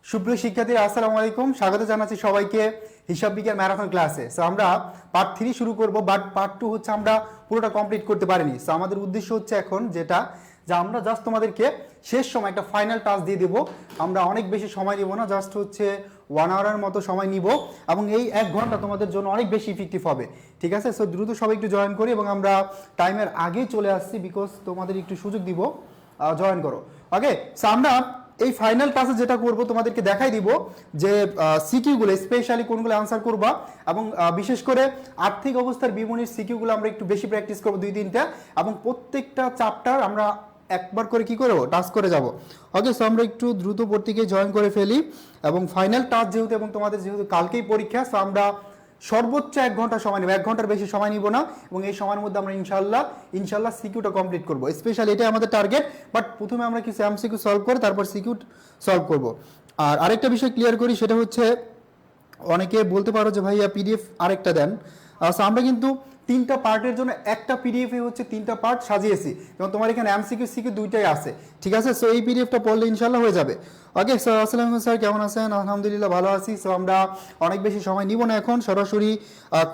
সুপ্রিয় শিক্ষার্থী আসসালামু আলাইকুম, স্বাগত জানাচ্ছি সবাইকে হিসাব বিজ্ঞান ম্যারাথন ক্লাসে। সো আমরা পার্ট 3 শুরু করব, বাট পার্ট 2 হচ্ছে আমরা পুরোটা কমপ্লিট করতে পারিনি। সো আমাদের উদ্দেশ্য হচ্ছে এখন যেটা যে আমরা জাস্ট তোমাদেরকে শেষ সময় একটা ফাইনাল টাস্ক দিয়ে দেবো। আমরা অনেক বেশি সময় নিব না, জাস্ট হচ্ছে 1 আওয়ারের মতো সময় নিব এবং এই 1 ঘন্টা তোমাদের জন্য অনেক বেশি ইফেক্টিভ হবে, ঠিক আছে? সো দ্রুত সবাই একটু জয়েন করি এবং আমরা টাইমের আগেই চলে আসছি, বিকজ তোমাদের একটু সুযোগ দিব, জয়েন করো। ওকে, সো আমরা এই ফাইনাল ক্লাসে যেটা করব তোমাদেরকে দেখাই দিব যে সিকিউগুলো স্পেশালি কোনগুলো আনসার করবা এবং বিশেষ করে আর্থিক অবস্থার বিবরণীর সিকিউগুলো আমরা একটু বেশি প্র্যাকটিস করব 2-3টা এবং প্রত্যেকটা চ্যাপ্টার আমরা একবার করে কি করব টাস্ক করে যাব। ওকে, সো আমরা একটু দ্রুত পড়তে জয়েন করে ফেলি এবং ফাইনাল টাস্ক যেহেতু এবং তোমাদের যেহেতু কালকেই পরীক্ষা, সো আমরা সর্বোচ্চ 1 ঘন্টা সময় নেব, 1 ঘন্টার বেশি সময় নিব না এবং এই সময়ের মধ্যে আমরা ইনশাল্লাহ সিকিউটা কমপ্লিট করব। স্পেশালি এটাই আমাদের টার্গেট, বাট প্রথমে আমরা কিছু এমসিকিউ সলভ করে তারপর সিকিউ সলভ করব। আর আরেকটা বিষয় ক্লিয়ার করি, সেটা হচ্ছে অনেকে বলতে পারো যে ভাইয়া পিডিএফ আরেকটা দেন। আমরা কিন্তু 3টা পার্টের জন্য একটা পিডিএফে হচ্ছে 3টা পার্ট সাজিয়েছি এবং তোমার এখানে এমসিকিউ সিকিউ দুইটাই আছে, ঠিক আছে? সো এই পিডিএফটা পড়লে ইনশাল্লাহ হয়ে যাবে। ওকে, সো আসসালামু আলাইকুম স্যার, কেমন আছেন? আলহামদুলিল্লাহ ভালো আছি। সো আমরা অনেক বেশি সময় নিব না, এখন সরাসরি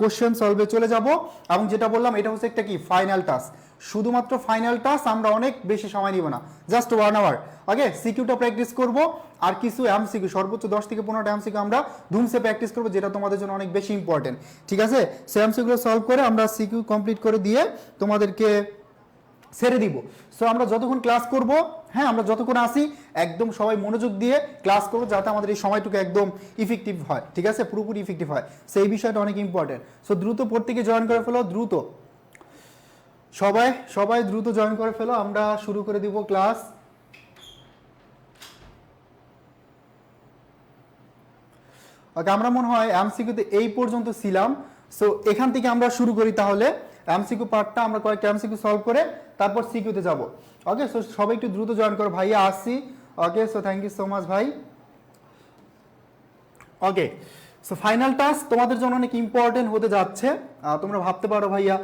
কোশ্চেন সলভে চলে যাব এবং যেটা বললাম এটা হচ্ছে একটা কি ফাইনাল টাস্ক, শুধুমাত্র ফাইনাল টাস্ক, আমরা অনেক বেশি সময় নিব না, জাস্ট 1 আওয়ার। ওকে, সিকিউটা প্র্যাকটিস করব আর কিছু এমসিকিউ সর্বোচ্চ 10 থেকে 15টা এমসিকিউ আমরা ধুমসে প্র্যাকটিস করব, যেটা তোমাদের জন্য অনেক বেশি ইম্পর্টেন্ট, ঠিক আছে? সো এমসিকিউগুলো সলভ করে আমরা সিকিউ কমপ্লিট করে দিয়ে তোমাদেরকে ছেড়ে দিব। সো আমরা যতক্ষণ ক্লাস করব, হ্যাঁ আমরা যতক্ষণ আসি একদম সবাই মনোযোগ দিয়ে ক্লাস করবো, যাতে আমাদের এই সময়টুকু একদম ইফেক্টিভ হয়, ঠিক আছে? পুরোপুরি ইফেক্টিভ হয়, সেই বিষয়টা অনেক ইম্পর্টেন্ট। সো দ্রুত প্রত্যেকে জয়েন করে ফেলো, দ্রুত সবাই দ্রুত জয়েন করে ফেলো, আমরা শুরু করে দিব ক্লাস। ওকে, আমরা মনে হয় এমসিকিউতে এই পর্যন্ত ছিলাম। সো এখান থেকে আমরা শুরু করি তাহলে এমসিকিউ পার্টটা, আমরা কয়েকটা এমসিকিউ সলভ করে তারপর সিকিউতে যাব। ওকে, সো সবাই একটু দ্রুত জয়েন করো, ভাইয়া আসছি। Okay, so thank you so much ভাই। ওকে, সো ফাইনাল টাস্ক তোমাদের জন্য অনেক ইম্পর্টেন্ট হতে যাচ্ছে। তোমরা ভাবতে পারো ভাইয়া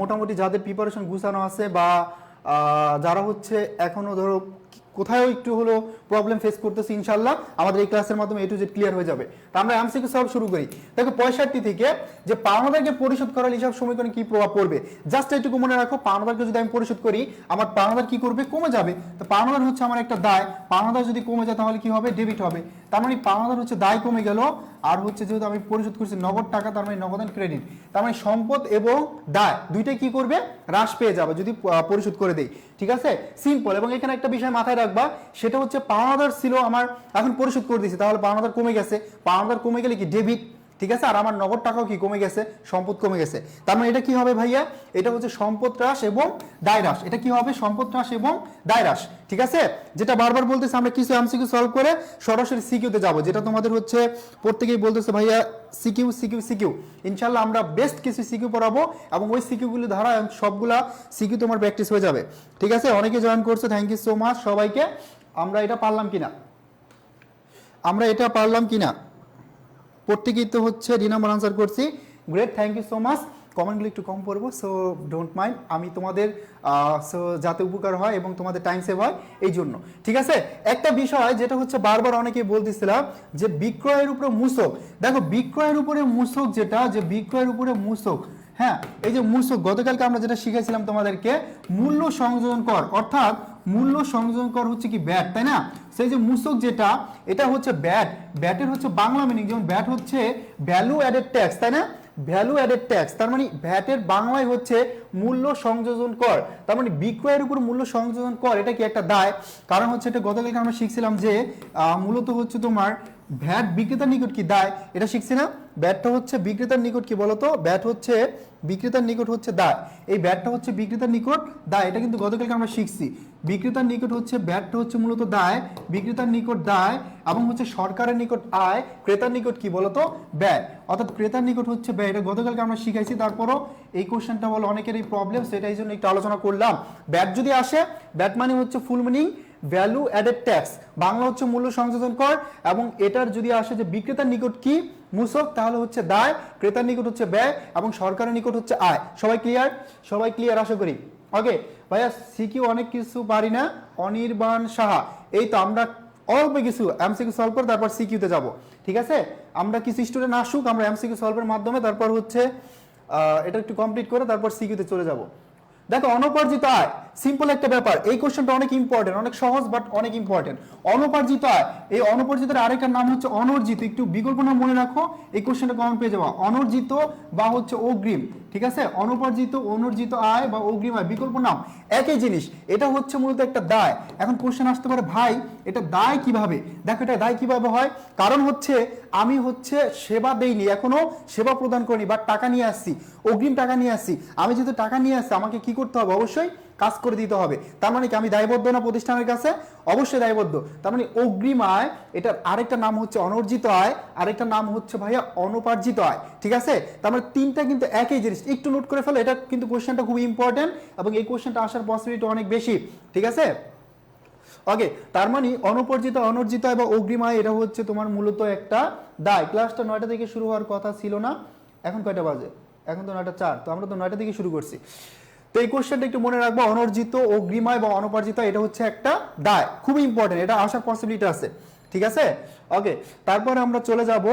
মোটামুটি যাদের প্রিপারেশন গুছানো আছে বা যারা হচ্ছে এখনো ধরো কোথাও একটু হলো প্রবলেম ফেস করতেছি, ইনশাল্লাহ আমাদের এই ক্লাসের মাধ্যমে A to Z ক্লিয়ার হয়ে যাবে। তো আমরা এমসিকিউ সলভ শুরু করি। দেখো 65 থেকে যে পাওনাদারকে পরিশোধ করার হিসাব সমীকরণে কি প্রভাব পড়বে, জাস্ট এইটুকু মনে রাখো, পাওনাদারকে যদি আমি পরিশোধ করি আমার পাওনাদার কি করবে, কমে যাবে। তো পাওনাদার হচ্ছে আমার একটা দায়, পাওনাদার যদি কমে যায় তাহলে কি হবে, ডেবিট হবে। তার মানে পাওনাদার হচ্ছে দায় কমে গেল, আর হচ্ছে যেহেতু আমি পরিশোধ করছি নগদ টাকা, তার মানে নগদান ক্রেডিট, তার মানে সম্পদ এবং দায় দুইটাই কি করবে, হ্রাস পেয়ে যাবে যদি পরিশোধ করে দেই, ঠিক আছে? সিম্পল। এবং এখানে একটা বিষয় মাথায় রাখবা, সেটা হচ্ছে পাওনাদার ছিল আমার, এখন পরিশোধ করে দিয়েছি, তাহলে পাওনাদার কমে গেছে, পাওনাদার কমে গেলে কি ডেবিট, ঠিক আছে? আর আমার নগদ টাকাও কি কমে গেছে, সম্পদ কমে গেছে। তার মানে এটা কি হবে ভাইয়া, এটা হচ্ছে সম্পদ হ্রাস এবং দায় হ্রাস। এটা কি হবে, সম্পদ হ্রাস এবং দায় হ্রাস, ঠিক আছে? যেটা বারবার বলতেছে, আমরা কিছু এমসিকিউ সলভ করে সরাসরি সিকিউতে যাব, যেটা তোমাদের হচ্ছে প্রত্যেকেই বলতেছে ভাইয়া সিকিউ সিকিউ সিকিউ। ইনশাল্লাহ আমরা বেস্ট কিছু সিকিউ পড়াবো এবং ওই সিকিউগুলো ধারা সবগুলা সিকিউ তোমার প্র্যাকটিস হয়ে যাবে, ঠিক আছে? অনেকে জয়েন করছে, থ্যাংক ইউ সো মাচ সবাইকে। আমরা এটা পারলাম কিনা প্রত্যেকেই তো হচ্ছে ডি নাম্বার আনসার করছি, great, thank you so much. কমেন্টগুলো একটু কম করবো, সো ডোন্ট মাইন্ড, আমি তোমাদের সো যাতে উপকার হয় এবং তোমাদের টাইম সেভ হয় এই জন্য, ঠিক আছে? একটা বিষয় যেটা হচ্ছে বারবার অনেকেই বলতেছিলাম যে বিক্রয়ের উপরে মূসক। দেখো বিক্রয়ের উপরে মূসক, যেটা যে বিক্রয়ের উপরে মূসক, হ্যাঁ এই যে মূসক, গতকালকে আমরা যেটা শিখেছিলাম তোমাদেরকে মূল্য সংযোজন কর, অর্থাৎ মূল্য সংযোজন কর হচ্ছে কি ব্যাট, তাই না? সেই যে মূসক যেটা, এটা হচ্ছে ব্যাট, ব্যাটের হচ্ছে বাংলা মিনিং, যেমন ব্যাট হচ্ছে ভ্যালু অ্যাডেড ট্যাক্স, তাই না? ভ্যালু অ্যাডেড ট্যাক্স, তার মানে ভ্যাটের বাংলায় হচ্ছে মূল্য সংযোজন কর। তার মানে বিক্রয়ের উপর মূল্য সংযোজন কর এটা কি একটা দায়, কারণ হচ্ছে এটা গতকালকে আমরা শিখছিলাম যে মূলত হচ্ছে তোমার ভ্যাট বিক্রেতার নিকট কি দায়, এটা শিখছি না? ব্যাটটা হচ্ছে বিক্রেতার নিকট কি বলতো, ব্যাট হচ্ছে বিক্রেতার নিকট হচ্ছে দায়, এই ব্যাটটা হচ্ছে বিক্রেতার নিকট দায়, এটা কিন্তু গতকালকে আমরা শিখছি। বিক্রেতার নিকট হচ্ছে ব্যাটটা হচ্ছে মূলত দায়, বিক্রেতার নিকট দায় এবং হচ্ছে সরকারের নিকট আয়, ক্রেতার নিকট কি বলতো ব্যয়, অর্থাৎ ক্রেতার নিকট হচ্ছে ব্যয়, এটা গতকালকে আমরা শিখাইছি। তারপরও এই কোশ্চেনটা বলো অনেকেরই প্রবলেম, সেটা এই জন্য একটু আলোচনা করলাম। ব্যাট যদি আসে, ব্যাট মানে হচ্ছে full meaning value added tax, Bangla হচ্ছে মূল্য সংযোজন কর, এবং এটার যদি আসে যে বিক্রেতার নিকট কি মূসক, তাহলে হচ্ছে দায়, ক্রেতার নিকট হচ্ছে ব্যয় এবং সরকারের নিকট হচ্ছে আয়। সবাই ক্লিয়ার আশা করি। ওকে ভাইয়া সিকিউ অনেক কিছু পারি না, অনির্বাণ সাহা, এই তো আমরা অল্প কিছু এমসিকিউ সলভ করে তারপর সিকিউতে যাব, ঠিক আছে? আমরা কিছু স্টুডেন্ট আসুক, আমরা এমসিকিউ সলভের মাধ্যমে তারপর হচ্ছে এটা একটু কমপ্লিট করে তারপর সিকিউতে চলে যাব। দেখো অনুপার্জিত আয় সিম্পল একটা ব্যাপার, এই কোশ্চেনটা অনেক ইম্পর্টেন্ট, অনেক সহজ বাট অনেক ইম্পর্টেন্ট। অনুপার্জিত আয়, এই অনুপার্জিতের আরেকটা নাম হচ্ছে অনর্জিত, একটু বিকল্প নাম মনে রাখো, এই কোশ্চেনটা কমন পেয়ে যাবো। অনর্জিত বা হচ্ছে অগ্রিম, ঠিক আছে? অনুপার্জিত, অনর্জিত আয় বা অগ্রিম আয় বিকল্প নাম, একই জিনিস। এটা হচ্ছে মূলত একটা দায়। এখন কোশ্চেন আসতে পারে ভাই এটা দায় কিভাবে? দেখো এটা দায় কিভাবে হয়, কারণ হচ্ছে আমি হচ্ছে সেবা দেইনি, এখনো সেবা প্রদান করিনি, বাট টাকা নিয়ে আসছি, অগ্রিম টাকা নিয়ে আসছি। আমি যেহেতু টাকা নিয়ে আসছি আমাকে কি করতে হবে? অবশ্যই কাজ করে দিতে হবে। তার মানে কি আমি দায়বদ্ধ না প্রতিষ্ঠানের কাছে? অবশ্যই দায়বদ্ধ। তার মানে অগ্রিম আয়, এটার আরেকটা নাম হচ্ছে অনর্জিত আয়, আরেকটা নাম হচ্ছে ভাইয়া অনুপার্জিত আয়, ঠিক আছে? তার মানে তিনটা কিন্তু একই জিনিস, একটু নোট করে ফেলো, এটা কিন্তু কোশ্চেনটা খুব ইম্পর্টেন্ট এবং এই কোশ্চেনটা আসার পসিবিলিটি অনেক বেশি, ঠিক আছে? ওকে, তার মানে অনুপার্জিত, অনর্জিত আয় বা অগ্রিম আয় এটা হচ্ছে তোমার মূলত একটা দায়। ক্লাসটা 9টা থেকে শুরু হওয়ার কথা ছিল না, এখন কয়টা বাজে? এখন তো 9:04, তো আমরা তো 9টা থেকে শুরু করছি। তো এই কোশ্চেনটা একটু মনে রাখবো, অনর্জিত, অগ্রিম আয় বা অনুপার্জিত এটা হচ্ছে একটা দায়, খুবই ইম্পর্টেন্ট, এটা আসার পসিবিলিটি আছে, ঠিক আছে? ওকে, তারপরে আমরা চলে যাব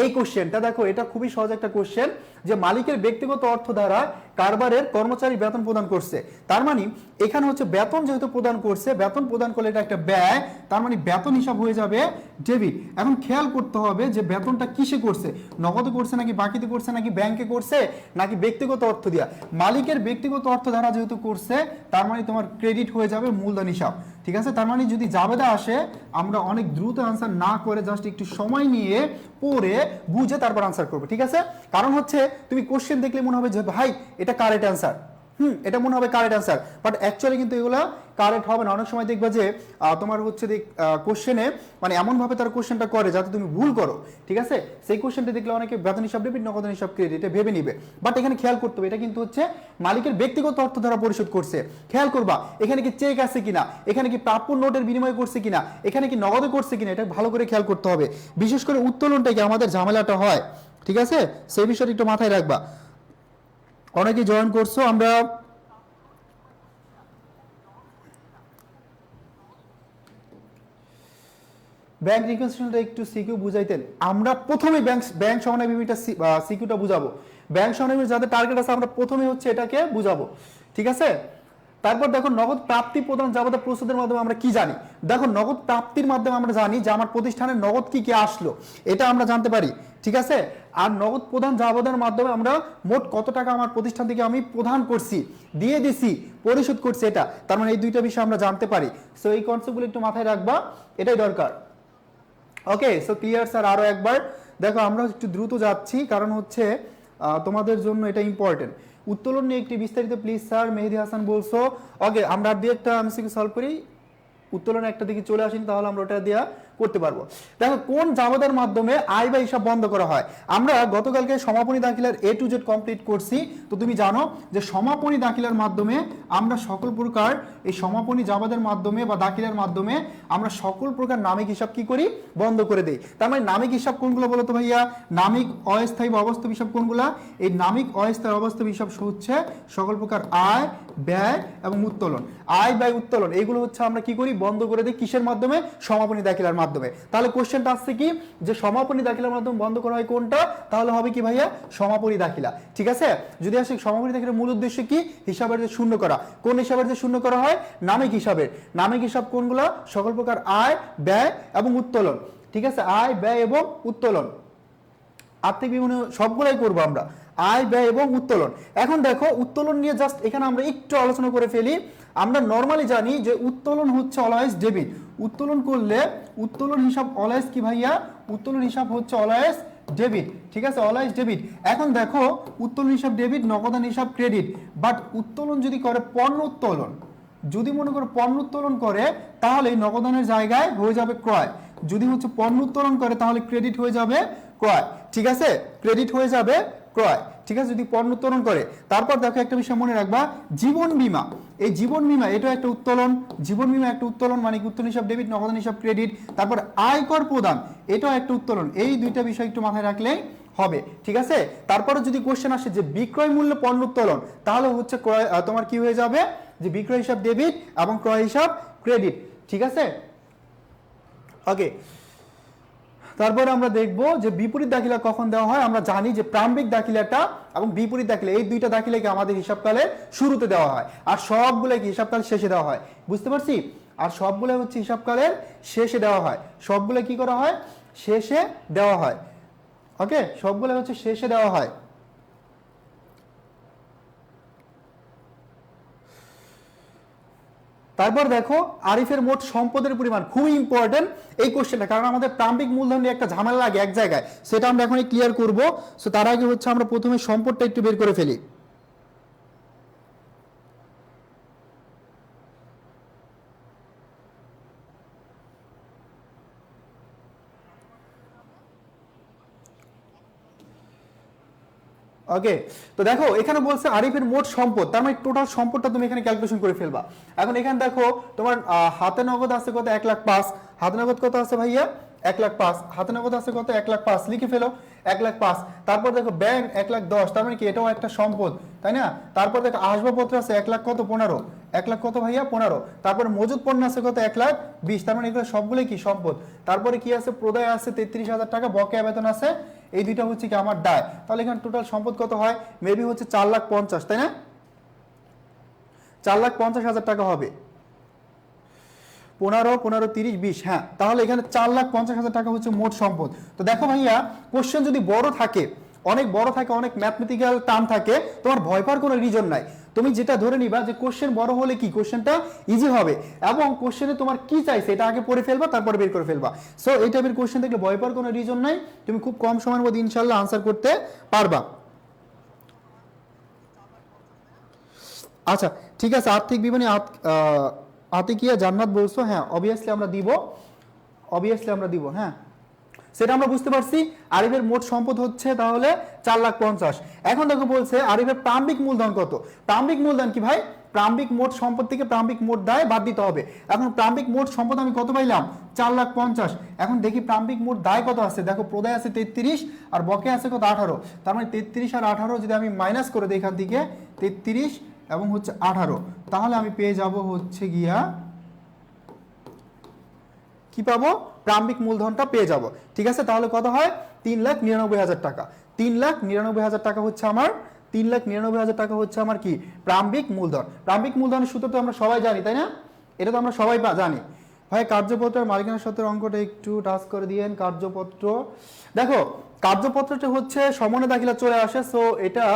এই কোশ্চেনটা। দেখো এটা খুবই সহজ একটা কোশ্চেন, যে মালিকের ব্যক্তিগত অর্থ দ্বারা কারবারের কর্মচারী বেতন প্রদান করছে। তার মানে এখানে হচ্ছে বেতন যেহেতু প্রদান করছে, বেতন প্রদান করলে এটা একটা ব্যয়, তার মানে বেতন হিসাব হয়ে যাবে ডেবিট। এখন খেয়াল করতে হবে যে বেতনটা কিসে করছে, নগদে করছে নাকি বাকিতে করছে নাকি ব্যাংকে করছে নাকি ব্যক্তিগত অর্থ দিয়া। মালিকের ব্যক্তিগত অর্থ দ্বারা যেহেতু করছে তার মানে তোমার ক্রেডিট হয়ে যাবে মূলধন হিসাব, ঠিক আছে? তার মানে যদি জাবেদা আসে আমরা অনেক দ্রুত আনসার না করে জাস্ট একটু সময় নিয়ে পড়ে বুঝে তারপর আনসার করবে, ঠিক আছে? কারণ হচ্ছে তুমি কোশ্চেন দেখলে মনে হবে যে ভাই এটা কারেক্ট অ্যান্সার, এটা মনে হবে কারেক্ট অ্যান্সার, বাট অ্যাকচুয়ালি কিন্তু এগুলো কারেক্ট হবে না। অনেক সময় দেখবা যে তোমার হচ্ছে কোশ্চেনে মানে এমনভাবে তার কোশ্চেনটা করে যাতে তুমি ভুল করো, ঠিক আছে? সেই কোশ্চেনটা দেখলে অনেকে বেতন হিসাব ডেবিট, নগদ হিসাব ক্রেডিট ভেবে নিবে, বাট এখানে খেয়াল করতে হবে এটা কিন্তু হচ্ছে মালিকের ব্যক্তিগত অর্থ দ্বারা পরিশোধ করছে। খেয়াল করবা এখানে কি চেক আছে কিনা, এখানে কি প্রাপ্য নোটের বিনিময় করছে কিনা, এখানে কি নগদে করছে কিনা, এটা ভালো করে খেয়াল করতে হবে। বিশেষ করে উত্তোলনটাকে আমাদের ঝামেলাটা হয়, ঠিক আছে? সেই বিষয়টা একটু মাথায় রাখবা। অনেকে জয়েন করছো, আমরা ব্যাংক রিকনসিলিয়েশনটা একটু সিকিউ বুঝাইতেন। আমরা প্রথমে ব্যাংক সমন্বয়বিটা সিকিউটা বুঝাবো। ব্যাংক সমন্বয় যাদের টার্গেট আছে আমরা প্রথমে হচ্ছে এটাকে বুঝাবো, ঠিক আছে? তারপর দেখো নগদ প্রাপ্তি প্রদান যাবতীয় প্রস্তুতের মাধ্যমে আমরা কি জানি। দেখো নগদ প্রাপ্তির মাধ্যমে আমরা জানি যে আমার প্রতিষ্ঠানে নগদ কি কি আসলো, এটা আমরা জানতে পারি, ঠিক আছে? আর নগদ প্রদান যাবতীয় মাধ্যমে আমরা মোট কত টাকা আমার প্রতিষ্ঠান থেকে আমি প্রদান করছি, দিয়ে দিছি, পরিশোধ করছি, এটা তার মানে এই দুইটা বিষয় আমরা জানতে পারি। সো এই কনসেপ্টগুলো একটু মাথায় রাখবা, এটাই দরকার। ওকে, সো ক্লিয়ার স্যার? আরো একবার দেখো, আমরা একটু দ্রুত যাচ্ছি কারণ হচ্ছে তোমাদের জন্য এটা ইম্পর্টেন্ট। উত্তোলন নিয়ে একটি বিস্তারিত প্লিজ স্যার, মেহেদি হাসান বলছো। ওকে, আমরা আর দিয়ে একটা এমসিকিউ সলভ করি, উত্তোলনে একটা দিকে চলে আসেনি তাহলে আমরা ওটা দিয়া করতে পারবো। দেখো কোন জাবেদার মাধ্যমে আয় বা হিসাব বন্ধ করা হয়। আমরা গতকালকে সমাপনী দাখিলার A to Z কমপ্লিট করছি, তো তুমি জানো যে সমাপনী দাখিলার মাধ্যমে আমরা সকল প্রকার এই সমাপনী জাবেদার মাধ্যমে বা দাখিলার মাধ্যমে আমরা সকল প্রকার নামিক হিসাব কি করি, বন্ধ করে দেই। তার মানে নামিক হিসাব কোনগুলো বলো তো ভাইয়া? নামিক অস্থায়ী বা অবাস্তব হিসাব কোনগুলা? এই নামিক অস্থায়ী অবাস্তব হিসাব হচ্ছে সকল প্রকার আয়, ব্যয় এবং উত্তোলন। আয়, ব্যয়, উত্তোলন এইগুলো হচ্ছে আমরা কি করি, বন্ধ করে দিই। কিসের মাধ্যমে? সমাপনী দাখিলার মাধ্যমে। তাহলে কোশ্চেনটা আসছে কি, যে সমাপনী দাখিলার মাধ্যমে বন্ধ করা হয় কোনটা? তাহলে হবে কি ভাইয়া? সমাপনী দাখিলা, ঠিক আছে? যদি আসে সমাপনী দাখিলার মূল উদ্দেশ্য কি? হিসাবের যে শূন্য করা। কোন হিসাবের যে শূন্য করা হয়? নামিক হিসাবের। নামিক হিসাব কোনগুলো? সকল প্রকার আয়, ব্যয় এবং উত্তোলন, ঠিক আছে? আয়, ব্যয় এবং উত্তোলন, আর্থিক বিভিন্ন সবগুলাই করবো আমরা, আয়, ব্যয় এবং উত্তোলন। এখন দেখো উত্তোলন নিয়ে জাস্ট এখানে আমরা একটু আলোচনা করে ফেলি। আমরা নর্মালি জানি যে উত্তোলন হচ্ছে অলওয়েজ ডেবিট। উত্তোলন করলে উত্তোলন হিসাব অলওয়েজ কি ভাইয়া? উত্তোলন হিসাব হচ্ছে অলওয়েজ ডেবিট, ঠিক আছে? Always debit. এখন দেখো উত্তোলন হিসাব ডেবিট, নগদান হিসাব ক্রেডিট, বাট উত্তোলন যদি করে পণ্য উত্তোলন, যদি মনে করো পণ্য উত্তোলন করে তাহলে নগদানের জায়গায় হয়ে যাবে ক্রয়। যদি হচ্ছে পণ্য উত্তোলন করে তাহলে ক্রেডিট হয়ে যাবে ক্রয়, ঠিক আছে? ক্রেডিট হয়ে যাবে ক্রয়, ঠিক আছে? যদি পণ্য উত্তোলন করে। তারপর দেখো একটা বিষয় মনে রাখবা, জীবন বীমা। এই জীবন বীমা এটা একটা উত্তোলন, জীবন বীমা একটা উত্তোলন, মানে উত্তোলন হিসাব ডেবিট, নগদান হিসাব ক্রেডিট। তারপর আয়কর প্রদান, এটাও একটা উত্তোলন। এই দুইটা বিষয় একটু মাথায় রাখলেই হবে, ঠিক আছে? তারপরে যদি কোশ্চেন আসে যে বিক্রয় মূল্য পণ্য উত্তোলন, তাহলে হচ্ছে ক্রয় তোমার কি হয়ে যাবে, যে বিক্রয় হিসাব ডেবিট এবং ক্রয় হিসাব ক্রেডিট, ঠিক আছে? ওকে, তারপরে আমরা দেখব যে বিপরীত দাখিলা কখন দেওয়া হয়। আমরা জানি যে প্রারম্ভিক দাখিলাটা এবং বিপরীত দাখিলা এই দুইটা দাখিলাকে আমাদের হিসাবকালের শুরুতে দেওয়া হয়, আর সবগুলো কি হিসাবকাল শেষে দেওয়া হয়। বুঝতে পারছি? আর সবগুলো হচ্ছে হিসাবকালের শেষে দেওয়া হয়। সবগুলো কি করা হয়? শেষে দেওয়া হয়। ওকে, সবগুলো হচ্ছে শেষে দেওয়া হয়। তারপর দেখো আরিফের মোট সম্পদের পরিমাণ, খুবই ইম্পর্টেন্ট এই কোশ্চেনটা, কারণ আমাদের প্রারম্ভিক মূলধন নিয়ে একটা ঝামেলা লাগে এক জায়গায়, সেটা আমরা এখন ক্লিয়ার করব। সো তার আগে হচ্ছে আমরা প্রথমে সম্পদটা একটু বের করে ফেলি। ওকে, তো দেখো এখানে বলছে আরিফের মোট সম্পদ, তার মানে টোটাল সম্পদটা তুমি এখানে ক্যালকুলেশন করে ফেলবা। এখন এখানে দেখো তোমার হাতে নগদ আছে কত? 1,05,000। হাতে নগদ কত আছে ভাইয়া? 1,05,000। হাতে নগদ আছে কত? 1,05,000, লিখে ফেলো 1,05,000। তারপর দেখো ব্যাংক 1,10,000, তার মানে কি এটাও একটা সম্পদ, তাই না? তারপর দেখো আসবাবপত্র আছে 1,00,000 কত? 15। 1,00,000 কত ভাইয়া? 15। তারপর মজুদ পণ্য আছে কত? 1,20,000, তার মানে এগুলো সবগুলোই কি সম্পদ। তারপরে কি আছে? প্রদায় আছে 33,000 টাকা, বকেয়া বেতন আছে, এই দুইটা হচ্ছে কি আমার দায়। তাহলে এখানে টোটাল সম্পদ কত হয়? মেবি হচ্ছে 4,50,000, তাই না? 4,50,000 টাকা হবে। 15, 15, 30, 20, হ্যাঁ, তাহলে এখানে 4,50,000 টাকা হচ্ছে মোট সম্পদ। তো দেখো ভাইয়া, কোশ্চেন যদি বড় থাকে, অনেক বড় থাকে, অনেক ম্যাথমেটিক্যাল টার্ম থাকে, তোমার ভয় পাওয়ার কোনো রিজন নাই। তুমি যেটা ধরে নিবা যে কোশ্চেন বড় হলে কি কোশ্চেনটা ইজি হবে, এবং কোশ্চেনে তোমার কি চাইছে এটা আগে পড়ে ফেলবা, তারপরে বের করে ফেলবা। সো এই টাইপের কোশ্চেন দেখলে ভয় পাওয়ার কোনো রিজন নাই, তুমি খুব কম সময়ের মধ্যে ইনশাল্লাহ আনসার করতে পারবা। আচ্ছা, ঠিক আছে, আর্থিক বিবরণী আতিকিয়া জান্নাত বলছো, হ্যাঁ অবভিয়াসলি আমরা দিব, অবভিয়াসলি আমরা দিব, হ্যাঁ সেটা আমরা বুঝতে পারছি। আরিফের মোট সম্পদ হচ্ছে তাহলে 4,50,000। এখন দেখো বলছে আরিফের প্রারম্ভিক মূলধন কত। প্রারম্ভিক মূলধন কি ভাই? প্রারম্ভিক মোট সম্পদ থেকে প্রারম্ভিক মোট দায় বাদ দিতে হবে। এখন প্রারম্ভিক মোট সম্পদ আমি কত পাইলাম? 4,50,000। এখন দেখি প্রারম্ভিক মোট দায় কত আছে। দেখো প্রদায় আছে 33 আর বকেয়া আছে কত? 18। তার মানে 33 আর 18 যদি আমি মাইনাস করে দিই এখান থেকে, 33 এবং হচ্ছে 18, তাহলে আমি পেয়ে যাব হচ্ছে গিয়া কি পাবো? প্রারম্ভিক মূলধনটা পেয়ে যাব। ঠিক আছে, তাহলে কত হয়? 3,99,000 টাকা। 3,99,000 টাকা হচ্ছে আমার, 3,99,000 টাকা হচ্ছে আমার কি? প্রারম্ভিক মূলধন। প্রারম্ভিক মূলধনের সূত্র তো আমরা সবাই জানি, তাই না? এটা তো আমরা সবাই জানি। ভাই কার্যপত্রের মালিকানা সত্ত্বের অঙ্কটা একটু টাচ করে দিয়েন। কার্যপত্র, দেখো কার্যপত্রটা হচ্ছে সমনে দাখিলা চলে আসে। সো এটা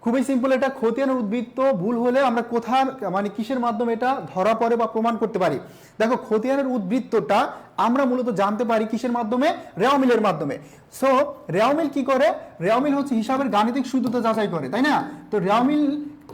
খুবই সিম্পল। এটা খতিয়ানের উদ্বৃত্ত ভুল হলে আমরা কোথার মানে কিসের মাধ্যমে এটা ধরা পড়ে বা প্রমাণ করতে পারি? দেখো খতিয়ানের উদ্বৃত্তটা আমরা মূলত জানতে পারি কিসের মাধ্যমে? রেওয়ামিলের মাধ্যমে। সো রেওয়ামিল কি করে? রেওয়ামিল হচ্ছে হিসাবের গাণিতিক শুদ্ধতা যাচাই করে, তাই না? তো রেওয়ামিল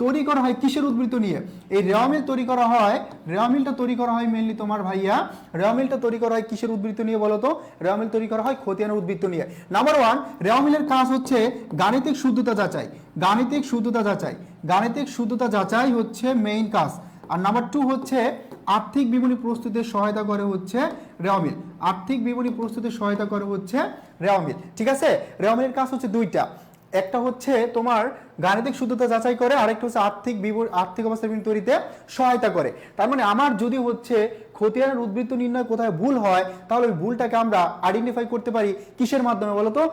তৈরি করা হয় কিসের উদ্বৃত্ত নিয়ে? এই রেওয়ামিল তৈরি করা হয়, রেওয়ামিলটা তৈরি করা হয় মেইনলি তোমার ভাইয়া, রেওয়ামিলটা তৈরি করা হয় কিসের উদ্বৃত্ত নিয়ে বলো তো? রেওয়ামিল তৈরি করা হয় খতিয়ানের উদ্বৃত্ত নিয়ে। নাম্বার 1, রেওয়ামিলের কাজ হচ্ছে গাণিতিক শুদ্ধতা যাচাই। গাণিতিক শুদ্ধতা যাচাই, গাণিতিক শুদ্ধতা যাচাই হচ্ছে মেইন কাজ। আর নাম্বার 2 হচ্ছে আর্থিক বিবরণী প্রস্তুতের সহায়তা করে হচ্ছে রেওয়ামিল। আর্থিক বিবরণী প্রস্তুতের সহায়তা করে হচ্ছে রেওয়ামিল। ঠিক আছে, রেওয়ামিলের কাজ হচ্ছে দুইটা, একটা হচ্ছে তোমার গাণিতিক শুদ্ধতা যাচাই করে, আরেকটা হচ্ছে আর্থিক অবস্থা বিবরণী তৈরিতে সহায়তা করে। তার মানে আমার যদি হচ্ছে খতিয়ানের উদ্বৃত্ত নির্ণয় কোথায় ভুল হয়, তাহলে ওই ভুলটাকে আমরা আইডেন্টিফাই করতে পারি কিসের মাধ্যমে বলো তো?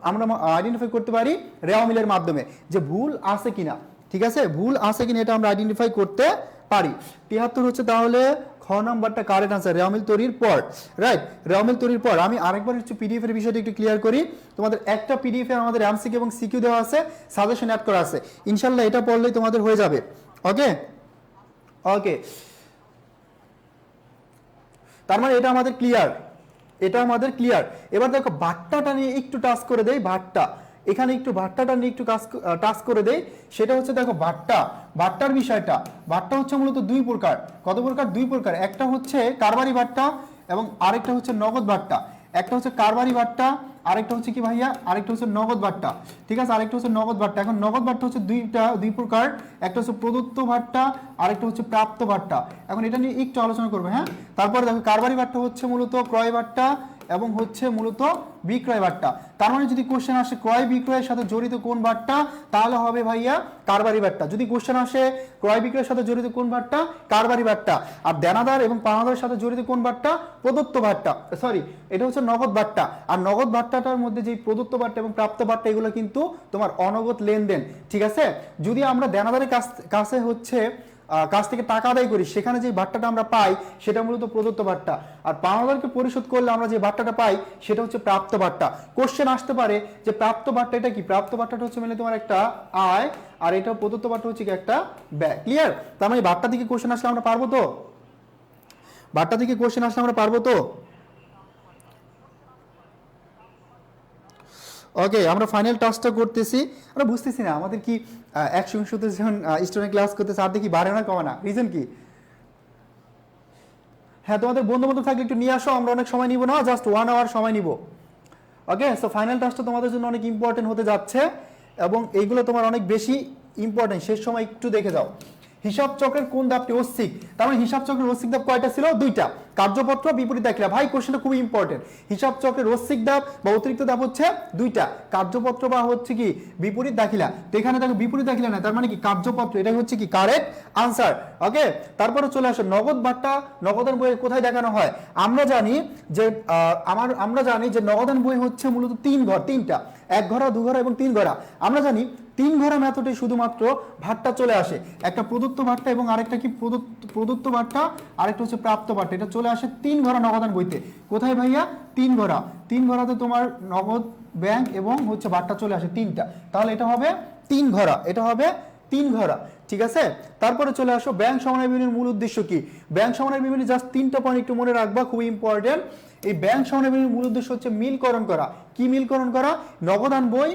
আমরা আইডেন্টিফাই করতে পারি রেওয়ামিলের মাধ্যমে, যে ভুল আছে কিনা। ঠিক আছে, ভুল আছে কিনা এটা আমরা আইডেন্টিফাই করতে পারি। 73 হচ্ছে তাহলে খ নাম্বারটা কারেক্ট আনসার, রেওয়ামিল তৈরির পর। রাইট, রেওয়ামিল তৈরির পর। আমি আরেকবার হচ্ছে পিডিএফ এর বিষয়টা একটু ক্লিয়ার করি। তোমাদের একটা পিডিএফ এ আমাদের এমসিকিউ এবং সিকিউ দেওয়া আছে, সাজেশন অ্যাড করা আছে। ইনশাআল্লাহ এটা পড়লেই তোমাদের হয়ে যাবে। ওকে ওকে, তার মানে এটা আমাদের ক্লিয়ার, এটা আমাদের ক্লিয়ার। এবার দেখো ভাট্টাটা নিয়ে একটু টাচ করে দেই। ভাট্টা, এখানে একটু ভাট্টাটা নিয়ে একটু টাচ করে দেই। সেটা হচ্ছে দেখো ভাট্টার বিষয়টা। ভাট্টা হচ্ছে মূলত দুই প্রকার। কত প্রকার? দুই প্রকার। একটা হচ্ছে কারবারি ভাট্টা এবং আরেকটা হচ্ছে নগদ ভাট্টা। একটা হচ্ছে কারবারি ভাট্টা, আরেকটা হচ্ছে কি ভাইয়া? আরেকটা হচ্ছে নগদ ভাট্টা। ঠিক আছে, আরেকটা হচ্ছে নগদ ভাট্টা। এখন নগদ ভাট্টা হচ্ছে দুই প্রকার, একটা হচ্ছে প্রদত্ত ভাট্টা, আরেকটা হচ্ছে প্রাপ্ত ভাট্টা। এখন এটা নিয়ে একটু আলোচনা করবো, হ্যাঁ। তারপরে দেখো কারবারি ভাট্টা হচ্ছে মূলত ক্রয় ভাট্টা এবং হচ্ছে মূলত বিক্রয় বাট্টা। তার মানে যদি কোশ্চেন আসে ক্রয় বিক্রয়ের সাথে জড়িত কোন বাট্টা, তাহলে হবে ভাইয়া কারবারি বাট্টা। যদি কোশ্চেন আসে ক্রয় বিক্রয়ের সাথে জড়িত কোন বাট্টা, কারবারি বাট্টা। আর দেনাদার এবং পাওনাদারের সাথে জড়িত কোন বাট্টা, প্রদত্ত বাট্টা, সরি এটা হচ্ছে নগদ বাট্টা। আর নগদ বাট্টাটার মধ্যে যে প্রদত্ত বাট্টা এবং প্রাপ্ত বাট্টা এগুলো কিন্তু তোমার অনগদ লেনদেন, ঠিক আছে। যদি আমরা দেনাদারের কাছে হচ্ছে কাছ থেকে টাকা আদায় করি, সেখানে যে বাট্টাটা আমরা পাই সেটা মূলত প্রদত্ত বাট্টা। আর পাওনাদারকে পরিশোধ করলে আমরা যে বাট্টাটা পাই সেটা হচ্ছে প্রাপ্ত বাট্টা। কোশ্চেন আসতে পারে যে প্রাপ্ত বাট্টা এটা কি, প্রাপ্ত বাট্টাটা হচ্ছে মানে তোমার একটা আয়, আর এটা প্রদত্ত বাট্টা হচ্ছে কি একটা ব্যয়। ক্লিয়ার? তার মানে বাট্টা থেকে কোশ্চেন আসলে আমরা পারবো তো, বাট্টা থেকে কোশ্চেন আসলে আমরা পারবো তো। ওকে, আমরা ফাইনাল টাস্কটা করতেছি। আমরা বুঝতেছি না আমাদের কি 169 জন স্টুডেন্ট ক্লাস করতেছে, আর দেখি বাড়ে না কমে না, রিজন কি? হ্যাঁ, তোমাদের বন্ধু বান্ধব থাকলে একটু নিয়ে আসো, আমরা অনেক সময় নিব না, জাস্ট 1 আওয়ার সময় নিব। ওকে, সো ফাইনাল টাস্কটা তোমাদের জন্য অনেক ইম্পর্টেন্ট হতে যাচ্ছে এবং এইগুলো তোমার অনেক বেশি ইম্পর্টেন্ট, শেষ সময় একটু দেখে যাও। হিসাব চক্রের কোন ধাপটি ঐচ্ছিক? তার মানে হিসাব চক্রের ঐচ্ছিক ধাপ কয়টা ছিল? 2টা, কার্যপত্র বিপরীত দাখিলা। ভাই কোশ্চেনটা খুবই ইম্পর্টেন্ট। হিসাব চক্রের ঐচ্ছিক ধাপ বা অতিরিক্ত ধাপ হচ্ছে 2টা, কার্যপত্র বা হচ্ছে কি বিপরীত দাখিলা। তো এখানে দেখো বিপরীত দাখিলা না, তার মানে কি কার্যপত্র, এটাই হচ্ছে কি কারেক্ট আনসার। ওকে, তারপরে চলে আসে নগদ বাট্টা। নগদান বইয়ে কোথায় দেখানো হয়? আমরা জানি যে নগদান বই হচ্ছে মূলত 3 ঘর, 3টা, 1 ঘরা, 2 ঘরা এবং 3 ঘরা। আমরা জানি 3 ঘরা মেথডে শুধুমাত্র ভাট্টা চলে আসে, একটা প্রদত্ত ভাট্টা এবং আরেকটা কি প্রদত্ত ভাট্টা, আরেকটা হচ্ছে প্রাপ্ত ভাট্টা। এটা চলে আসে 3 ঘরা নগদান বইতে। কোথায় ভাইয়া? 3 ঘরা। 3 ঘরাতে তোমার নগদ, ব্যাংক এবং হচ্ছে ভাট্টা চলে আসে 3টা, তাহলে এটা হবে 3 ঘরা, এটা হবে 3 ঘরা, ঠিক আছে। তারপরে চলে আসো ব্যাংক সমন্বয় বিবরণীর মূল উদ্দেশ্য কি? ব্যাংক সমন্বয় বিবরণী জাস্ট 3টা পয়েন্ট একটু মনে রাখবা, খুবই ইম্পর্টেন্ট। এই ব্যাংক সমন্বয় বিবরণীর মূল উদ্দেশ্য হচ্ছে মিলকরণ করা। কি মিলকরণ করা? নগদান বই,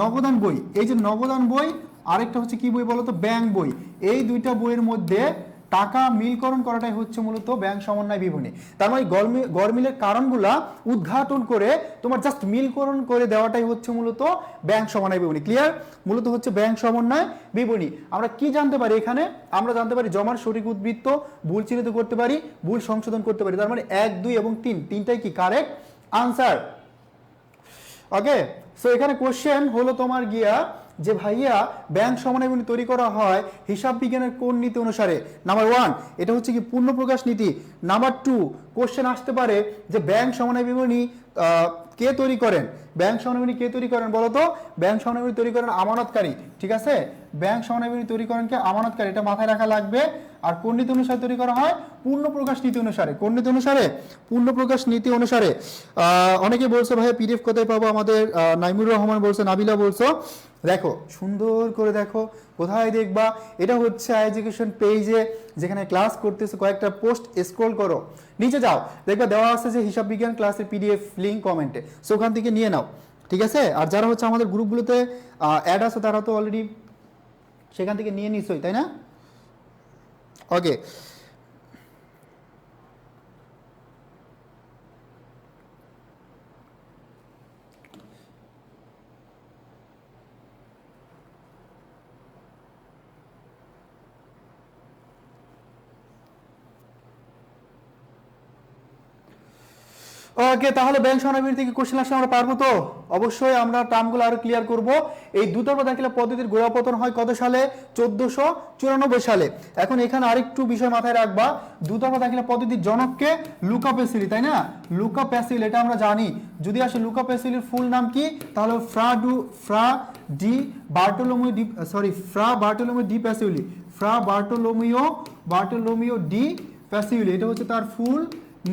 নগদান বই, এই যে নগদান বই, আরেকটা হচ্ছে কি বই বলতো, ব্যাংক বই। এই 2টা বইয়ের মধ্যে টাকা মিলকরণ করাটাই হচ্ছে মূলত ব্যাংক সমন্বয় বিবরণী। তার মানে গরমিলের কারণগুলা উদ্ঘাটন করে তোমার জাস্ট মিলকরণ করে দেওয়াটাই হচ্ছে মূলত ব্যাংক সমন্বয় বিবরণী। ক্লিয়ার? মূলত হচ্ছে ব্যাংক সমন্বয় বিবরণী। আমরা কি জানতে পারি এখানে? আমরা জানতে পারি জমার সঠিক উদ্বৃত্ত, ভুল চিহ্নিত করতে পারি, ভুল সংশোধন করতে পারি। তার মানে 1, 2 এবং 3, 3টাই কি কারেক্ট আনসার। ওকে, সো এখানে কোশ্চেন হলো তোমার গিয়া যে ভাইয়া ব্যাংক সমন্বয় বিবরণী তৈরি করা হয় হিসাব বিজ্ঞানের কোন নীতি অনুসারে? নাম্বার 1 এটা হচ্ছে কি পূর্ণ প্রকাশ নীতি। নাম্বার 2 কোশ্চেন আসতে পারে যে ব্যাংক সমন্বয় বিবরণী কে তৈরি করেন? ব্যাংক সমন্বয় বিবরণী কে তৈরি করেন বলো তো? ব্যাংক সমন্বয় বিবরণী তৈরি করেন আমানতকারী, ঠিক আছে। ব্যাংক সমন্বয় বিবরণী তৈরি করেন কে? আমানতকারী, এটা মাথায় রাখা লাগবে। আর কোন নীতি অনুসারে তৈরি করা হয়? পূর্ণ প্রকাশ নীতি অনুসারে। কোন নীতি অনুসারে? পূর্ণ প্রকাশ নীতি অনুসারে। অনেকে বলছো ভাইয়া পিডিএফ কোথায় পাবো? আমাদের নাইমুর রহমান বলছো, নাবিলা বলছো। দেখো সুন্দর করে দেখো, কোথায় দেখবা? এটা হচ্ছে এডুকেশন পেজে যেখানে ক্লাস করতেছো, কয়েকটা পোস্ট স্ক্রল করো, নিচে যাও, দেখবা দেওয়া আছে যে হিসাব বিজ্ঞান ক্লাসের পিডিএফ লিঙ্ক কমেন্টে, সো ওখান থেকে নিয়ে নাও, ঠিক আছে। আর যারা হচ্ছে আমাদের গ্রুপগুলোতে অ্যাড আছে তারা তো অলরেডি সেখান থেকে নিয়ে নিছই, তাই না? ওকে, ওকে, তাহলে ব্যাংক সমন্বয় থেকে কোশ্চেন আসলে আমরা পারবো তো? অবশ্যই আমরা টার্মগুলো আরো ক্লিয়ার করব। এই দ্রুততর দাখিলা পদ্ধতির গোড়াপতন হয় কত সালে? 1494 সালে। এখন এখানে আরেকটু বিষয় মাথায় রাখবা, দ্রুততর দাখিলা পদ্ধতির জনককে? লুকা প্যাসিলি, তাই না? লুকা প্যাসিল, এটা আমরা জানি। যদি আসে লুকা প্যাসিলির ফুল নাম কি? তাহলে ফ্রা বার্টোলোমিও ডি প্যাসিউলি, ফ্রা বার্টোলোমিও ডি প্যাসিউলি, এটা হচ্ছে তার ফুল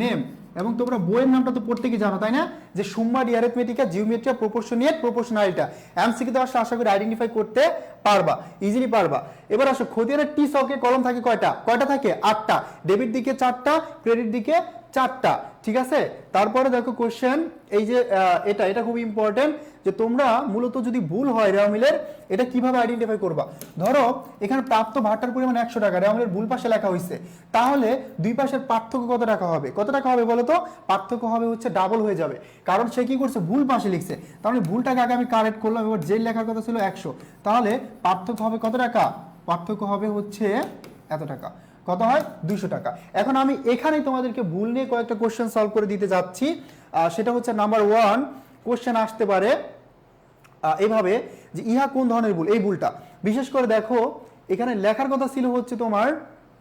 নেম। এবং তোমরা বইয়ের নামটা তো প্রত্যেকেই জানো, তাই না? যে সুম্মা ডি অ্যারিথমেটিকা জিওমেট্রিয়া প্রপোর্শনিয়েট প্রপোর্শনালিটা। এমসিকিউতে আসলে আশা করি আইডেন্টিফাই করতে পারবা, ইজিলি পারবা। এবার আসো খতিয়ানের টি ছকে কলম থাকে কয়টা? কয়টা থাকে? 8টা। ডেবিট দিকে 4টা, ক্রেডিট দিকে 4টা, ঠিক আছে। তারপরে দেখো কোশ্চেন, এই যে এটা খুব ইম্পর্টেন্ট, যে তোমরা মূলত যদি ভুল হয় রেওয়ামিলের, এটা কিভাবে আইডেন্টিফাই করবা? ধরো এখানে প্রাপ্ত ভাটার পরিমাণ 100 টাকা, রেওয়ামিলের ভুল পাশে লেখা হয়েছে, তাহলে দুই পাশের পার্থক্য কত টাকা হবে? কত টাকা হবে বলো তো? পার্থক্য হবে হচ্ছে ডাবল হয়ে যাবে, কারণ সে কি করছে? ভুল পাশে লিখছে। তাহলে ভুলটাকে আগে আমি কারেক্ট করলাম, এবার যে লেখার কথা ছিল 100, তাহলে পার্থক্য হবে কত টাকা? পার্থক্য হবে হচ্ছে এত টাকা। কত হয়? 200 টাকা। এখন আমি এখানেই তোমাদেরকে ভুল নিয়ে কয়েকটা কোশ্চেন সলভ করে দিতে যাচ্ছি। সেটা হচ্ছে নাম্বার 1 কোশ্চেন আসতে পারে এইভাবে যে ইহা কোন ধরনের ভুল, এই ভুলটা বিশেষ করে দেখো এখানে লেখার কথা ছিল হচ্ছে তোমার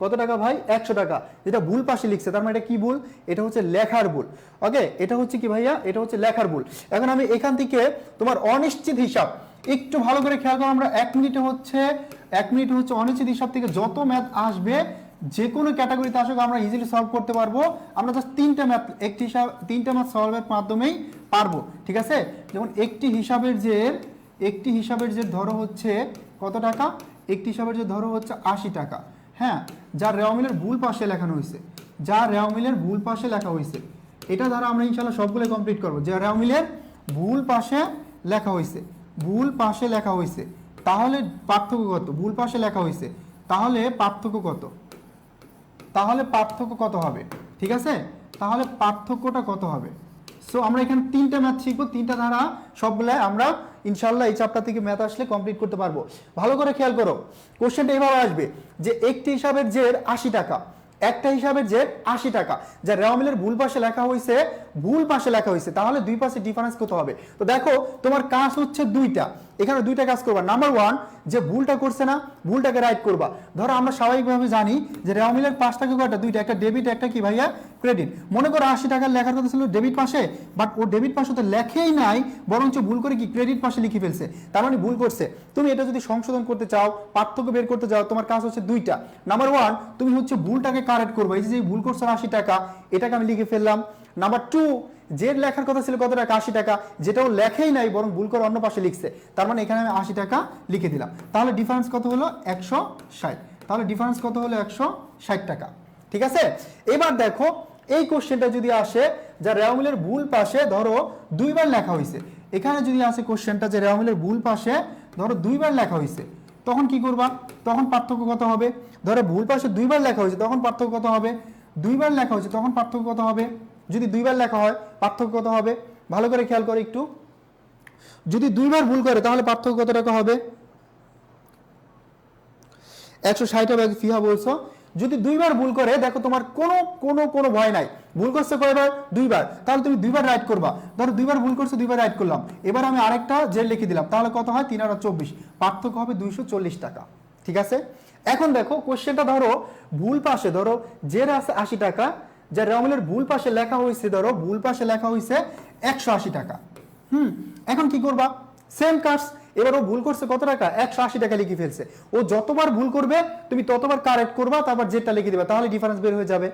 কত টাকা ভাই 100 টাকা, যেটা ভুল পাশে লিখছে তার মানে এটা কি ভুল, এটা হচ্ছে লেখার ভুল। ওকে, এটা হচ্ছে কি ভাইয়া, এটা হচ্ছে লেখার ভুল। এখন আমি এখান থেকে তোমার অনিশ্চিত হিসাব একটু ভালো করে খেয়াল করো, আমরা 1 মিনিটে হচ্ছে অনিশ্চিত হিসাব থেকে যত ম্যাথ আসবে যে কোনো ক্যাটাগরিতে আসুক আমরা ইজিলি সলভ করতে পারবো। আমরা জাস্ট তিনটা ম্যাথ সলভের মাধ্যমেই পারবো, ঠিক আছে। যেমন একটি হিসাবের যে ধরো হচ্ছে কত টাকা, একটি হিসাবের যে ধরো হচ্ছে 80 টাকা, হ্যাঁ, যা রেওয়া মিলের ভুল পাশে লেখানো হয়েছে, এটা দ্বারা আমরা ইনশাল্লাহ সবগুলো কমপ্লিট করবো। যে রেওয়া মিলের ভুল পাশে লেখা হয়েছে, তাহলে পার্থক্য কত, ভুল পাশে লেখা হয়েছে, তাহলে পার্থক্য কত হবে, ঠিক আছে, তাহলে পার্থক্যটা কত হবে। সো আমরা এখানে তিনটা ম্যাথ শিখবো, তিনটা ধারা সবগুলো আমরা ইনশাল্লাহ এই চ্যাপ্টার থেকে ম্যাথ আসলে কমপ্লিট করতে পারবো। ভালো করে খেয়াল করো, কোশ্চেনটা এভাবে আসবে যে একটি হিসাবের জের 80 টাকা, একটা হিসাবের জের 80 টাকা, যা রেওয়া মিলের ভুল পাশে লেখা হয়েছে, তাহলে দুই পাশে ডিফারেন্স কত হবে। তো দেখো তোমার কাজ হচ্ছে দুইটা, এখানে দুইটা কাজ করবা। নাম্বার 1 যে ভুলটা করছে না, ভুলটাকে রাইট করবা। ধরো আমরা স্বাভাবিকভাবে জানি যে রেওয়া মিলের পাশ থাকে কয়টা, দুইটা, একটা ডেবিট একটা কি ভাইয়া ক্রেডিট। মনে করো 80 টাকার লেখার কথা ছিল ডেবিট পাশে, বাট ও ডেবিট পাশে তো লেখেই নাই, বরঞ্চ ভুল করে কি ক্রেডিট পাশে লিখে ফেলছে, তার মানে ভুল করছে। তুমি এটা যদি সংশোধন করতে চাও, পার্থক্য বের করতে চাও, তোমার কাজ হচ্ছে দুইটা। নাম্বার 1 তুমি হচ্ছে ভুলটাকে কারেক্ট করবে, এই যে ভুল করছো 80 টাকা, এটাকে আমি লিখে ফেললাম। নাম্বার 2 যে লেখার কথা ছিল কত টাকা 80 টাকা, যেটাও লেখেই নাই বরং ভুল করে অন্য পাশে লিখছে, তার মানে এখানে আমি 80 টাকা লিখে দিলাম। তাহলে ডিফারেন্স কত হলো 160 টাকা, ঠিক আছে। এবার দেখো এই কোশ্চেনটা যদি আসে যা রেওয়া মিলের ভুল পাশে ধরো দুইবার লেখা হয়েছে, এখানে যদি আসে কোশ্চেনটা যে রেওয়া মিলের ভুল পাশে ধরো দুইবার লেখা হয়েছে, তখন কি করবা, তখন পার্থক্য কত হবে। ধরো ভুল পাশে দুইবার লেখা হয়েছে, তখন পার্থক্য কত হবে, দুইবার লেখা হয়েছে তখন পার্থক্য কত হবে, যদি দুইবার লেখা হয় পার্থক্য কত হবে, ভালো করে খেয়াল করে একটু। যদি দুইবার ভুল করে তাহলে পার্থক্য কত টাকা হবে, 160 টাকা ফিহা বলছো। যদি দুইবার ভুল করে, দেখো তোমার কোনো ভয় নাই, ভুল করছে কয়বার, দুইবার, তাহলে তুমি দুইবার রাইট করবা। ধরো দুইবার ভুল করছো, দুইবার রাইট করলাম, এবার আমি আরেকটা জেল লিখে দিলাম, তাহলে কত হয় 3 আর 24, পার্থক্য হবে 240 টাকা, ঠিক আছে। এখন দেখো কোশ্চেনটা ধরো ভুল পাশে ধরো জের আছে 80 টাকা, যা রেওয়া মিলের ভুল পাশে লেখা হয়েছে, ধরো ভুল পাশে লেখা হয়েছে 180 টাকা। এখন কি করবা, সেম কাজ, এবার ও ভুল করছে কত টাকা 180 টাকা লিখে ফেলছে, ও যতবার ভুল করবে তুমি ততবার কারেক্ট করবা, তারপর জেডটা লিখে দিবা, তাহলে ডিফারেন্স বের হয়ে যাবে।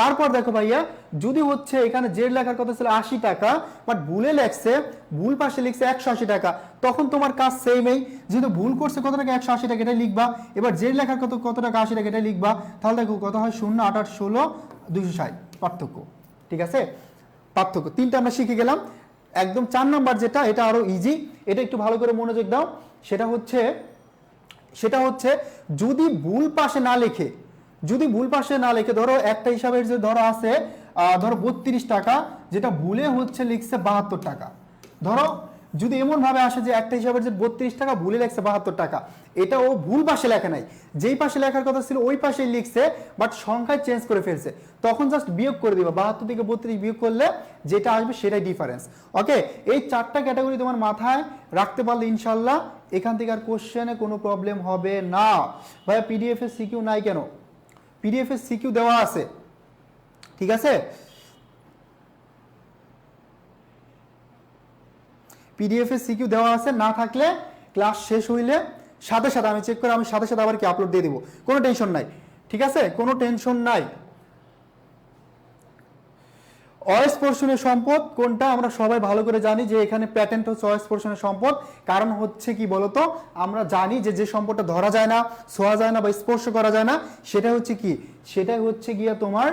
তারপর দেখো ভাইয়া যদি হচ্ছে এখানে জেড লেখার কথা ছিল 80 টাকা, বাট ভুলে লেখছে, ভুল পাশে লিখছে 180 টাকা, তখন তোমার কাজ সেমই, যেহেতু ভুল করছে কত টাকা 180 টাকা এটা লিখবা, এবার জেড লেখার কত টাকা 80 টাকা এটা লিখবা, তাহলে দেখো কত হয় 0 8 8 16 260 পার্থক্য, ঠিক আছে। পার্থক্য তিনটা আমরা শিখে গেলাম। একদম 4 নাম্বার যেটা, এটা আরো ইজি, এটা একটু ভালো করে মনোযোগ দাও। সেটা হচ্ছে যদি ভুল পাশে না লেখে, ধরো একটা হিসাবের যে ধরো আছে ধরো 32 টাকা, যেটা ভুলে হচ্ছে লিখছে 72 টাকা। ধরো যদি এমন ভাবে আসে যে একটা হিসাবের যে 32 টাকা ভুলে লিখছে 72 টাকা, এটা ও ভুল পাশে লেখা নাই, যেই পাশে লেখার কথা ছিল ওই পাশেই লিখছে, বাট সংখ্যায় চেঞ্জ করে ফেলছে, তখন জাস্ট বিয়োগ করে দিবা, 72 থেকে 32 বিয়োগ করলে যেটা আসবে সেটাই ডিফারেন্স। ওকে, এই 4টা ক্যাটাগরি তোমার মাথায় রাখতে পারলে ইনশাল্লাহ এখান থেকে আর কোশ্চেনে কোনো প্রবলেম হবে না। ভাইয়া পিডিএফ এর সিকিউ নাই কেন, পিডিএফ এর সিকিউ দেওয়া আছে, ঠিক আছে, পিডিএফ এর সিকিউ দেওয়া আছে, না থাকলে ক্লাস শেষ হইলে সাথে সাথে আমি চেক করে আমি সাথে সাথে আবার কি আপলোড দিয়ে দিব, কোনো টেনশন নাই, ঠিক আছে, কোনো টেনশন নাই। অয়েস পোর্শনের সম্পদ কোনটা আমরা সবাই ভালো করে জানি যে এখানে প্যাটেন্ট হচ্ছে অয়েস পোর্শনের সম্পদ, কারণ হচ্ছে কি বলতো, আমরা জানি যে সম্পদটা ধরা যায় না, ছোঁয়া যায় না বা স্পর্শ করা যায় না, সেটাই হচ্ছে গিয়া তোমার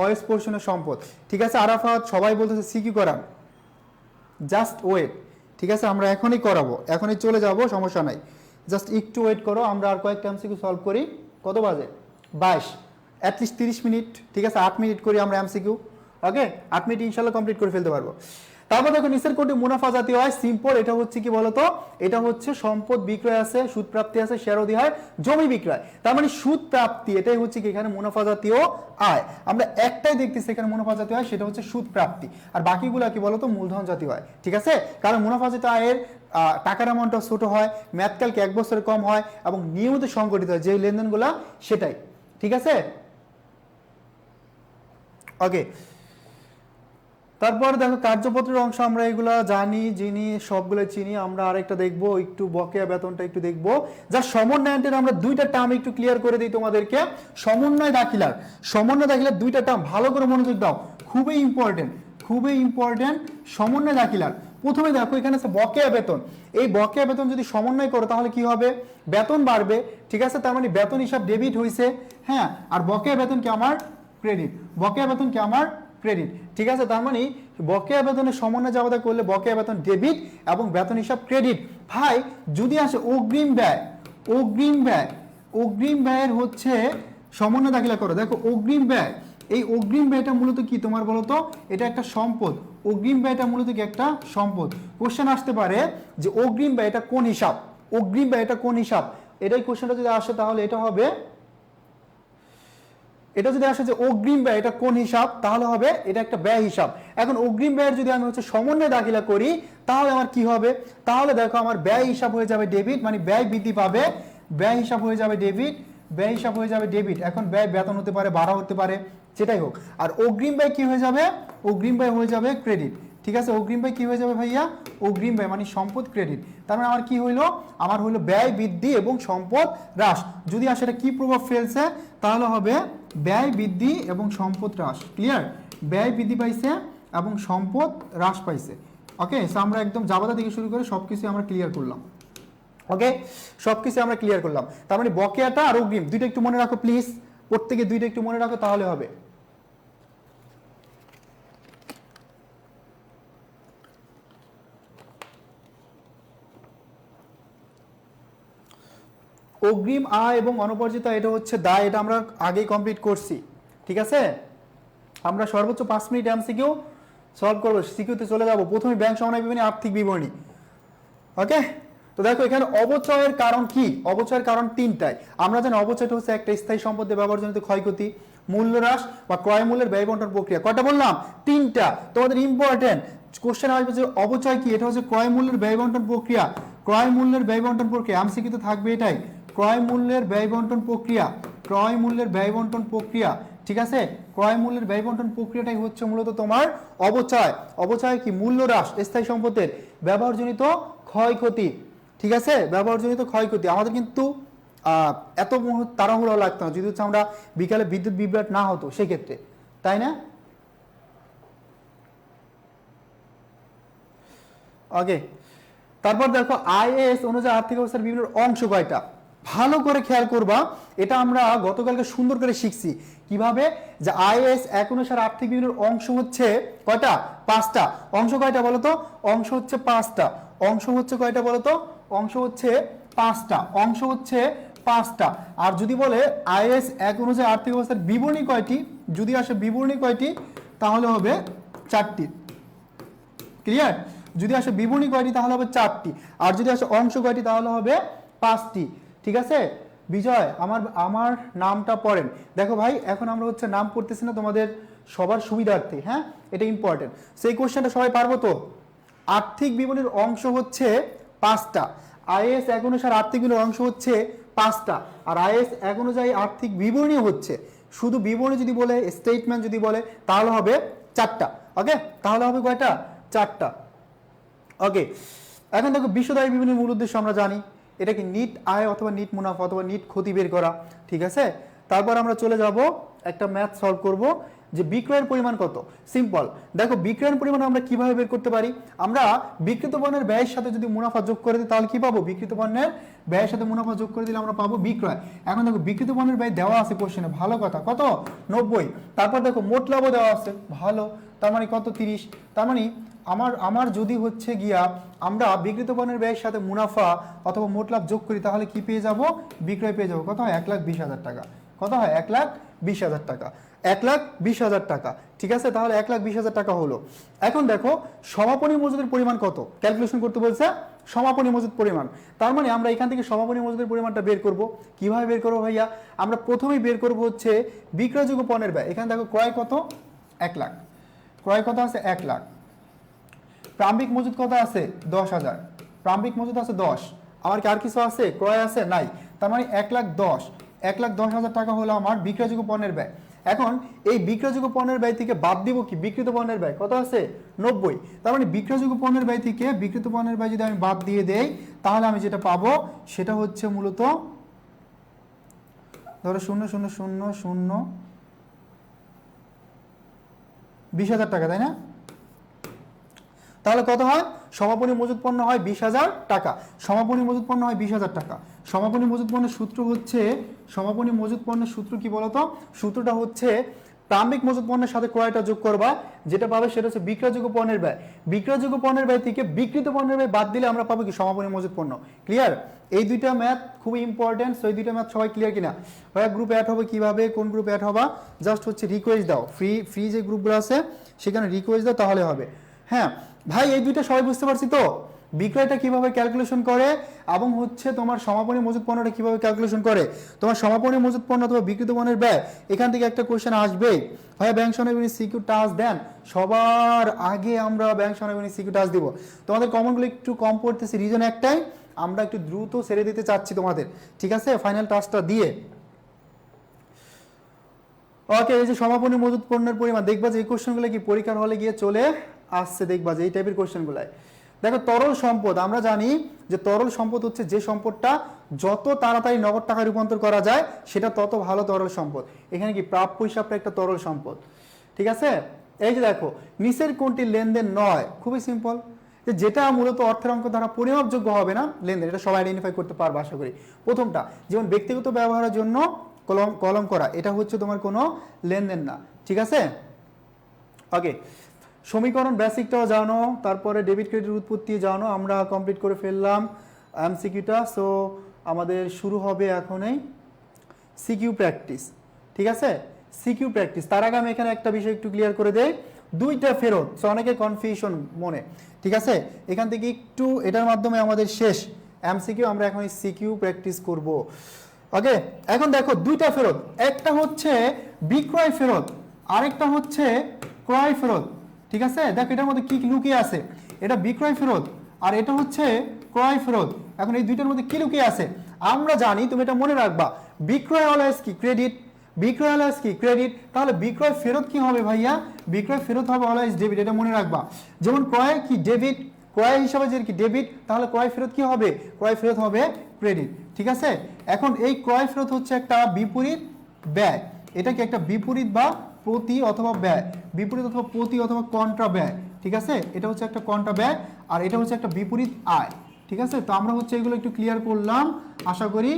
অয়েস পোর্শনের সম্পদ, ঠিক আছে। আরাফাত সবাই বলতেছে সিকিউ করা, জাস্ট ওয়েট, ঠিক আছে, আমরা এখনই করাবো, এখনই চলে যাব, সমস্যা নাই, জাস্ট একটু ওয়েট করো, আমরা আর কয়েকটা এমসিকিউ সলভ করি। কত বাজে 22, অ্যাটলিস্ট 30 মিনিট, ঠিক আছে, 8 মিনিট করি আমরা এমসিকিউ, ওকে, 8 মিনিট ইনশাল্লাহ কমপ্লিট করে ফেলতে পারবো। তারপর দেখো নিচের কোনটি মুনাফা জাতীয় হয়, সিম্পল, এটা হচ্ছে কি বলতো, এটা হচ্ছে সম্পদ বিক্রয় আছে, সুদ প্রাপ্তি আছে, শেয়ার অধিহার, জমি বিক্রয়, তার মানে সুদ প্রাপ্তি, এটাই হচ্ছে কি এখানে মুনাফা জাতীয় আয়। আমরা একটাই দেখতেছি এখানে মুনাফা জাতীয় আয়, সেটা হচ্ছে সুদ প্রাপ্তি, আর বাকিগুলো কি বলতো মূলধন জাতীয় আয়, ঠিক আছে। কারণ মুনাফা জাতীয় আয়ের টাকার অ্যামাউন্টটা ছোট হয়, মেয়াদকালকে 1 বছরের কম হয় এবং নিয়মিত সংগঠিত হয় যে লেনদেনগুলো, সেটাই, ঠিক আছে। ওকে, তারপর দেখো কার্যপত্রের অংশ আমরা এগুলা জানি, যিনি সবগুলো চিনি। আমরা আরেকটা দেখবো, একটু বকেয়া বেতনটা একটু দেখবো, যা সমন্বয়নের আমরা দুইটা টার্ম একটু ক্লিয়ার করে দিই তোমাদেরকে। সমন্বয় দাখিলার, সমন্বয় দাখিলার দুইটা টার্ম ভালো করে মনোযোগ দাও, খুবই ইম্পর্টেন্ট, খুবই ইম্পর্টেন্ট। সমন্বয় দাখিলার প্রথমে দেখো এখানে আছে বকেয়া বেতন, এই বকেয়া বেতন যদি সমন্বয় করো তাহলে কি হবে, বেতন বাড়বে, ঠিক আছে, তার মানে বেতন হিসাব ডেবিট হয়েছে, হ্যাঁ, আর বকেয়া বেতন কি আমার ক্রেডিট, বকেয়া বেতন কি আমার ক্রেডিট, ঠিক আছে। তার মানে বকেয়া বেতনের সমন্বয় জাবেদা করলে বকেয়া বেতন ডেবিট এবং বেতন হিসাব ক্রেডিট। ভাই যদি আসে অগ্রিম ব্যয়, অগ্রিম ব্যয়, অগ্রিম ব্যয়ের হচ্ছে সমন্বয় দাখিলা করো, দেখো অগ্রিম ব্যয়, এই অগ্রিম ব্যয়টা মূলত কি তোমার বলতো, এটা একটা সম্পদ, অগ্রিম ব্যয়টা মূলত কি একটা সম্পদ। কোশ্চেন আসতে পারে যে অগ্রিম ব্যয় এটা কোন হিসাব, অগ্রিম ব্যয় এটা কোন হিসাব, এটাই কোশ্চেনটা যদি আসে তাহলে এটা হবে, এটা যদি আসে যে অগ্রিম ব্যয় এটা কোন হিসাব, তাহলে হবে এটা একটা ব্যয় হিসাব। এখন অগ্রিম ব্যয়ের যদি আমি হচ্ছে সমন্বয় দাখিলা করি তাহলে আমার কি হবে, তাহলে দেখো আমার ব্যয় হিসাব হয়ে যাবে ডেবিট, মানে ব্যয় বৃদ্ধি পাবে, ব্যয় হিসাব হয়ে যাবে ডেবিট, ব্যয় হিসাব হয়ে যাবে ডেবিট। এখন ব্যয় বেতন হতে পারে, ভাড়া হতে পারে, যেটাই হোক। আর অগ্রিম ব্যয় কি হয়ে যাবে, অগ্রিম ব্যয় হয়ে যাবে ক্রেডিট, ঠিক আছে। অগ্রিম ব্যয় কি হয়ে যাবে ভাইয়া, অগ্রিম ব্যয় মানে সম্পদ ক্রেডিট। তার মানে আমার কি হইলো, আমার হইলো ব্যয় বৃদ্ধি এবং সম্পদ হ্রাস। যদি আসে এটা কি প্রভাব ফেলছে, তাহলে হবে ব্যয় বৃদ্ধি এবং সম্পদ হ্রাস। ক্লিয়ার, ব্যয় বৃদ্ধি পাইছে এবং সম্পদ হ্রাস পাইছে। ওকে, সো আমরা একদম জাবেদা থেকে শুরু করে সবকিছু আমরা ক্লিয়ার করলাম। ওকে, সবকিছু আমরা ক্লিয়ার করলাম। তার মানে বকেয়াটা আর অগ্রিম দুইটা একটু মনে রাখো প্লিজ, প্রত্যেকে দুইটা একটু মনে রাখো তাহলে হবে। অগ্রিম আয় এবং অনুপার্জিত এটা হচ্ছে দায়, এটা আমরা আগেই কমপ্লিট করছি, ঠিক আছে। আমরা সর্বোচ্চ 5 মিনিট এমসিকিউ সলভ করবো, সিকিউতে চলে যাব। প্রথমে ব্যাংক সমন্বয় বিবরণী, আর্থিক বিবরণী। ওকে, তো দেখো এখানে অবচয়ের কারণ কি, অবচয়ের কারণ তিনটায়। আমরা জানি অবচয়টা হচ্ছে একটা স্থায়ী সম্পদের ব্যবহারজনিত ক্ষয়ক্ষতি, মূল্য হ্রাস বা ক্রয় মূল্যের ব্যয় বন্টন প্রক্রিয়া। কয়টা বললাম, তিনটা। তোমাদের ইম্পর্টেন্ট কোশ্চেন আসবে যে অবচয় কি, এটা হচ্ছে ক্রয় মূল্যের ব্যয় বন্টন প্রক্রিয়া, ক্রয় মূল্যের ব্যয় বন্টন প্রক্রিয়া, এমসিকিউতে থাকবে এটাই, ক্রয় মূল্যের ব্যয় বন্টন প্রক্রিয়া, ক্রয় মূল্যের ব্যয় বন্টন প্রক্রিয়া, ঠিক আছে। ক্রয় মূল্যের ব্যয় বন্টন প্রক্রিয়াটাই হচ্ছে মূলত তোমার অবচয়। অবচয় কি, মূল্য হ্রাস, স্থায়ী সম্পদের ব্যবহারজনিত ক্ষয়ক্ষতি, ঠিক আছে, ব্যবহারজনিত ক্ষয়ক্ষতি। আমাদের কিন্তু এত তাড়াহুড়ো লাগতো না যদি হচ্ছে আমরা বিকালে বিদ্যুৎ বিভ্রাট না হতো সেক্ষেত্রে, তাই না। ওকে, তারপর দেখো আইএস অনুযায়ী আর্থিক অবস্থার বিভিন্ন অংশ কয়টা, ভালো করে খেয়াল করবা। এটা আমরা গতকালকে সুন্দর করে শিখছি কিভাবে, যে আইএস 1 অনুসারে আর্থিক বিভিন্ন অংশ হচ্ছে কয়টা, 5টা। অংশ কয়টা বলতো, অংশ হচ্ছে 5টা। অংশ হচ্ছে কয়টা বলতো, অংশ হচ্ছে 5টা, অংশ হচ্ছে 5টা। আর যদি বলে আইএস 1 অনুযায়ী আর্থিক অবস্থার বিবরণী কয়টি, যদি আসে বিবরণী কয়টি তাহলে হবে 4টি। ক্লিয়ার, যদি আসে বিবরণী কয়টি তাহলে হবে 4টি, আর যদি আসে অংশ কয়টি তাহলে হবে 5টি, ঠিক আছে। বিজয় আমার নামটা পড়েন। দেখো ভাই এখন আমরা হচ্ছে নাম পড়তেছি না তোমাদের সবার সুবিধার্থে, হ্যাঁ, এটা ইম্পর্টেন্ট। সেই কোশ্চেনটা সবাই পারবো তো। আর্থিক বিবরণীর অংশ হচ্ছে 5টা, আইএস 1 অনুসারে আর্থিক বিবরণীর অংশ হচ্ছে 5টা, আর আইএস 1 অনুযায়ী আর্থিক বিবরণী হচ্ছে, শুধু বিবরণী যদি বলে, স্টেটমেন্ট যদি বলে তাহলে হবে 4টা। ওকে, তাহলে হবে কয়টা, 4টা। ওকে, এখন দেখো বিশদায়ী বিবরণীর মূল উদ্দেশ্য আমরা জানি, এটা কি নিট আয় অথবা নিট মুনাফা অথবা নিট ক্ষতি বের করা, ঠিক আছে। তারপর আমরা চলে যাব একটা ম্যাথ সলভ করব যে বিক্রয়ের পরিমাণ কত। সিম্পল, দেখো বিক্রয়ের পরিমাণ আমরা কিভাবে বের করতে পারি, আমরা বিক্রিত পণ্যের ব্যয়ের সাথে যদি মুনাফা যোগ করে দিই তাহলে কি পাবো, বিক্রিত পণ্যের ব্যয়ের সাথে মুনাফা যোগ করে দিলে আমরা পাবো বিক্রয়। এখন দেখো বিক্রিত পণ্যের ব্যয় দেওয়া আছে কোশ্চেনে, ভালো কথা, কত 90। তারপর দেখো মোট লাভও দেওয়া আছে, ভালো, তার মানে কত 30। তার মানে আমার যদি হচ্ছে গিয়া আমরা বিক্রিত পণ্যের ব্যয়ের সাথে মুনাফা অথবা মোট লাভ যোগ করি তাহলে কি পেয়ে যাব, বিক্রয় পেয়ে যাব, কত হয় 1,20,000 টাকা, কত হয় 1,20,000 টাকা। 1,20,000 টাকা। ঠিক আছে, তাহলে 1,20,000 টাকা হলো। এখন দেখো সমাপনী মজুদের পরিমাণ কত ক্যালকুলেশন করতে বলছে, সমাপনী মজুদ পরিমাণ। তার মানে আমরা এখান থেকে সমাপনী মজুদের পরিমাণটা বের করব। কিভাবে বের করবো ভাইয়া? আমরা প্রথমেই বের করব হচ্ছে বিক্রয়যোগ্য পণ্যের ব্যয়। এখানে দেখো ক্রয় কত, 1 লাখ, ক্রয় কত আছে 1 লাখ, প্রারম্ভিক মজুদ কত আছে 10,000, প্রারম্ভিক মজুদ আছে 10, আমার কি আর কিছু আছে, ক্রয় আছে নাই, তার মানে 1,10,000 টাকা হলো আমার বিক্রয়যোগ্য পণ্যের ব্যয়। এখন এই বিক্রয়যোগ্য পণ্যের ব্যয় থেকে বাদ দিব কি বিক্রিত পণ্যের ব্যয়, কত আছে 90। তার মানে বিক্রয়যোগ্য পণ্যের ব্যয় থেকে বিক্রিত পণ্যের ব্যয় যদি আমি বাদ দিয়ে দেই, তাহলে আমি যেটা পাবো সেটা হচ্ছে মূলত ধরো 0,0,0,0 20,000 টাকা, তাই না? তাহলে কত হয়, সমাপনী মজুদ পণ্য হয় 20,000 টাকা, সমাপনী মজুদ পণ্য হয় 20,000 টাকা। সমাপনী মজুদ পণ্যের সূত্র হচ্ছে, সমাপনী মজুদ পণ্যের সূত্র কি বলতো, সূত্রটা হচ্ছে প্রারম্ভিক মজুদ পণ্যের সাথে ক্রয়টা যোগ করবা, যেটা পাবে সেটা হচ্ছে বিক্রয়যোগ্য পণ্যের ব্যয়। বিক্রয়যোগ্য পণ্যের ব্যয় থেকে বিক্রিত পণ্যের ব্যয় বাদ দিলে আমরা পাবো কি সমাপনী মজুদ পণ্য। ক্লিয়ার? এই দুইটা ম্যাথ খুবই ইম্পর্টেন্ট। সো এই দুইটা ম্যাথ সবাই ক্লিয়ার কিনা? ভাইয়া গ্রুপ অ্যাড হবে কিভাবে, কোন গ্রুপ অ্যাড হবা, জাস্ট হচ্ছে রিকোয়েস্ট দাও, ফ্রি যে গ্রুপগুলো আছে সেখানে রিকোয়েস্ট দাও, তাহলে হবে। হ্যাঁ ভাই, এই দুইটা সবাই বুঝতে পারছি তো, বিক্রয়টা কিভাবে ক্যালকুলেশন করে এবং হচ্ছে তোমার সমাপনী মজুদ পণ্যটা কিভাবে ক্যালকুলেশন করে। তোমার সমাপনী মজুদ পণ্য অথবা বিক্রিত পণ্যের ব্যয়, এখান থেকে একটা কোশ্চেন আসবেই। ভাইয়া ব্যাংক সনদ সিকিউ টাস্ক দেন, সবার আগে আমরা ব্যাংক সনদ সিকিউ টাস্ক দিব। তোমাদের কমনগুলো একটু কম পড়তেছে, রিজন একটাই, আমরা একটু দ্রুত ছেড়ে দিতে চাচ্ছি তোমাদের, ঠিক আছে, ফাইনাল টাস্কটা দিয়ে। ওকে, এই যে সমাপনী মজুদ পণ্যের পরিমাণ, দেখবা যে এই কোশ্চেনগুলো কি পরীক্ষার হলে গিয়ে চলে আসছে, দেখবা যে এই টাইপের কোশ্চেনগুলাই। দেখো তরল সম্পদ, আমরা জানি যে তরল সম্পদ হচ্ছে যে সম্পদটা যত তাড়াতাড়ি নগদ টাকায় রূপান্তর করা যায় সেটা তত ভালো তরল সম্পদ। এখানে কি প্রাপ্য হিসাবটা একটা তরল সম্পদ, ঠিক আছে। এই যে দেখো নিচের কোনটি লেনদেন নয়, খুবই সিম্পল, যে যেটা মূলত অর্থের অঙ্ক দ্বারা পরিমাপযোগ্য হবে না লেনদেন, এটা সবাই আইডেন্টিফাই করতে পারবে আশা করি। প্রথমটা যেমন ব্যক্তিগত ব্যবহারের জন্য কলম করা, এটা হচ্ছে তোমার কোনো লেনদেন না, ঠিক আছে। ওকে, সমীকরণ বেসিকটাও জানো, তারপরে ডেবিট ক্রেডিট উৎপত্তি জানো, আমরা কমপ্লিট করে ফেললাম এমসিকিউটা। সো আমাদের শুরু হবে এখনই সিকিউ প্র্যাকটিস, ঠিক আছে, সিকিউ প্র্যাকটিস। তার আগে আমি এখানে একটা বিষয় একটু ক্লিয়ার করে দেই, দুইটা ফেরত, সো অনেকের কনফিউশন মনে, ঠিক আছে। এখান থেকে একটু এটার মাধ্যমে আমাদের শেষ এমসিকিউ, আমরা এখন সিকিউ প্র্যাকটিস করব। ওকে, এখন দেখো দুইটা ফেরত, একটা হচ্ছে বিক্রয় ফেরত, আরেকটা হচ্ছে ক্রয় ফেরত, ঠিক আছে। দেখো এটার মধ্যে কি লুকিয়ে আছে, এটা বিক্রয় ফেরত আর এটা হচ্ছে ক্রয় ফেরত। এখন এই দুইটার মধ্যে কি লুকিয়ে আছে আমরা জানি, তুমি এটা মনে রাখবা, বিক্রয় অলওয়েজ কি ক্রেডিট, বিক্রয় অলওয়েজ কি ক্রেডিট, তাহলে বিক্রয় ফেরত কি হবে ভাইয়া, বিক্রয় ফেরত হবে অলওয়েজ ডেবিট, এটা মনে রাখবা। যেমন ক্রয় কি ডেবিট, ক্রয় হিসাবে যে কি ডেবিট, তাহলে ক্রয় ফেরত কি হবে, ক্রয় ফেরত হবে ক্রেডিট, ঠিক আছে। এখন এই ক্রয় ফেরত হচ্ছে একটা বিপরীত ব্যয়, এটা কি একটা বিপরীত বা প্রতি অথবা ব্যয়, বিপরীত অথবা প্রতি অথবা কন্ট্রা ব্যয়, ঠিক আছে। এটা হচ্ছে একটা কন্ট্রা ব্যয় আর এটা হচ্ছে একটা বিপরীত আয়, ঠিক আছে। তো আমরা হচ্ছে এগুলো একটু ক্লিয়ার করলাম, আশা করি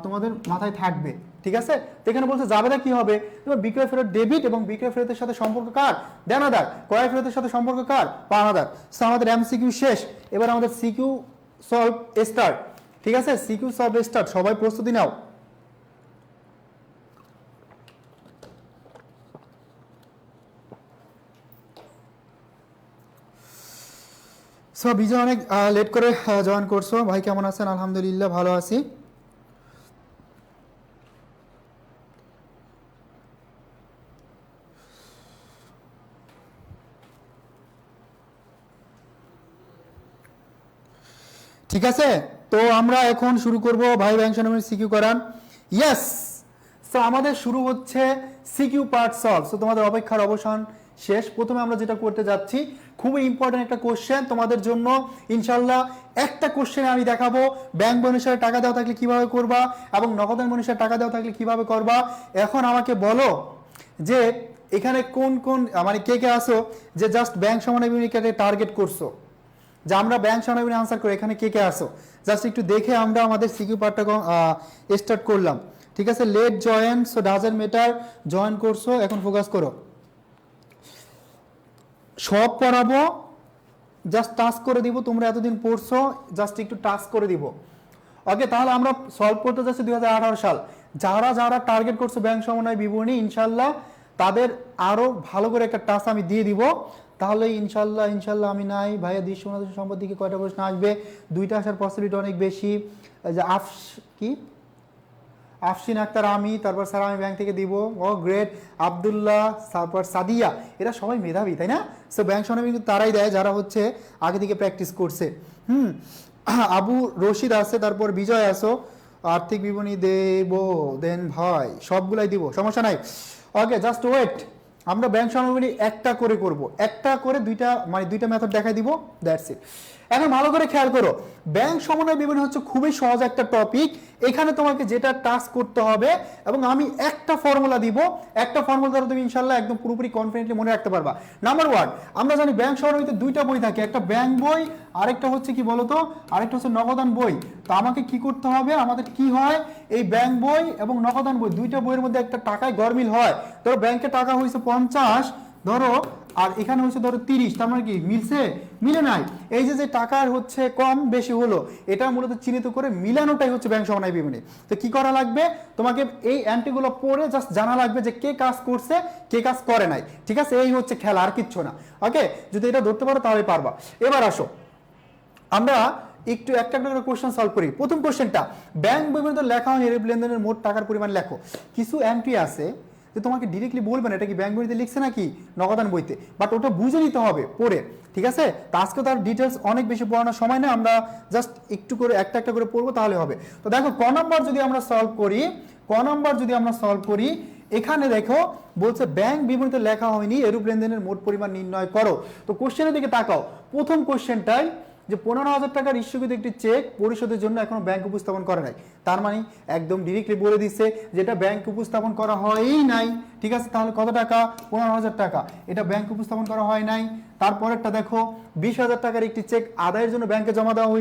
তোমাদের মাথায় থাকবে, ঠিক আছে। তো এখানে বলছে জাবেদা কি হবে, তোমার বিক্রয় ফেরত ডেবিট এবং বিক্রয় ফেরতের সাথে সম্পর্ক কার, দেনাদার, ক্রয় ফেরতের সাথে সম্পর্ক কার, পাওনাদার। সো আমাদের এমসিকিউ শেষ, এবার আমাদের সিকিউ সলভ স্টার্ট, ঠিক আছে, সিকিউ সলভ স্টার্ট। সবাই প্রস্তুতি নাও। সো বিজয় অনেক লেট করে জয়েন করছো, ভাই কেমন আছেন? আলহামদুলিল্লাহ ভালো আছি। ঠিক আছে, তো আমরা এখন শুরু করব ভাই ব্যাংক সনদের সিকিউ করান। ইয়েস, সো আমাদের শুরু হচ্ছে সিকিউ পার্ট সলভ। সো তোমাদের অপেক্ষার অবসান শেষ। প্রথমে আমরা যেটা করতে যাচ্ছি, খুবই ইম্পর্টেন্ট একটা কোশ্চেন তোমাদের জন্য ইনশাল্লাহ। একটা কোশ্চেনে আমি দেখাবো ব্যাংক বনুসারে টাকা দেওয়া থাকলে কিভাবে করবা এবং নগদান বনুসারে টাকা দেওয়া থাকলে কিভাবে করবা। এখন আমাকে বলো যে এখানে কোন কোন মানে কে কে আসো যে জাস্ট ব্যাংক সমান ইউনিটকে টার্গেট করছো, যে আমরা ব্যাংক সমানাবিনী আনসার করে, এখানে কে কে আসো জাস্ট একটু দেখে আমরা আমাদের সিকিউ পার্টটা স্টার্ট করলাম, ঠিক আছে। Late join, so doesn't matter, join করছো, এখন ফোকাস করো। সব পড়াবো, জাস্ট টাস্ক করে দিব, তোমরা এতদিন পড়ছো, জাস্ট একটু টাস্ক করে দিব। ওকে, তাহলে আমরা সলভ করতে যাচ্ছি 2018 সাল, যারা যারা টার্গেট করছো ব্যাংক সমন্বয় বিবরণী ইনশাল্লাহ তাদের আরো ভালো করে একটা টাস্ক আমি দিয়ে দিব, তাহলে ইনশাল্লাহ ইনশাল্লাহ আমি নাই ভাইয়া দৃশ্য সম্পদ দিকে কয়টা প্রশ্ন আসবে, দুইটা আসার পসিবিলিটি অনেক বেশি। যে কি আফসিন আক্তার, আমি তারপর স্যার আমি ব্যাংক থেকে দিব, ও গ্রেট। আবদুল্লাহ, তারপর সাদিয়া, এরা সবাই মেধাবী তাই না? সো ব্যাংক সমন্বয় কিন্তু তারাই দেয় যারা হচ্ছে আগে থেকে প্র্যাকটিস করছে। আবু রশিদ আছে, তারপর বিজয় আসো, আর্থিক বিবরণী দেব দেন ভাই, সবগুলাই দিব, সমস্যা নাই। ওকে, জাস্ট ওয়েট, আমরা ব্যাংক সমন্বয় একটা করে করব, একটা করে দুইটা মেথড দেখাই দিব, দ্যাটস ইট। এখন ভালো করে খেয়াল করো, ব্যাংক সমন্বয় বিবরণী হচ্ছে খুবই সহজ একটা টপিক। এখানে তোমাকে যেটা টাস্ক করতে হবে, এবং আমি একটা ফর্মুলা দিব, একটা ফর্মুলা দ্বারা তুমি ইনশাল্লাহ একদম পুরোপুরি কনফিডেন্টলি মনে রাখতে পারবা। নাম্বার ওয়ান, আমরা জানি ব্যাংক সমন্বয়তে দুইটা বই থাকে, একটা ব্যাংক বই, আরেকটা হচ্ছে কি বলতো, আরেকটা হচ্ছে নগদান বই। তো আমাকে কি করতে হবে, আমাদের কি হয়, এই ব্যাংক বই এবং নগদান বই দুইটা বইয়ের মধ্যে একটা টাকায় গরমিল হয়। ধরো ব্যাংকে টাকা হয়েছে 50 ধরো, আর এখানে হচ্ছে ধরো 30, তার মানে কি মিলছে? মিলে নাই। এই যে টাকার হচ্ছে কম বেশি হলো, এটা মূলত চিহ্নিত করে মিলানোটাই হচ্ছে ব্যাংক সমন্বয় বিবরণী। তো কি করা লাগবে, তোমাকে এই অ্যান্টিগুলো পড়ে জাস্ট জানা লাগবে যে কে কাজ করছে কে কাজ করে নাই, ঠিক আছে? এই হচ্ছে খেলা, আর কিচ্ছু না। ওকে, যদি এটা ধরতে পারো তাহলে পারবা। এবার আসো আমরা একটু একটা একটা করে কোশ্চেন সলভ করি। প্রথম কোশ্চেনটা, ব্যাংক বিবরণীতে লেখা হয় লেনদেনের মোট টাকার পরিমাণ লেখো। কিছু এন্ট্রি আছে যে তোমাকে ডিরেক্টলি বলবে না এটা কি ব্যাংক বইতে লিখছে নাকি নগদান বইতে, বাট ওটা বুঝে নিতে হবে পড়ে, ঠিক আছে? তো আজকে তার ডিটেলস অনেক বেশি পড়ানোর সময় না, আমরা জাস্ট একটু করে একটা একটা করে পড়বো তাহলে হবে। তো দেখো ক নাম্বার যদি আমরা সলভ করি, এখানে দেখো বলছে ব্যাংক বিবরণীতে লেখা হয়নি এরূপ লেনদেনের মোট পরিমাণ নির্ণয় করো। তো কোশ্চেনের দিকে তাকাও, প্রথম কোশ্চেনটাই যে 15,000 টাকার ইস্যুকৃত একটি চেক পরিশোধের জন্য এখনো ব্যাংক উপস্থাপন করে নাই, তার মানে একদম ডিরেক্টলি বলে দিচ্ছে যেটা ব্যাংক উপস্থাপন করা হয়ই নাই, ঠিক আছে? তাহলে কত টাকা? 15,000 টাকা, এটা ব্যাংক উপস্থাপন করা হয় নাই। তারপরেরটা দেখো, 20,000 টাকার একটি চেক আদায়ের জন্য ব্যাংকে জমা দেওয়া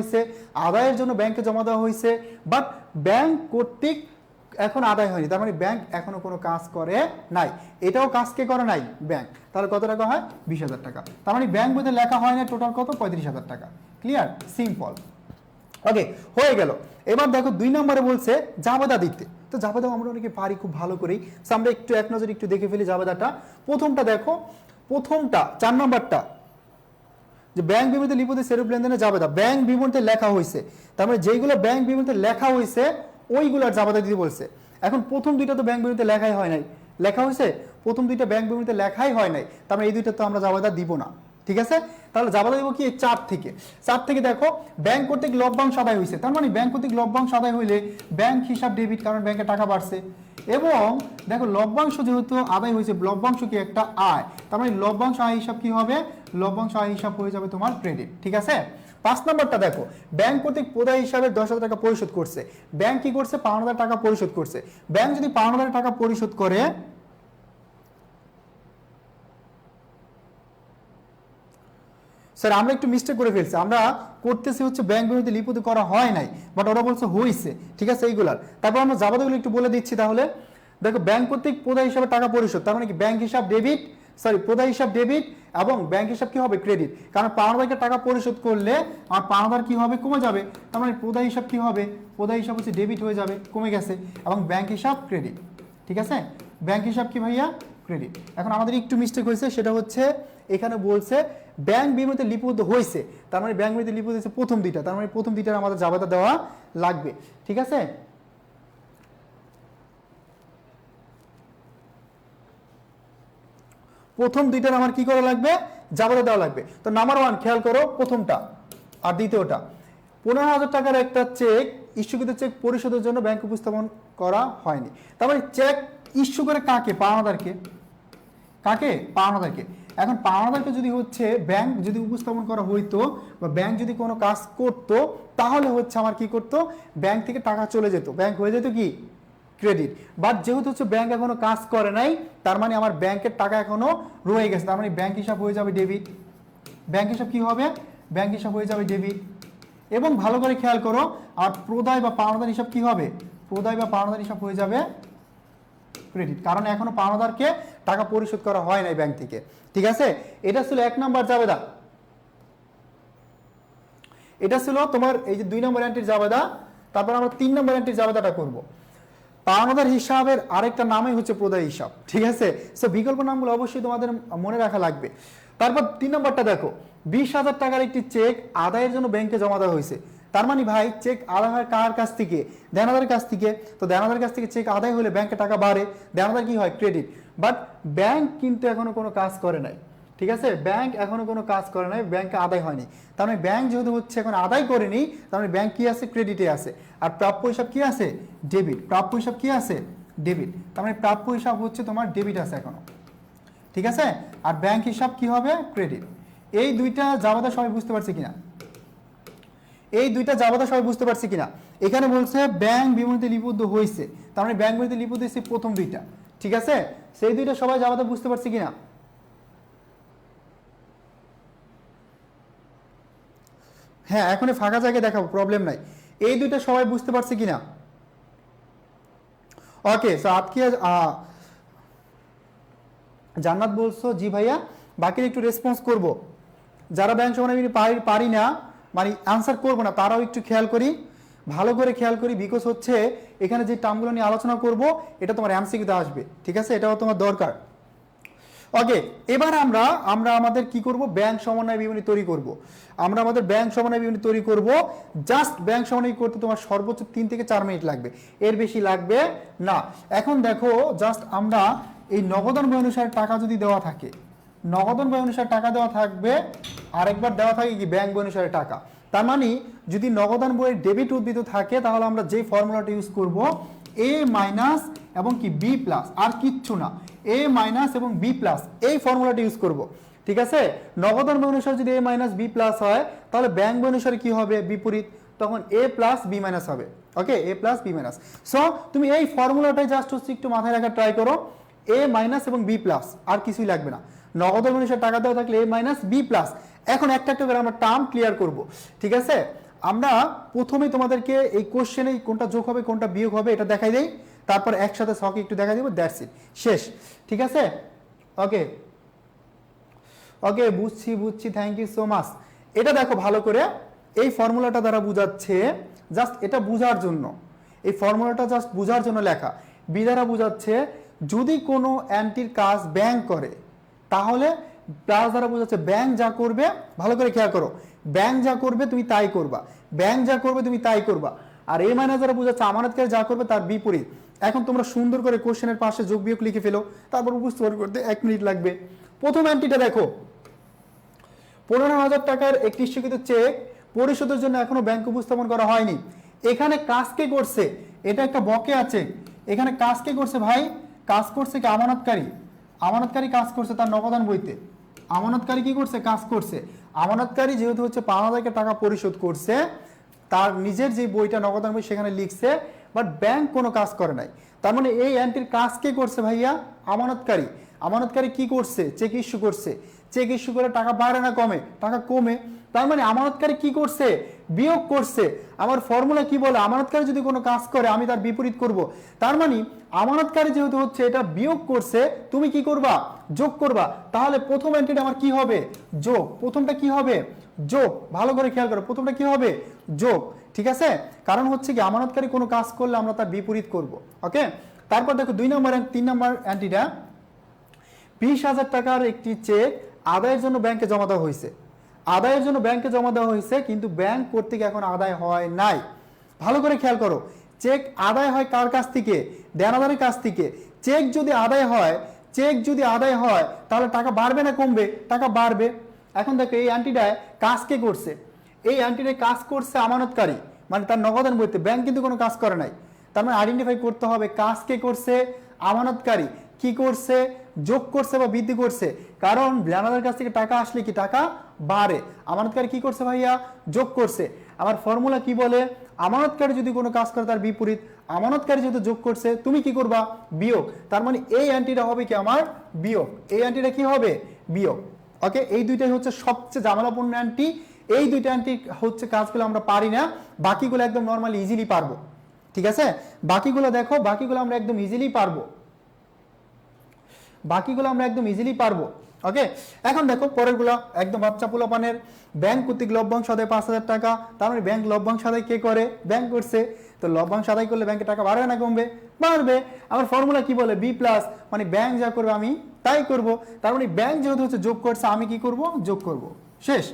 হয়েছে, বাট ব্যাংক কর্তৃক এখন আদায় হয়নি, তার মানে ব্যাংক এখনো কোনো কাজ করে নাই, এটাও কাজ কে করে নাই? ব্যাংক। তাহলে কত টাকা হয়? 20,000 টাকা। তার মানে ব্যাংক বইতে লেখা হয় না, টোটাল কত? 35,000 টাকা। ক্লিয়ার? সিম্পল। ওকে, হয়ে গেল। এবার দেখো 2 নম্বরে বলছে জাবেদা দিতে। তো জাবেদা আমরা অনেকে পারি খুব ভালো করেই, আমরা একটু এক নজর একটু দেখে ফেলি জাবেদাটা। প্রথমটা দেখো, 4 নম্বরটা যে ব্যাংক বিবরণীতে লিপিবদ্ধ সেরূপ লেনদেনের জাবেদা ব্যাংক বিবরণীতে লেখা হয়েছে, তার মানে যেইগুলো ব্যাংক বিবরণীতে লেখা হয়েছে ওইগুলোর জাবেদা দিতে বলছে। এখন প্রথম দুইটা তো ব্যাংক বিবরণীতে লেখাই হয় নাই, লেখা হয়েছে প্রথম দুইটা ব্যাংক বিবরণীতে লেখাই হয় নাই, তার মানে এই দুইটা তো আমরা জাবেদা দিব না, ঠিক আছে? তাহলে জাবেদা দিব কি? এই 4 থেকে দেখো ব্যাংক কর্তৃক লভ্যাংশ আদায় হয়েছে, তার মানে ব্যাংক কর্তৃক লভ্যাংশ আদায় হইলে ব্যাংক হিসাব ডেবিট, কারণ ব্যাংকে টাকা বাড়ছে। এবং দেখো লভ্যাংশ যেহেতু আদায় হয়েছে, লভ্যাংশ কি? একটা আয়, তার মানে লভ্যাংশ আয় হিসাব কি হবে? লভ্যাংশ আয় হিসাব হয়ে যাবে তোমার ক্রেডিট, ঠিক আছে? 5 নম্বরটা দেখো, ব্যাংক কর্তৃক প্রদায় হিসাবে 10,000 টাকা পরিশোধ করছে। ব্যাংক কি করছে? 52,000 টাকা পরিশোধ করছে। ব্যাংক যদি 52,000 টাকা পরিশোধ করে, স্যার আমরা একটু মিস্টেক করে ফেলছি, আমরা করতেছি হচ্ছে ব্যাংক বিবরণীতে লিপিবদ্ধ করা হয় নাই, বাট ওরা বলছে হয়েছে, ঠিক আছে? এইগুলার তারপর আমরা জাবেদাগুলো একটু বলে দিচ্ছি। তাহলে দেখো ব্যাংক কর্তৃক প্রদায় হিসাবে টাকা পরিশোধ, তার মানে কি ব্যাংক হিসাব ডেবিট, প্রদায় হিসাব ডেবিট এবং ব্যাংক হিসাব কি হবে? ক্রেডিট, কারণ 52,000 টাকা পরিশোধ করলে আর 52,000 কি হবে? কমে যাবে, তার মানে প্রদায় হিসাব কি হবে? প্রদায় হিসাব হচ্ছে ডেবিট হয়ে যাবে, কমে গেছে, এবং ব্যাংক হিসাব ক্রেডিট, ঠিক আছে? ব্যাংক হিসাব কি ভাইয়া? ক্রেডিট। এখন আমাদের একটু মিস্টেক হয়েছে, সেটা হচ্ছে এখানে বলছে ব্যাংক বিবরণীতে লিপিবদ্ধ হয়েছে, তার মানে ব্যাংক বিবরণীতে লিপিবদ্ধ হয়েছে প্রথম দুইটা, তার মানে প্রথম দুইটার আমাদের জাবেদা দেওয়া লাগবে, ঠিক আছে? প্রথম দুইটার আমার কি করা লাগবে? জাবেদা দেওয়া লাগবে। তো নাম্বার 1 খেয়াল করো, প্রথমটা আর দ্বিতীয়টা, 15,000 টাকার একটা চেক, ইস্যুকৃত চেক পরিশোধের জন্য ব্যাংক উপস্থাপন করা হয়নি, তার মানে চেক ইস্যু করে কাকে? 52,000-কে। কাকে? 52,000-কে। এখন 52,000-কে যদি হচ্ছে ব্যাংক যদি উপস্থাপন করা হইতো বা ব্যাংক যদি কোনো কাজ করতো, তাহলে হচ্ছে আমার কি করতো? ব্যাংক থেকে টাকা চলে যেত, ব্যাংক হয়ে যেত কি? ক্রেডিট। বাট যেহেতু হচ্ছে ব্যাংক এখনো কাজ করে নাই, তার মানে আমার ব্যাংকের টাকা এখনো রয়ে গেছে, তার মানে ব্যাংক হিসাব হয়ে যাবে ডেবিট। ব্যাংক হিসাব কি হবে? ব্যাংক হিসাব হয়ে যাবে ডেবিট। এবং ভালো করে খেয়াল করো, আর প্রদায় বা 52,000 হিসাব কি হবে? প্রদায় বা 52,000 হিসাব হয়ে যাবে ক্রেডিট, কারণ এখনো 52,000-কে টাকা পরিশোধ করা হয় নাই ব্যাংক থেকে, ঠিক আছে? এটা ছিল 1 নম্বর জাবেদা, এটা ছিল তোমার এই যে 2 নম্বর এন্ট্রির জাবেদা। তারপর আমরা 3 নম্বর এন্ট্রির জাবেদাটা করব। পাওনাদার হিসাবের আরেকটা নামই হচ্ছে প্রদায় হিসাব, ঠিক আছে। সো বিকল্প নামগুলো অবশ্যই তোমাদের মনে রাখা লাগবে। তারপর 3 নম্বরটা দেখো, 20,000 টাকার একটি চেক আদায়ের জন্য ব্যাংকে জমা দেওয়া হয়েছে। তার মানে ভাই চেক আদায় হয় কার কাছ থেকে? দেনাদারের কাছ থেকে। তো দেনাদারের কাছ থেকে চেক আদায় হলে ব্যাংকে টাকা বাড়ে, দেনাদার কি হয়? ক্রেডিট। বাট ব্যাংক কিন্তু এখনো কোনো কাজ করে নাই, ঠিক আছে। ব্যাংক এখনো কোনো কাজ করে নাই, ব্যাংকে আদায় হয়নি। তার মানে ব্যাংক যেহেতু হচ্ছে এখন আদায় করেনি, তার মানে ব্যাংক কি আছে? ক্রেডিটে আছে। আর প্রাপ্য হিসাব কি আছে? ডেবিট। প্রাপ্য হিসাব কি আছে? ডেবিট। তার মানে প্রাপ্য হিসাব হচ্ছে তোমার ডেবিট আছে এখনো, ঠিক আছে। আর ব্যাংক হিসাব কি হবে? ক্রেডিট। এই দুইটা জাবাদা সবাই বুঝতে পারছে কিনা? এই দুইটা জাবাদা সবাই বুঝতে পারছে কিনা? এখানে বলছে ব্যাংক বিবরণীতে লিপিবদ্ধ হয়েছে, তার মানে ব্যাংক বিবরণীতে লিপিবদ্ধ হয়েছে প্রথম দুইটা, ঠিক আছে। সেই দুইটা সবাই জাবাদা বুঝতে পারছে কিনা? হ্যাঁ, এখন ফাঁকা জায়গায় দেখাবো, প্রবলেম নাই। এই দুইটা সবাই বুঝতে পারছে কিনা? ওকে, সো আজকে জান্নাত বলছো জি ভাইয়া, বাকির একটু রেসপন্স করব। যারা ব্যাংক সমাধান পারি না, মানে আনসার করবো না, তারাও একটু খেয়াল করি, ভালো করে খেয়াল করি। বিকজ হচ্ছে এখানে যে টার্মগুলো নিয়ে আলোচনা করব এটা তোমার এমসিকিউতে আসবে, ঠিক আছে, এটাও তোমার দরকার। ওকে, এবার আমরা আমাদের কি করব? ব্যাংক সমন্বয় বিবরণী তৈরি করব। আমরা আমাদের ব্যাংক সমন্বয় বিবরণী তৈরি করব। জাস্ট ব্যাংক সমন্বয় করতে তোমার সর্বোচ্চ 3 থেকে 4 মিনিট লাগবে, এর বেশি লাগবে না। এখন দেখো, জাস্ট আমরা এই নগদান বই অনুসারে টাকা যদি দেওয়া থাকে, নগদান বই অনুসারে টাকা দেওয়া থাকবে, আরেকবার দেওয়া থাকে কি? ব্যাংক বই অনুসারে টাকা। তার মানে যদি নগদান বইয়ের ডেবিট উদ্ভিদ থাকে, তাহলে আমরা যে ফর্মুলাটা ইউজ করব, এ মাইনাস এবং কি বি প্লাস, আর কিচ্ছু না, এ মাইনাস এবং বি প্লাস, এই ফর্মুলাটা ইউজ করব, ঠিক আছে। নগদান বই অনুসারে যদি এ মাইনাস বি প্লাস হয়, তাহলে ব্যাংক বই অনুসারে কি হবে? বিপরীত, তখন এ প্লাস বি মাইনাস হবে। ওকে, এ প্লাস বি মাইনাস। সো তুমি এই ফর্মুলাটাই জাস্ট হচ্ছে একটু মাথায় রাখার ট্রাই করো, এ মাইনাস এবং বি প্লাস, আর কিছুই লাগবে না। নগদান বই অনুসারে টাকা দেওয়া থাকলে এ মাইনাস বি প্লাস। এখন একটা একটা করে আমরা টার্ম ক্লিয়ার করব, ঠিক আছে। আমরা প্রথমে তোমাদেরকে এই কোশ্চেনে কোনটা যোগ হবে কোনটা বিয়োগ হবে এটা দেখাই দেই, তারপর একসাথে ছকে একটু দেখা দিব, দ্যাটস ইট, শেষ, ঠিক আছে। ওকে ওকে, বুঝছি, থ্যাংক ইউ সো মাচ। এটা দেখো ভালো করে, এই ফর্মুলাটা দ্বারা বুঝাচ্ছে, জাস্ট এটা বুঝার জন্য, এই ফর্মুলাটা জাস্ট বুঝার জন্য লেখা। বি দ্বারা বুঝাচ্ছে যদি কোনো অ্যান্টির কাজ ব্যাংক করে, তাহলে প্লাস দ্বারা বোঝাচ্ছে ব্যাংক যা করবে, ভালো করে খেয়াল করো, ব্যাংক যা করবে তুমি তাই করবা, ব্যাংক যা করবে তুমি তাই করবা। আর এ মাইনাস দ্বারা বোঝাচ্ছে আমানতকারী যা করবে তার বিপরীত। এখন তোমরা সুন্দর করে কোশ্চেনের পাশে যোগ বিয়োগ লিখে ফেলো, তারপর উপস্থাপন করতে 1 মিনিট লাগবে। প্রথম অ্যান্টিটা দেখো, 15,000 টাকার একটি স্বীকৃত চেক পরিশোধের জন্য এখনো ব্যাংক উপস্থাপন করা হয়নি। এখানে কাজ কে করছে? এটা একটা বকে আছে, এখানে কাজ কে করছে ভাই? কাজ করছে কি? আমানতকারী। আমানতকারী কাজ করছে তার নগদান বইতে। আমানতকারী কি করছে? কাজ করছে। আমানতকারী যেহেতু হচ্ছে পাওনাদারকে টাকা পরিশোধ করছে, তার নিজের যে বইটা নগদান বই সেখানে লিখছে, বাট ব্যাংক কোনো কাজ করে নাই। তার মানে এই অ্যান্টির কাজ কে করছে ভাইয়া? আমানতকারী। আমানতকারী কি করছে? চেক ইস্যু করছে। চেক ইস্যু করে টাকা বাড়ে না কমে? টাকা কমে। তার মানে আমানতকারী কি করছে? বিয়োগ করছে। আমার ফর্মুলা কি বলে? আমানতকারী যদি কোনো কাজ করে আমি তার বিপরীত করব। তার মানে আমানতকারী যেহেতু হচ্ছে এটা বিয়োগ করছে, তুমি কি করবা? যোগ করবা। তাহলে প্রথম এন্ট্রিটা আমার কি হবে? যোগ। প্রথমটা কি হবে? যোগ। ভালো করে খেয়াল করো, প্রথমটা কি হবে? যোগ, ঠিক আছে। কারণ হচ্ছে কি আমানতকারী কোনো কাজ করলে আমরা তার বিপরীত করব। ওকে, তারপর দেখো 2 নম্বর 3 নম্বর এন্ট্রিটা, 20,000 টাকার একটি চেক আদায়ের জন্য ব্যাংকে জমা দেওয়া হয়েছে। আদায়ের জন্য ব্যাংকে জমা দেওয়া হয়েছে, কিন্তু ব্যাংক কর্তৃক এখন আদায় হয় নাই। ভালো করে খেয়াল করো, চেক আদায় হয় কার কাছ থেকে? দেনাদারের কাছ থেকে। চেক যদি আদায় হয় তাহলে টাকা বাড়বে না কমবে? টাকা বাড়বে। এখন দেখো এই অ্যান্টিটায় কাজ কে করছে? এই অ্যান্টিটায় কাজ করছে আমানতকারী, মানে তার নগদান বইতে। ব্যাংক কিন্তু কোনো কাজ করে নাই। তার মানে আইডেন্টিফাই করতে হবে কাজ কে করছে? আমানতকারী। কি করছে? যোগ করছে বা বৃদ্ধি করছে। কারণ দেনাদারের কাছ থেকে টাকা আসলে কি টাকা বাড়ে। আমানতকারী কি করছে ভাইয়া? যোগ করছে। আমার ফর্মুলা কি বলে? আমানতকারী যদি কোনো কাজ করে তার বিপরীত। আমানতকারী যেহেতু যোগ করছে, তুমি কি করবা? বিয়োগ। তার মানে এই অ্যান্টিটা হবে কি আমার? বিয়োগ। এই অ্যান্টিটা কি হবে? বিয়োগ। ওকে, এই দুইটাই হচ্ছে সবচেয়ে ঝামেলাপূর্ণ অ্যান্টি। এই দুইটা অ্যান্টি হচ্ছে কাজগুলো আমরা পারি না, বাকিগুলো একদম নর্মালি ইজিলি পারবো, ঠিক আছে। বাকিগুলো দেখো, বাকিগুলো আমরা একদম ইজিলি পারবো, ওকে। এখন দেখো পরেরগুলো একদম বাচ্চা পোলাপানের। ব্যাংক কর্তৃক লভ্যাংশ আদায় 5,000 টাকা। তার মানে ব্যাংক লভ্যাংশ আদায় কে করে? ব্যাংক করছে। তো তো লভ্যাংশ আদায় করলে ব্যাংকে টাকা বাড়বে না কমবে? বাড়বে। আমার ফর্মুলা কি বলে? বি প্লাস, মানে ব্যাংক যা করবে আমি তাই করব। তার মানে ব্যাংক যেহেতু হচ্ছে যোগ করছে, আমি কি করব? যোগ করব। শেষ।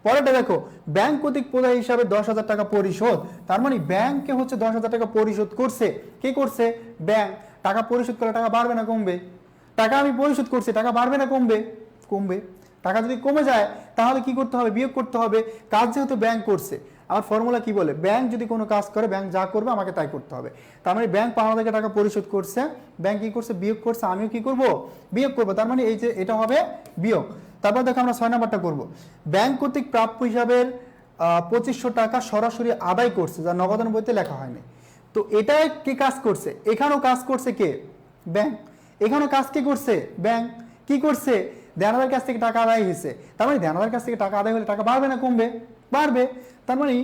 পরেরটা দেখো, ব্যাংক কর্তৃক প্রদায় হিসাবে 10,000 টাকা পরিশোধ। তার মানে ব্যাংকে হচ্ছে 10,000 টাকা পরিশোধ করছে। কে করছে? ব্যাংক। টাকা পরিশোধ করলে টাকা বাড়বে না কমবে? টাকা আমি পরিশোধ করছি, টাকা বাড়বে না কমবে? কমবে। টাকা যদি কমে যায় তাহলে কি করতে হবে? বিয়োগ করতে হবে। কাজ যেহেতু ব্যাংক করছে, আমার ফর্মুলা কি বলে? ব্যাংক যদি কোনো কাজ করে, ব্যাংক যা করবে আমাকে তাই করতে হবে। তার মানে ব্যাংক 5,000 টাকা পরিশোধ করছে, ব্যাংক কি করছে? বিয়োগ করছে, আমিও কি করব? বিয়োগ করব। তার মানে এই যে এটা হবে বিয়োগ। তারপর দেখো আমরা 6 নাম্বারটা করব। ব্যাংক কর্তৃক প্রাপ্য হিসাবের 2500 টাকা সরাসরি আদায় করছে, যা নগদান বইতে লেখা হয়নি। তো এটা কে কাজ করছে? এখানেও কাজ করছে কে? ব্যাংক। এখানেও কাজ কে করছে? ব্যাংক। কি করছে? দেনাদার কাছ থেকে টাকা আদায় হয়েছে। তার মানে দেনাদার কাছ থেকে টাকা আদায় হলে টাকা বাড়বে না কমবে? বাড়বে। তার মানে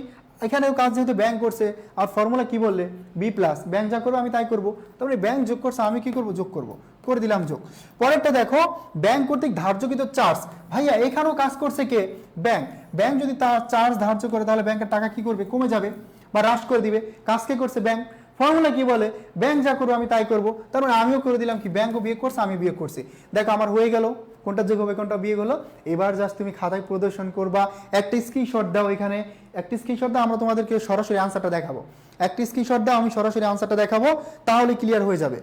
এখানেও কাজ যেহেতু ব্যাংক করছে, আর ফর্মুলা কি বললে? বি প্লাস, ব্যাংক যা করবে আমি তাই করব। তার মানে ব্যাংক যোগ করছে, আমি কি করব? যোগ করব। করে দিলাম যোগ। পরেরটা দেখো, ব্যাংক কর্তৃক ধার্যকৃত চার্জ। ভাইয়া এখানেও কাজ করছে কে? ব্যাংক। ব্যাংক যদি তার চার্জ ধার্য করে তাহলে ব্যাংকের টাকা কি করবে? কমে যাবে বা হ্রাস করে দিবে। কাজ কে করছে? ব্যাংক। ফর্মুলা কি বলে? ব্যাংক যা করবো আমি তাই করব। তার মানে আমিও করে দিলাম কি? ব্যাংকও বিয়োগ করছে, আমি বিয়োগ করছি। দেখো আমার হয়ে গেল, কোনটা যোগ হবে কোনটা বিয়োগ হলো। এবার জাস্ট তুমি খাতায় প্রদর্শন করবা, একটা স্ক্রিনশট দাও। এখানে একটা স্ক্রিনশট দাও, আমরা তোমাদেরকে সরাসরি আনসারটা দেখাবো। একটা স্ক্রিনশট দাও, আমি সরাসরি আনসারটা দেখাবো, তাহলে ক্লিয়ার হয়ে যাবে।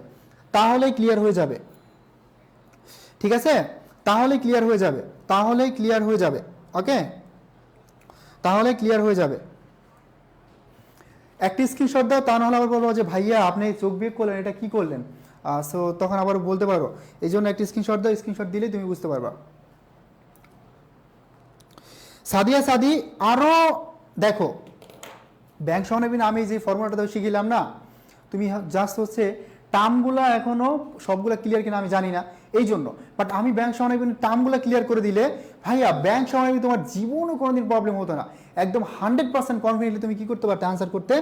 তাহলেই ক্লিয়ার হয়ে যাবে। ঠিক আছে? তাহলে ক্লিয়ার হয়ে যাবে। তাহলে ক্লিয়ার হয়ে যাবে। ওকে, তাহলে ক্লিয়ার হয়ে যাবে। একটি স্ক্রিনশট দাও, তা নাহলে আবার বলবো যে ভাইয়া আপনি চোখ বিয়োগ করলেন, এটা কি করলেন? সো তখন আবার বলতে পারো। এই জন্য একটি স্ক্রিনশট দাও, স্ক্রিনশট দিলে তুমি বুঝতে পারবা। সাদিয়া সাদি, আরও দেখো, ব্যাংক সহনবিন আমি যে ফর্মুলাটা শিখিলাম না, তুমি জাস্ট হচ্ছে টার্মগুলো এখনো সবগুলো ক্লিয়ার কিনা আমি জানি না, এই জন্য। বাট আমি ব্যাংক সহনবিন টার্মগুলো ক্লিয়ার করে দিলে ভাইয়া ব্যাংক সহনবিন তোমার জীবনও কোনোদিন প্রবলেম হতো না। একদম 100% কনফিডেন্টলি তুমি কি করতে পারতে? আনসার করতে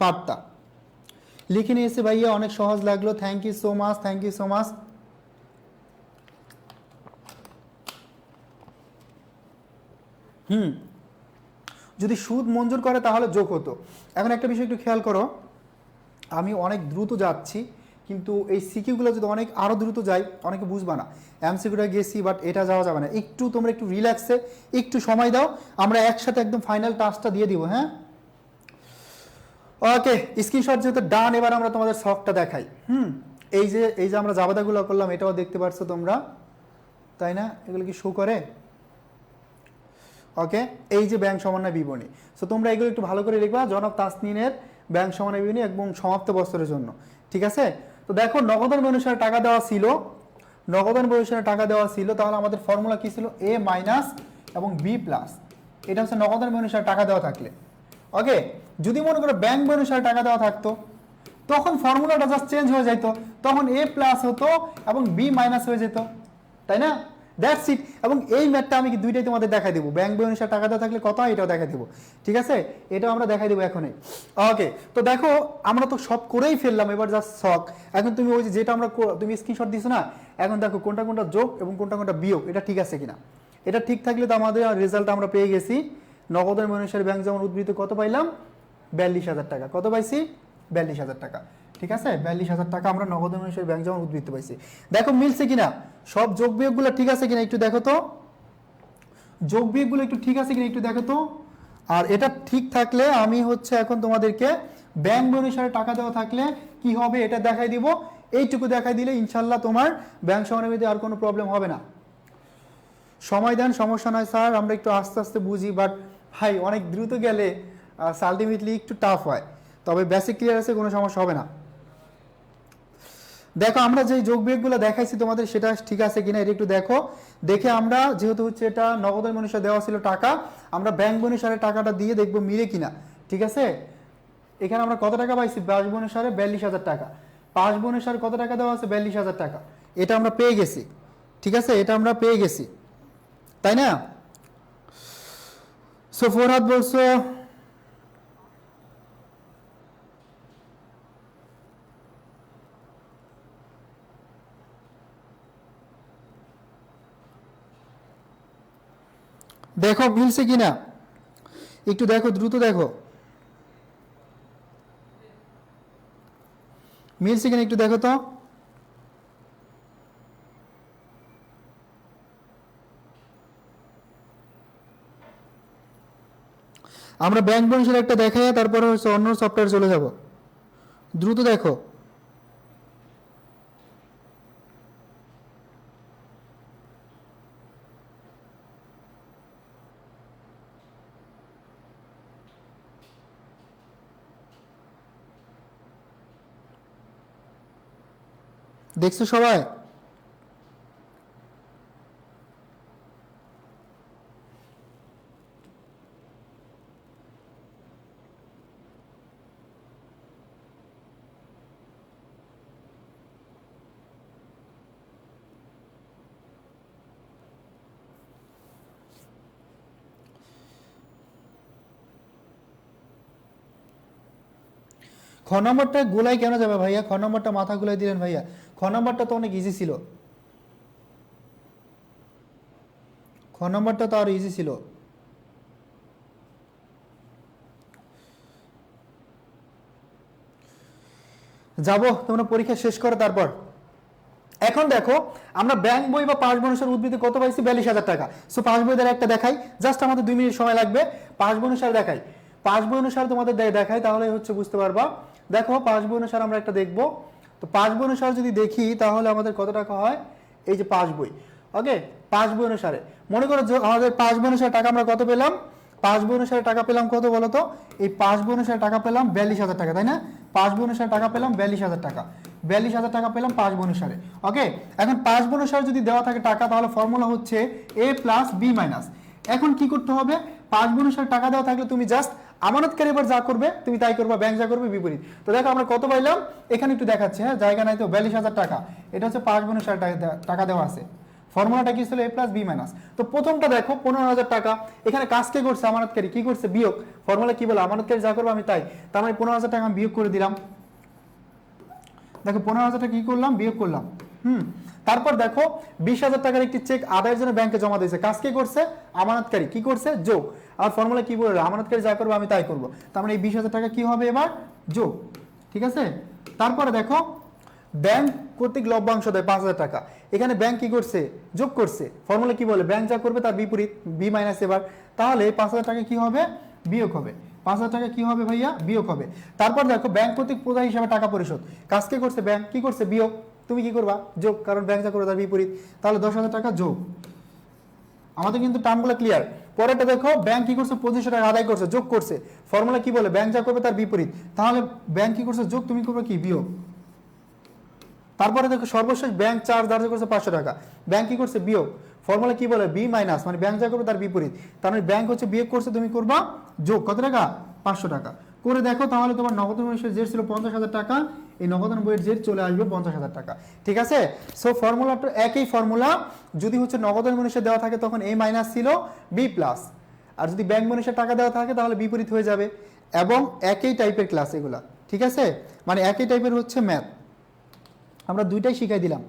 পারতা। লিখে নিয়ে এসে ভাইয়া, অনেক সহজ লাগলো। Thank you so much, thank you so much. যদি সুদ মঞ্জুর করে তাহলে যোগ হতো। এখন একটা বিষয় একটু খেয়াল করো, আমি অনেক দ্রুত যাচ্ছি, কিন্তু এই সিকিউগুলো যদি অনেক আরও দ্রুত যাই অনেকে বুঝবা না। এমসিকিউটা গেছি, বাট এটা যাওয়া যাবে না। একটু তোমরা একটু রিল্যাক্সে একটু সময় দাও, আমরা একসাথে একদম ফাইনাল টাস্কটা দিয়ে দিব। হ্যাঁ, ওকে, স্ক্রিনশট যেহেতু ডান, এবার আমরা তোমাদের শখটা দেখাই। এই যে আমরা জাবাদাগুলো করলাম, এটাও দেখতে পারছো তোমরা, তাই না? এগুলো কি শো করে? ওকে, এই যে ব্যাংক সমন্বয় বিবরণী। সো তোমরা এগুলো একটু ভালো করে লিখবা, জনাব তাসনিনের ব্যাংক সমন্বয় বিবরণী এবং সমাপ্ত বছরের জন্য। ঠিক আছে? তো দেখো, নগদান অনুসারে টাকা দেওয়া ছিল, নগদান অনুসারে টাকা দেওয়া ছিল, তাহলে আমাদের ফর্মুলা কি ছিল? এ মাইনাস এবং বি প্লাস। এটা হচ্ছে নগদান অনুসারে টাকা দেওয়া থাকলে। ওকে, যদি মনে করো ব্যাংক অনুসারে টাকা দেওয়া থাকতো, তখন ফর্মুলাটা জাস্ট চেঞ্জ হয়ে যেত, তখন এ প্লাস হতো এবং বি মাইনাস হয়ে যেত, তাই না? That's it. এবং এই ম্যাথটা আমি কি দুইটাই তোমাদের দেখাই দেবো। ব্যাংক বই অনুসারে টাকা দেওয়া থাকলে কত হয় এটাও দেখাই দেবো। ঠিক আছে? এটাও আমরা দেখাই দেবো এখনই। ওকে, তো দেখো আমরা তো সব করেই ফেললাম, এবার জাস্ট শখ। এখন তুমি ওই যে যেটা আমরা তুমি স্ক্রিনশট দিছো না, এখন দেখো কোনটা কোনটা যোগ এবং কোনটা কোনটা বিয়োগ, এটা ঠিক আছে কিনা। এটা ঠিক থাকলে তো আমাদের রেজাল্ট আমরা পেয়ে গেছি। নগদান অনুসারে ব্যাংক যেমন উদ্বৃত্ত কত পাইলাম? 42,000 টাকা। কত পাইছি? 42,000 টাকা। ঠিক আছে? 42,000 টাকা আমরা নগদ অনুসারে ব্যাংক যেমন উদ্বৃত্ত পাইছি। দেখো মিলছে কিনা, সব যোগ বিয়োগগুলো ঠিক আছে কিনা একটু দেখো তো। যোগ বিয়োগগুলো একটু ঠিক আছে কিনা একটু দেখো তো। আর এটা ঠিক থাকলে আমি হচ্ছে এখন তোমাদেরকে ব্যাংক অনুসারে টাকা দেওয়া থাকলে কি হবে এটা দেখাই দিব। এইটুকু দেখাই দিলে ইনশাল্লাহ তোমার ব্যাংক সমন্বয়ে আর কোনো প্রবলেম হবে না। সময় দেন, সমস্যা নয় স্যার, আমরা একটু আস্তে আস্তে বুঝি, বাট ভাই অনেক দ্রুত গেলে আলটিমেটলি একটু টাফ হয়। তবে বেসিক ক্লিয়ার আছে, কোনো সমস্যা হবে না। দেখো আমরা যে যোগ বিয়োগগুলো দেখাইছি তোমাদের, সেটা ঠিক আছে কিনা এটা একটু দেখো। দেখে আমরা যেহেতু হচ্ছে এটা নগদান অনুসারে দেওয়া ছিল টাকা, আমরা ব্যাংক অনুসারে টাকাটা দিয়ে দেখবো মিলে কিনা। ঠিক আছে? এখানে আমরা কত টাকা পাইছি? পাঁচ অনুসারে 42,000 টাকা। পাঁচ অনুসারে কত টাকা দেওয়া আছে? 42,000 টাকা। এটা আমরা পেয়ে গেছি। ঠিক আছে? এটা আমরা পেয়ে গেছি, তাই না? সো ফরহাদ বলছো দেখো মিলছে কিনা একটু দেখো, দ্রুত দেখো। মিলছে কিনা একটু দেখো তো। আমরা ব্যাংক ব্যালেন্সের একটা দেখাই, তারপরে হচ্ছে অন্য সফটওয়্যার চলে যাব। দ্রুত দেখো। দেখছো সবাই? খ নম্বরটা গোলাই কেন যাবে ভাইয়া? খ নম্বরটা মাথা গোলাই দিলেন ভাইয়া? খ নম্বরটা তো অনেক ইজি ছিল। খ নম্বরটা তো আরো ইজি ছিল। যাবো, তোমরা পরীক্ষা শেষ করো তারপর। এখন দেখো আমরা ব্যাংক বই বা পাস বই অনুসারে উদ্ভিদে কত পাইছি? 42,000 টাকা। সো পাস বই দ্বারা একটা দেখাই, জাস্ট আমাদের 2 মিনিট সময় লাগবে। পাস বই অনুসারে দেখাই, পাস বই অনুসারে তোমাদের দেখাই, তাহলে হচ্ছে বুঝতে পারবা। দেখো পাস বই অনুসারে আমরা একটা দেখবো। তো পাস বই অনুসারে যদি দেখি তাহলে আমাদের কত টাকা হয়? এই যে পাস বই, ওকে, পাস বই অনুসারে মনে করো আমাদের পাস বই অনুসারে টাকা আমরা কত পেলাম? পাস বই অনুসারে টাকা পেলাম কত বলো তো? এই পাস বই অনুসারে টাকা পেলাম 42,000 টাকা, তাই না? পাস বই অনুসারে টাকা পেলাম 42,000 টাকা, 42,000 টাকা পেলাম পাস বই অনুসারে। ওকে, এখন পাস বই অনুসারে যদি দেওয়া থাকে টাকা, তাহলে ফর্মুলা হচ্ছে a প্লাস বি মাইনাস। এখন কি করতে হবে? পাস বই অনুসারে টাকা দেওয়া থাকলে তুমি জাস্ট আমানতকারী এবার যা করবে তুমি তাই করবে, ব্যাংক যা করবে বিপরীত। তো দেখো আমরা কত পাইলাম, এখানে একটু দেখাচ্ছে, হ্যাঁ জায়গা নাই তো, 42,000 টাকা। এটা হচ্ছে পাস বই অনুসারে টাকা দেওয়া আছে। ফর্মুলাটা কি ছিল? a plus B minus. তো প্রথমটা দেখো 15,000 টাকা, এখানে কাজ কে করছে? আমানতকারী। কি করছে? বিয়োগ। ফর্মুলা কি বলে? আমানতকারী যা করবে আমি তাই। তার মানে 15,000 টাকা আমি বিয়োগ করে দিলাম। দেখো 15,000 টাকা কি করলাম? বিয়োগ করলাম। তারপর দেখো 20,000 টাকার একটি চেক আদায়ের জন্য ব্যাংকে জমা দিয়েছে। কাজ কে করছে? আমানতকারী। কি করছে? যোগ। আর ফর্মুলা কি বলে? আমানতকারী যা করবে আমি তাই করব। তার মানে এই 20,000 টাকা কি হবে এবার? যোগ। ঠিক আছে? তারপরে দেখো ব্যাংক কর্তৃক লভ্যাংশ দেয় 5,000 টাকা। এখানে ব্যাংক কি করছে? যোগ করছে। ফর্মুলা কি বলে? ব্যাংক যা করবে তার বিপরীত, বি মাইনাস। এবার তাহলে 5,000 টাকা কি হবে? বিয়োগ হবে। 5,000 টাকা কি হবে ভাইয়া? বিয়োগ হবে। তারপর দেখো ব্যাংক কর্তৃক প্রদান হিসাবে টাকা পরিশোধ। কাজ কে করছে? ব্যাংক। কি করছে? বিয়োগ। তুমি কি করবা? যোগ, কারণ ব্যাংক যা করবে তার বিপরীত। তাহলে 10,000 টাকা যোগ। আমাদের কিন্তু টার্মগুলো ক্লিয়ার। পরেরটা দেখো ব্যাংক কি করছে? 25,000 টাকা আদায় করছে, যোগ করছে। ফর্মুলা কি বলে? ব্যাংক যা করবে তার বিপরীত। তাহলে ব্যাংক কি করছে? যোগ, তুমি করবে কি? বিয়োগ। তারপরে দেখো সর্বশেষ ব্যাংক চার্জ ধার্য করছে 500 টাকা। ব্যাংক কি করছে? বিয়োগ। ফর্মুলা কি বলে? বি মাইনাস, মানে ব্যাংক যা করবে তার বিপরীত। তার মানে ব্যাংক হচ্ছে বিয়োগ করছে, তুমি করবা যোগ। কত টাকা? 500 টাকা। করে দেখো তাহলে তোমার নগদ বইয়ের জের ছিল 50,000 টাকা, এই নগদ বইয়ের জের চলে আসবে 50,000 টাকা। ঠিক আছে? সো ফর্মুলাটা একই ফর্মুলা। যদি হচ্ছে নগদ বইয়ের দেওয়া থাকে তখন এ মাইনাস ছিল বি প্লাস, আর যদি ব্যাংক বইয়ের টাকা দেওয়া থাকে তাহলে বিপরীত হয়ে যাবে। এবং একই টাইপের ক্লাস এগুলা। ঠিক আছে? মানে একই টাইপের হচ্ছে ম্যাথ, আমরা দুইটাই শিখাই দিলাম।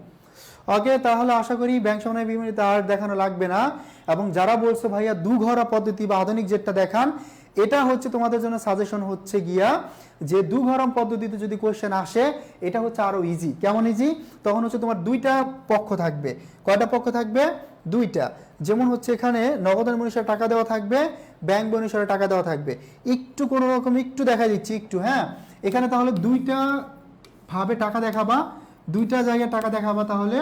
ওকে, তাহলে আশা করি ব্যাংক সমন্বয় বিবরণীতে আর দেখানো লাগবে না। এবং যারা বলছো ভাইয়া দুঘরা পদ্ধতি বা আধুনিক যেটা দেখান, এটা হচ্ছে তোমাদের জন্য সাজেশন হচ্ছে গিয়া যে দুঘরম পদ্ধতিতে যদি কোশ্চেন আসে এটা হচ্ছে আরো ইজি। কেমন ইজি? তখন হচ্ছে তোমার দুইটা পক্ষ থাকবে। কয়টা পক্ষ থাকবে? দুইটা। যেমন হচ্ছে এখানে নগদ অনুসারে টাকা দেওয়া থাকবে, ব্যাংক অনুসারে টাকা দেওয়া থাকবে। একটু কোনো রকম একটু দেখা দিচ্ছি একটু, হ্যাঁ এখানে তাহলে দুইটা ভাবে টাকা দেখাবা, দুইটা জায়গায় টাকা দেখাবা। তাহলে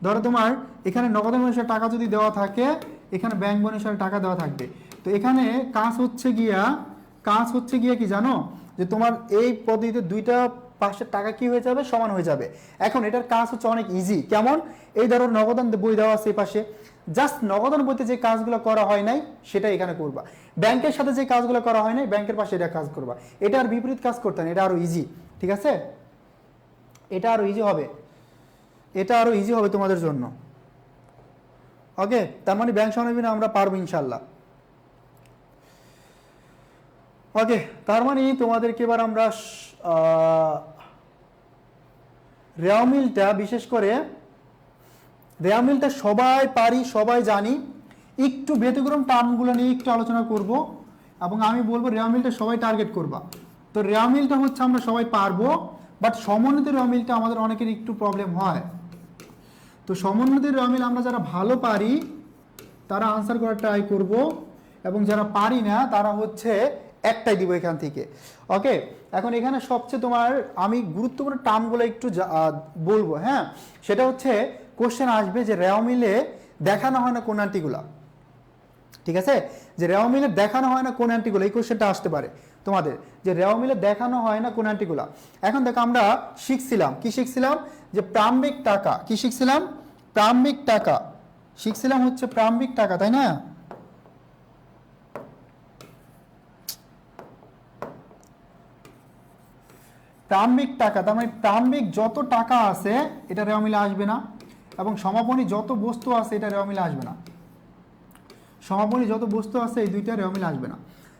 ধরো তোমার এখানে নগদ অনুসারে টাকা যদি দেওয়া থাকে, এখানে ব্যাংক অনুসারে টাকা দেওয়া থাকবে। তো এখানে কাজ হচ্ছে গিয়া কি জানো, যে তোমার এই পদ্ধতিতে দুইটা পাশের টাকা কি হয়ে যাবে? সমান হয়ে যাবে। এখন এটার কাজ হচ্ছে অনেক ইজি। কেমন? এই ধরো নগদান বই দেওয়া আছে এই পাশে, জাস্ট নগদান বইতে যে কাজগুলো করা হয় নাই সেটা এখানে করবা। ব্যাংকের সাথে যে কাজগুলো করা হয় নাই ব্যাংকের পাশে এটা কাজ করবা। এটা আর বিপরীত কাজ করতে না, এটা আরো ইজি। ঠিক আছে? এটা আরো ইজি হবে, এটা আরো ইজি হবে তোমাদের জন্য। ওকে, তার মানে ব্যাংক সমন্বয় আমরা পারবো ইনশাল্লাহ। ওকে, তার মানে তোমাদেরকে এবার আমরা রেওয়ামিলটা, বিশেষ করে রেওয়ামিলটা সবাই পারি, সবাই জানি। একটু ব্যতিক্রম টার্মগুলো নিয়ে একটু আলোচনা করব এবং আমি বলবো রেওয়ামিলটা সবাই টার্গেট করবা। তো রেওয়ামিলটা হচ্ছে আমরা সবাই পারবো, বাট সমন্বিত রেওয়া মিলটা আমাদের অনেকের একটু প্রবলেম হয়। তো সমন্বিত রেওয়া মিল আমরা যারা ভালো পারি তারা আনসার করার ট্রাই করব, এবং যারা পারি না তারা হচ্ছে একটাই দিব এখান থেকে। ওকে, এখন এখানে সবচেয়ে তোমার আমি গুরুত্বপূর্ণ টার্মগুলো একটু বলবো। হ্যাঁ, সেটা হচ্ছে কোশ্চেন আসবে যে রেওয়া মিলে দেখানো হয় না কোন অ্যান্টিগুলা। ঠিক আছে, যে রেওয়া মিলে দেখানো হয় না কোন অ্যান্টিগুলা, এই কোশ্চেনটা আসতে পারে তোমাদের, যে রেওয়া মিলে দেখানো হয় না কোন অ্যান্টিগুলা। এখন দেখো আমরা শিখছিলাম কি শিখছিলাম, যে প্রারম্ভিক টাকা কি শিখছিলাম, প্রারম্ভিক টাকা শিখছিলাম হচ্ছে প্রারম্ভিক টাকা, তাই না? প্রারম্ভিক টাকা, তার মানে প্রারম্ভিক যত টাকা আছে এটা রেওয়া মিলে আসবে না, এবং সমাপনী যত বস্তু আছে এটা রেওয়া মিলে আসবে না। সমাপনী যত বস্তু আছে এই দুইটা রেওয়া মিলে আসবে না।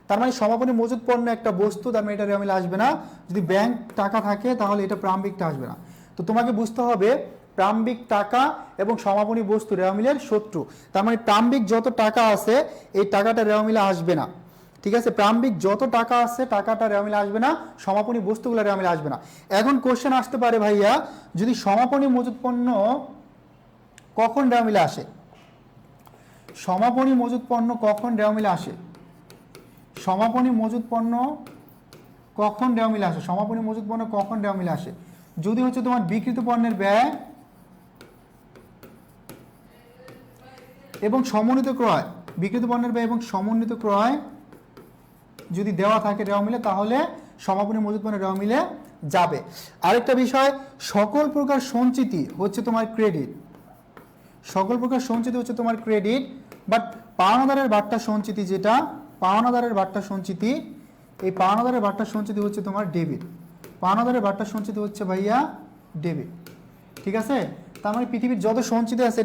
তার মানে সমাপনী মজুদ পণ্য একটা বস্তু, তার মানে এটা রেওয়া মিলে আসবে না। যদি ব্যাংক টাকা থাকে তাহলে এটা প্রারম্ভিকটা আসবে না। তো তোমাকে বুঝতে হবে প্রারম্ভিক টাকা এবং সমাপনী বস্তু রেওয়া মিলের শত্রু। তার মানে প্রারম্ভিক যত টাকা আছে এই টাকাটা রেওয়া মিলে আসবে না। ঠিক আছে, প্রারম্ভিক যত টাকা আছে টাকাটা রেওয়া মিলে আসবে না, সমাপনী বস্তুগুলো রেওয়া মিলে আসবে না। এখন কোশ্চেন আসতে পারে ভাইয়া, যদি সমাপনী মজুদ পণ্য কখন রেওয়া মিলে আসে, সমাপনী মজুদ পণ্য কখন রেওয়া মিলে আসে, সমাপনী মজুদ পণ্য কখন রেওয়া মিলে আসে, সমাপনী মজুদ পণ্য কখন রেওয়া মিলে আসে? যদি হচ্ছে তোমার বিক্রিত পণ্যের ব্যয় এবং সমন্বিত ক্রয়, বিক্রিত পণ্যের ব্যয় এবং সমন্বিত ক্রয় যদি দেওয়া থাকে রেওয়া মিলে, তাহলে সমাপনী মজুদ পণ্যের রেওয়া মিলে যাবে। আরেকটা বিষয়, সকল প্রকার সঞ্চিতি হচ্ছে তোমার ক্রেডিট, সকল প্রকার সঞ্চিতি হচ্ছে তোমার ক্রেডিট, বাট পাওনাদারের বাট্টা সঞ্চিতি, যেটা পাওনাদারের বাট্টা সঞ্চিতি, এই পাওনাদারের বাট্টা সঞ্চিতি হচ্ছে তোমার ডেবিট, পাওনাদারের বাট্টা সঞ্চিতি হচ্ছে ভাইয়া ডেবিট। ঠিক আছে, তার মানে পৃথিবীর যত সঞ্চিতি আছে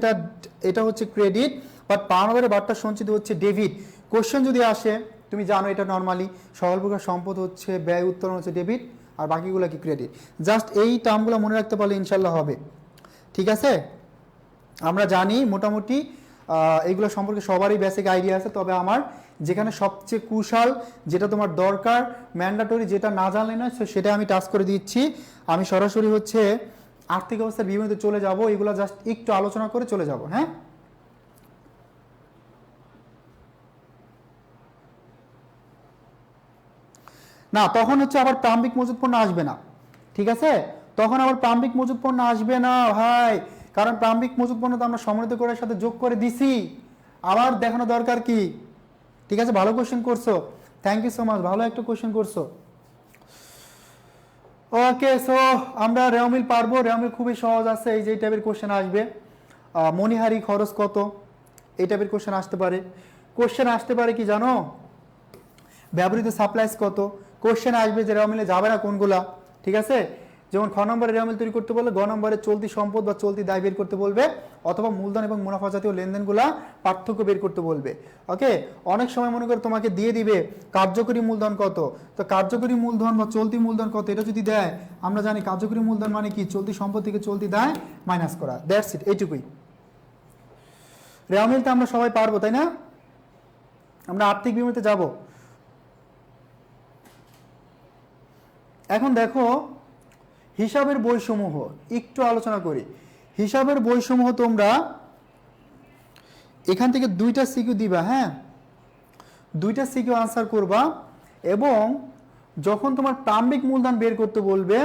এটা হচ্ছে ক্রেডিট, বাট পাওনাদারের বাট্টা সঞ্চিতি হচ্ছে ডেবিট। কোশ্চেন যদি আসে, তুমি জানো এটা নর্মালি সকল প্রকার সম্পদ হচ্ছে ব্যয় উত্তোলন হচ্ছে ডেবিট, আর বাকিগুলো কি ক্রেডিট। জাস্ট এই টার্মগুলো মনে রাখতে পারলে ইনশাল্লাহ হবে। ঠিক আছে, আমরা জানি মোটামুটি এগুলো সম্পর্কে সবারই বেসিক আইডিয়া আছে, তবে আমার যেখানে সবচেয়ে ক্রুশাল, যেটা তোমার দরকার, ম্যান্ডেটরি, যেটা না জানলে না সেটা আমি টাচ করে দিচ্ছি। আমি সরাসরি হচ্ছে আর্থিক অবস্থার বিবরণীতে চলে যাব, এগুলো জাস্ট একটু আলোচনা করে চলে যাব। হ্যাঁ, না তখন হচ্ছে আবার প্রারম্ভিক মজুদ পণ্য আসবে না। ঠিক আছে, তখন আবার প্রারম্ভিক মজুদ পণ্য আসবে না ভাই, কারণ প্রারম্ভিক মজুদ পণ্য তো আমরা সমন্বিত করার সাথে যোগ করে দিছি, আবার দেখানো দরকার কি? ঠিক আছে, ভালো কোশ্চেন করছো, থ্যাংক ইউ সো মাচ, ভালো একটা কোশ্চেন করছো। ওকে, সো আমরা রেওয়া মিল পারবো, রেওয়া মিল খুবই সহজ আছে, এই যে এই টাইপের কোশ্চেন আসবে। মণিহারি খরচ কত, এই টাইপের কোশ্চেন আসতে পারে। কোশ্চেন আসতে পারে কি জানো, ব্যবহৃত সাপ্লাইস কত। কোশ্চেন আসবে যে রেওয়া মিলে যাবে না কোনগুলা। ঠিক আছে, যেমন খ নম্বরে রেওয়া মিল তৈরি করতে বললে গ নম্বরে চলতি সম্পদ বা চলতি দায় বের করতে বলবে, অথবা মূলধন এবং মুনাফা জাতীয় লেনদেনগুলা পার্থক্য বের করতে বলবে। ওকে, অনেক সময় মনে করে তোমাকে দিয়ে দিবে কার্যকরী মূলধন কত, তো কার্যকরী মূলধন বা চলতি মূলধন কত এটা যদি দেয়, আমরা জানি কার্যকরী মূলধন মানে কি, চলতি সম্পদ থেকে চলতি দায় মাইনাস করা, দ্যাটস ইট, এইটুকুই। রেওয়া মিল তো আমরা সবাই পারবো, তাই না? আমরা আর্থিক বিবরণীতে যাব। এখন দেখো হিসাবের বইসমূহ একটু আলোচনা করি। হিসাবের বইসমূহ তোমরা এখান থেকে দুইটা সিকিউ দিবা। হ্যাঁ, দুইটা সিকিউ আনসার করবা, এবং যখন তোমার প্রারম্ভিক মূলধন বের করতে বলবে,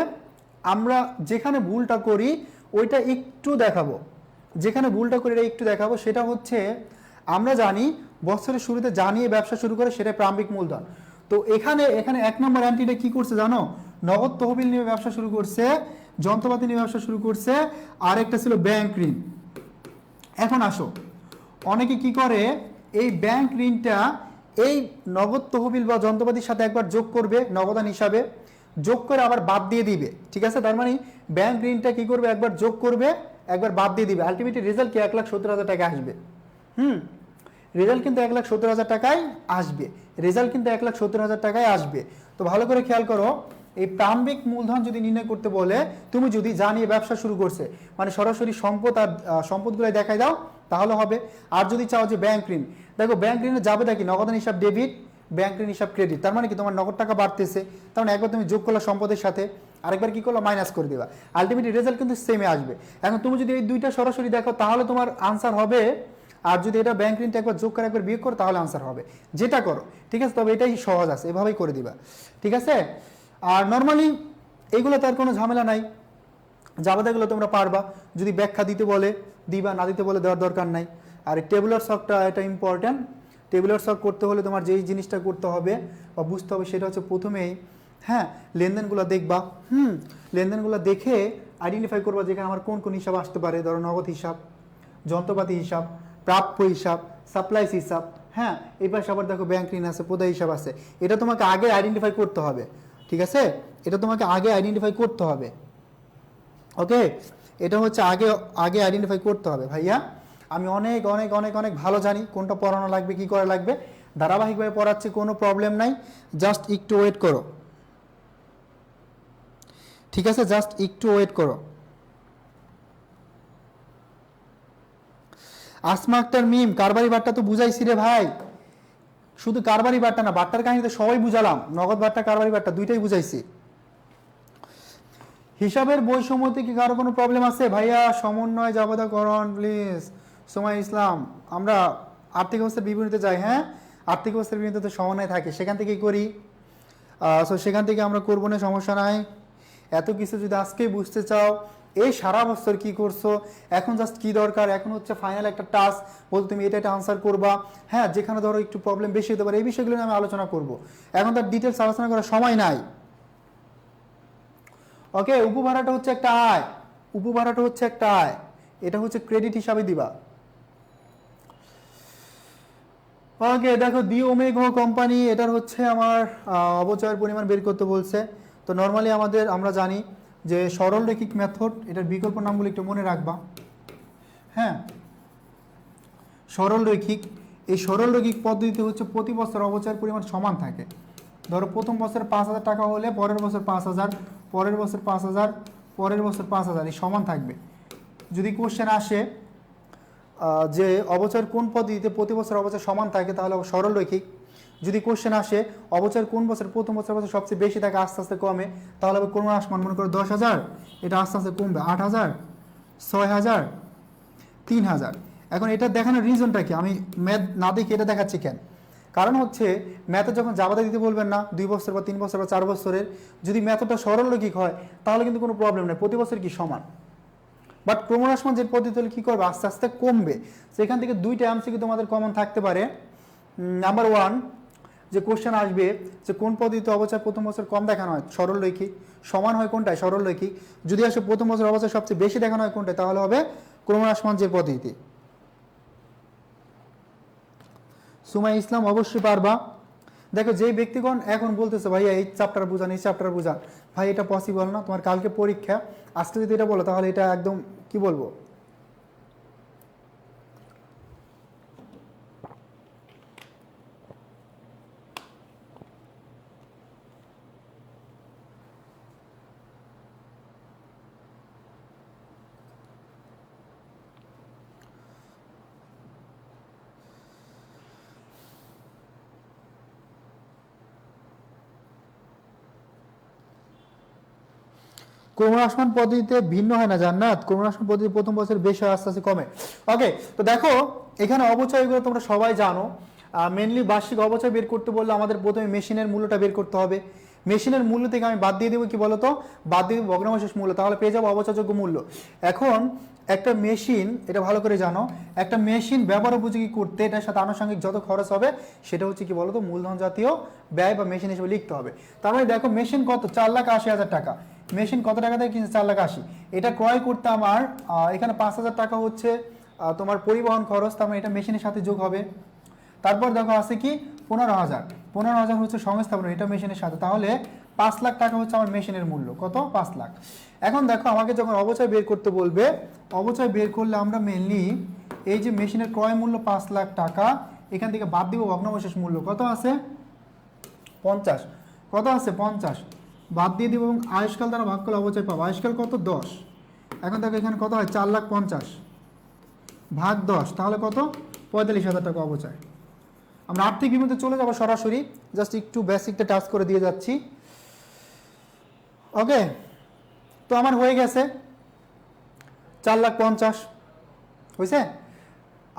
আমরা যেখানে ভুলটা করি ওইটা একটু দেখাবো, যেখানে ভুলটা করি এটা একটু দেখাবো। সেটা হচ্ছে আমরা জানি বছরের শুরুতে জানিয়ে ব্যবসা শুরু করে সেটা প্রারম্ভিক মূলধন। তো এখানে এক নম্বর অ্যান্টিটা কি করছে জানো, নগদ তহবিল নিয়ে ব্যবসা শুরু করছে, যন্ত্রপাতি নিয়ে ব্যবসা শুরু করছে, আর একটা ছিল ব্যাংক ঋণ। এখন আসো, অনেকে কি করে, এই ব্যাংক ঋণটা এই নগদ তহবিল বা যন্ত্রপাতির সাথে একবার যোগ করবে নগদান হিসাবে, যোগ করে আবার বাদ দিয়ে দিবে। ঠিক আছে, তার মানে ব্যাংক ঋণটা কি করবে, একবার যোগ করবে একবার বাদ দিয়ে দিবে, আলটিমেটলি রেজাল্ট কি 1,70,000 টাকা আসবে। রেজাল্ট কিন্তু 1,70,000 টাকায় আসবে, রেজাল্ট কিন্তু 1,70,000 টাকায় আসবে। তো ভালো করে খেয়াল করো, এই প্রারম্ভিক মূলধন যদি নির্ণয় করতে বলে, তুমি যদি জানিয়ে ব্যবসা শুরু করছে মানে সরাসরি সম্পদ আর সম্পদগুলো দেখাই দাও তাহলে হবে। আর যদি চাও যে ব্যাংক ঋণ, দেখো ব্যাংক ঋণে যাবে নাকি নগদান হিসাব ডেবিট, ব্যাংক ঋণ হিসাব ক্রেডিট, তার মানে কি তোমার নগদ টাকা বাড়তেছে, তার মানে একবার তুমি যোগ করলে সম্পদের সাথে, আরেকবার কি করলো মাইনাস করে দিবা, আলটিমেটলি রেজাল্ট কিন্তু সেমে আসবে। এখন তুমি যদি এই দুইটা সরাসরি দেখো তাহলে তোমার আনসার হবে, আর যদি এটা ব্যাংক ঋণটা একবার যোগ করে একবার বিয়োগ করো তাহলে আনসার হবে, যেটা করো ঠিক আছে। তবে এটাই সহজ আছে, এভাবেই করে দিবা ঠিক আছে। আর নর্মালি এইগুলো তার কোনো ঝামেলা নাই, জাবেদাগুলো তোমরা পারবা, যদি ব্যাখ্যা দিতে বলে দিবা, না দিতে বলে দেওয়ার দরকার নাই। আর এই টেবুলার শকটা এটা ইম্পর্ট্যান্ট, টেবুলার শক করতে হলে তোমার যেই জিনিসটা করতে হবে বা বুঝতে হবে সেটা হচ্ছে প্রথমেই হ্যাঁ লেনদেনগুলো দেখবা, লেনদেনগুলো দেখে আইডেন্টিফাই করবা যেখানে আমার কোন কোন হিসাব আসতে পারে, ধরো নগদ হিসাব, যন্ত্রপাতি হিসাব, প্রাপ্য হিসাব, সাপ্লাইস হিসাব, হ্যাঁ এই পাশে আবার দেখো ব্যাংক ঋণ আছে, প্রদায় হিসাব আছে। এটা তোমাকে আগে আইডেন্টিফাই করতে হবে ঠিক আছে, এটা তোমাকে আগে আইডেন্টিফাই করতে হবে। ওকে, এটা হচ্ছে আগে আগে আইডেন্টিফাই করতে হবে ভাইয়া। আমি অনেক অনেক অনেক অনেক ভালো জানি কোনটা পড়ানো লাগবে, কি করা লাগবে, ধারাবাহিকভাবে পড়াচ্ছি, কোনো প্রবলেম নাই, জাস্ট একটু ওয়েট করো ঠিক আছে, জাস্ট একটু ওয়েট করো। আসমা আক্তার মিম, কারবারি বাট্টা তো বুঝাইছি রে ভাই, শুধু কারবারি বাট্টা না, বাট্টার কাহিনীতে সবাই বুঝালাম, নগদ বাট্টা কারবারি বাট্টা দুইটাই বুঝাইছি। হিসাবের বৈষম্যতে কি কারো কোনো প্রবলেম আছে ভাইয়া? সমন্বয় জাবেদাকরণ প্লিজ। সময় ইসলাম, আমরা আর্থিক অবস্থার বিবরণীতে যাই, হ্যাঁ আর্থিক অবস্থার বিবরণীতে সমন্বয় থাকে, সেখান থেকেই করি। সো সেখান থেকে আমরা করবো না, সমস্যা নাই। এত কিছু যদি আজকেই বুঝতে চাও, এই সারা বছর কি করছো, এখন জাস্ট কি দরকার, এখন হচ্ছে ফাইনাল একটা টাস্ক, বলতে তুমি এটা আনসার করবা, হ্যাঁ যেখানে ধরো একটু প্রবলেম বেশি হতে পারে এই বিষয়গুলো নিয়ে আমি আলোচনা করব, এখন তার ডিটেলস আলোচনা করার সময় নাই। ওকে, উপভাড়াটা হচ্ছে একটা আয়, উপভাড়াটা হচ্ছে একটা আয়, এটা হচ্ছে ক্রেডিট হিসাবে দিবা। ওকে দেখো দি ওমেগো কোম্পানি, এটার হচ্ছে আমার অবচয়ের পরিমাণ বের করতে বলছে। তো নর্মালি আমরা জানি যে সরল রৈখিক মেথড, এটার বিকল্প নামগুলো একটু মনে রাখবা। হ্যাঁ সরল রৈখিক, এই সরল রৈখিক পদ্ধতিতে হচ্ছে প্রতি বছর অবচয়ের পরিমাণ সমান থাকে। ধরো প্রথম বছর 5,000 টাকা হলে পরের বছর 5,000, পরের বছর 5,000, পরের বছর 5,000, এই সমান থাকবে। যদি কোশ্চেন আসে যে অবচয়ের কোন পদ্ধতিতে প্রতি বছর অবচয় সমান থাকে তাহলে সরল রৈখিক। যদি কোশ্চেন আসে অবচয়ের কোন বছর প্রথম বছর সবচেয়ে বেশি থাকে আস্তে আস্তে কমে, তাহলে হবে ক্রমহ্রাসমান। মনে করো 10,000, এটা আস্তে আস্তে কমবে 8,000, 6,000, 3,000। এখন এটা দেখানোর রিজনটা কি, আমি ম্যাথ না দেখে এটা দেখাচ্ছি কেন, কারণ হচ্ছে ম্যাথে যখন জাবেদা দিতে বলবেন না 2 বছর বা 3 বছর বা 4 বছরের, যদি ম্যাথটা সরল রৈখিক হয় তাহলে কিন্তু কোনো প্রবলেম নেই, প্রতি বছর কি সমান। বাট ক্রমহ্রাসমান যে পদ্ধতি হলে কী করবে, আস্তে আস্তে কমবে। সেখান থেকে দুইটা এমসিকিউ তোমাদের কমন থাকতে পারে। নাম্বার 1 যে কোশ্চেন আসবে যে কোন পদ্ধতিতে অবচয় প্রথম বছর কম দেখানো হয়, সরল রৈখিক, সমান হয় কোনটায়, সরল রৈখিক। যদি আসে প্রথম বছর অবচয় সবচেয়ে বেশি দেখানো হয় কোনটায়, তাহলে হবে ক্রমহ্রাসমান যে পদ্ধতি। সুমাই ইসলাম অবশ্যই পারবা। দেখো যেই ব্যক্তিগণ এখন বলতেছে ভাইয়া এই চ্যাপ্টার বুঝান, এই চ্যাপ্টার বুঝান, ভাই এটা পসিবল না, তোমার কালকে পরীক্ষা, আজকে যদি এটা বলো তাহলে এটা একদম কি বলবো, ক্রমহ্রাসমান পদ্ধতিতে ভিন্ন হয় না জান্নাত, ক্রমহ্রাসমান পদ্ধতি প্রথম বছর বেশি হয় আস্তে আস্তে কমে। ওকে, তো দেখো এখানে অবচয়গুলো তোমরা সবাই জানো, মেনলি বার্ষিক অবচয় বের করতে বললে আমাদের প্রথমে মেশিনের মূল্যটা বের করতে হবে। মেশিনের মূল্য থেকে আমি বাদ দিয়ে দেবো কি বলতো, বাদ দিয়ে দেবো ভগ্নাংশের মূল্য, তাহলে পেয়ে যাবো অবচয়যোগ্য মূল্য। এখন একটা মেশিন, এটা ভালো করে জানো, একটা মেশিন ব্যবহার উপযোগী করতে এটার সাথে আনুষঙ্গিক যত খরচ হবে সেটা হচ্ছে কি বলতো মূলধন জাতীয় ব্যয় বা মেশিন হিসেবে লিখতে হবে। তার মানে দেখো মেশিন কত, 4,80,000 টাকা। মেশিন কত টাকা থেকে কিনছে, 4,80,000। এটা ক্রয় করতে আমার এখানে 5,000 টাকা হচ্ছে তোমার পরিবহন খরচ, তার মানে এটা মেশিনের সাথে যোগ হবে। তারপর দেখো আছে কি 15,000 হচ্ছে সংস্থাপন, এটা মেশিনের সাথে, তাহলে 5 লাখ টাকা হচ্ছে আমার মেশিনের মূল্য। কত, 5 লাখ। এখন দেখো আমাকে যখন অবচয় বের করতে বলবে, অবচয় বের করলে আমরা মেনলি এই যে মেশিনের ক্রয় মূল্য 5 লাখ টাকা, এখান থেকে বাদ দিব ভগ্নাবশেষ মূল্য কত আছে 50, কত আছে 50, বাদ দিয়ে দিব এবং আয়ুষ্কাল দ্বারা ভাগ করলে অবচয় পাবো। আয়ুষ্কাল কত, 10। এখন দেখো এখানে কত হয়, 4,50,000 ভাগ 10, তাহলে কত, 45,000 টাকা অবচয়। আমরা আর্থিক বিবরণীতে চলে যাবো সরাসরি, জাস্ট একটু বেসিকটা টাচ করে দিয়ে যাচ্ছি। ওকে, তো আমার হয়ে গেছে 4,50,000 হয়েছে।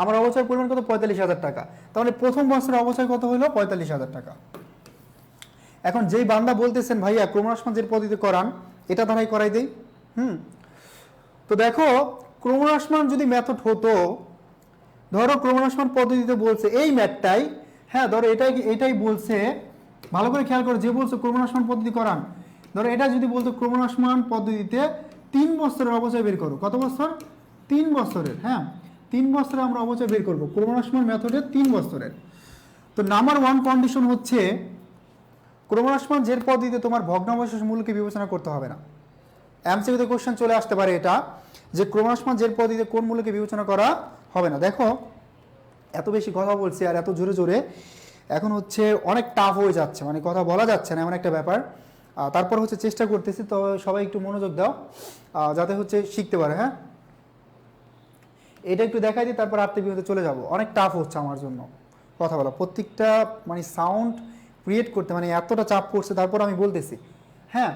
আমার অবচয়ের পরিমাণ কত? 45,000 টাকা। তাহলে প্রথম বছরের অবচয় কত হলো? 45,000 টাকা। এখন যেই বান্দা বলতেছেন ভাইয়া ক্রমহ্রাসমান জের পদ্ধতিতে করান, এটা দ্বারাই করাই দেই। তো দেখো ক্রমহ্রাসমান যদি মেথড হতো, ধরো ক্রমহ্রাসমান পদ্ধতিতে বলছে এই ম্যাথটাই, হ্যাঁ ধরো এটাই বলছে, ভালো করে খেয়াল করো, যে বলছে ক্রমহ্রাসমান পদ্ধতি করান, ধরো এটা যদি বলতো ক্রমহ্রাসমান পদ্ধতিতে 3 বছরের অবচয় বের করো। কত বছর? 3 বছরের। হ্যাঁ 3 বছরে আমরা অবচয় বের করবো ক্রমহ্রাসমান মেথডে 3 বছরের। তো নাম্বার 1 কন্ডিশন হচ্ছে ক্রমহ্রাসমান জের পদ্ধতিতে তোমার ভগ্নাবশেষ মূল্যকে বিবেচনা করতে হবে না। এমসিকিউতে কোশ্চেন চলে আসতে পারে এটা, যে ক্রমহ্রাসমান জের পদ্ধতিতে কোন মূল্যকে বিবেচনা করা হবে না। দেখো এত বেশি কথা বলছি আর এত জোরে জোরে, এখন হচ্ছে অনেক টাফ হয়ে যাচ্ছে, মানে কথা বলা যাচ্ছে না এমন একটা ব্যাপার। তারপর হচ্ছে চেষ্টা করতেছি, তো সবাই একটু মনোযোগ দাও যাতে হচ্ছে শিখতে পারে। হ্যাঁ এটা একটু দেখাই দিই, তারপর আর্থিক বিভাগে চলে যাব। অনেক টাফ হচ্ছে আমার জন্য কথা বলা, প্রত্যেকটা মানে সাউন্ড ক্রিয়েট করতে মানে এতটা চাপ পড়ছে, তারপর আমি বলতেছি। হ্যাঁ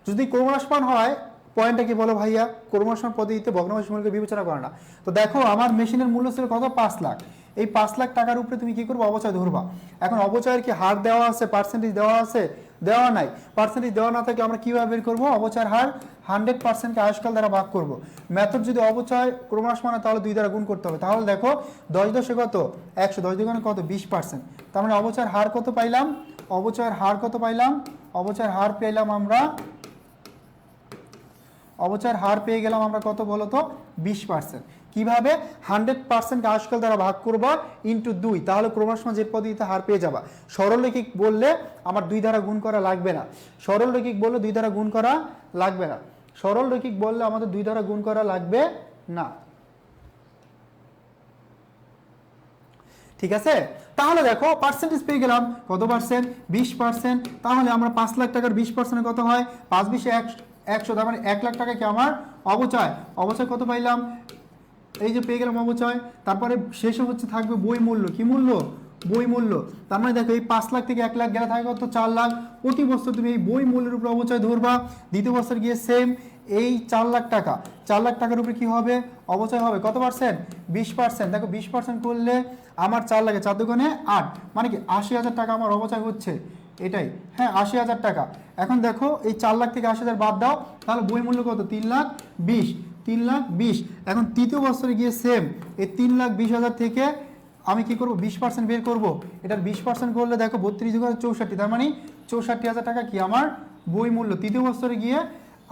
যদি ক্রমহ্রাসমান হয়, পয়েন্টটা কি বলো ভাইয়া? ক্রমহ্রাসমান পদ্ধতিতে ভগ্নাবশেষ মূল্যকে বিবেচনা করে না। তো দেখো আমার মেশিনের মূল্য ছিল কত? 5 লাখ। এই 5 লাখ টাকার উপরে তুমি কি করবে? অবচয় ধরবা। এখন অবচয়ের কি হার দেওয়া আছে, পার্সেন্টেজ দেওয়া আছে? দেওয়া নাই। পার্সেন্টেজ দেওয়া না থাকলে আমরা কিভাবে বের করবো? অবচয়ের হার 100%কে আয়ুষ্কাল দ্বারা ভাগ করব। মেথড যদি অবচয় ক্রমহ্রাসমান হয় তাহলে 2 দ্বারা গুণ করতে হবে। তাহলে দেখো 10 10 কত? 100, 10 দ্বিগুণে কত? 20%। তার মানে অবচয়ের হার কত পাইলাম? অবচয়ের হার কত পাইলাম? অবচয়ের হার পেলাম আমরা, অবচয়ের হার পেয়ে গেলাম আমরা কত বলো তো? 20%। কিভাবে? 100%কে আয়ুষ্কাল দ্বারা ভাগ করবা ইন্টু 2, তাহলে ক্রমহ্রাসমান জের পদ্ধতিতে হার পেয়ে যাবা। সরলরৈখিক বললে আমার 2 দ্বারা গুণ করা লাগবে না। সরলরৈখিক বললে 2 দ্বারা গুণ করা লাগবে না। সরলরৈখিক বললে আমাদের 2 দ্বারা গুণ করা লাগবে না। ঠিক আছে, তাহলে দেখো পার্সেন্টেজ পেয়ে গেলাম কত পার্সেন্ট? 20%। তাহলে আমরা 5 লাখ টাকার 20% কত হয়? 5 20 100, তার মানে 1 লাখ টাকা কি আমার অবচয়? অবচয় কত পাইলাম? এই যে পেয়ে গেলাম অবচয়। তারপরে শেষে হচ্ছে থাকবে বই মূল্য। কি মূল্য? বই মূল্য। তার মানে দেখো এই 5 লাখ থেকে 1 লাখ গেলে থাকে কত? 4 লাখ। প্রতি বছর তুমি এই বই মূল্যের উপর অবচয় ধরবা। দ্বিতীয় বছর গিয়ে সেম এই 4 লাখ টাকা, 4 লাখ টাকার উপরে কি হবে? অবচয় হবে কত পার্সেন্ট? 20%। দেখো 20% করলে আমার 4 লাখে 4 দুগুণে 8, মানে কি 80,000 টাকা আমার অবচয় হচ্ছে। এটাই, হ্যাঁ 80,000 টাকা। এখন দেখো এই 4 লাখ থেকে 80,000 বাদ দাও, তাহলে বই মূল্য কত? 3,20,000। 3,20,000। এখন তৃতীয় বছরে গিয়ে সেম এই 3,20,000 থেকে আমি কি করব? 20% বের করব। এটার 20% করলে দেখো 32 × 64, তার মানে 64,000 টাকা কি আমার বই মূল্য। তৃতীয় বছরে গিয়ে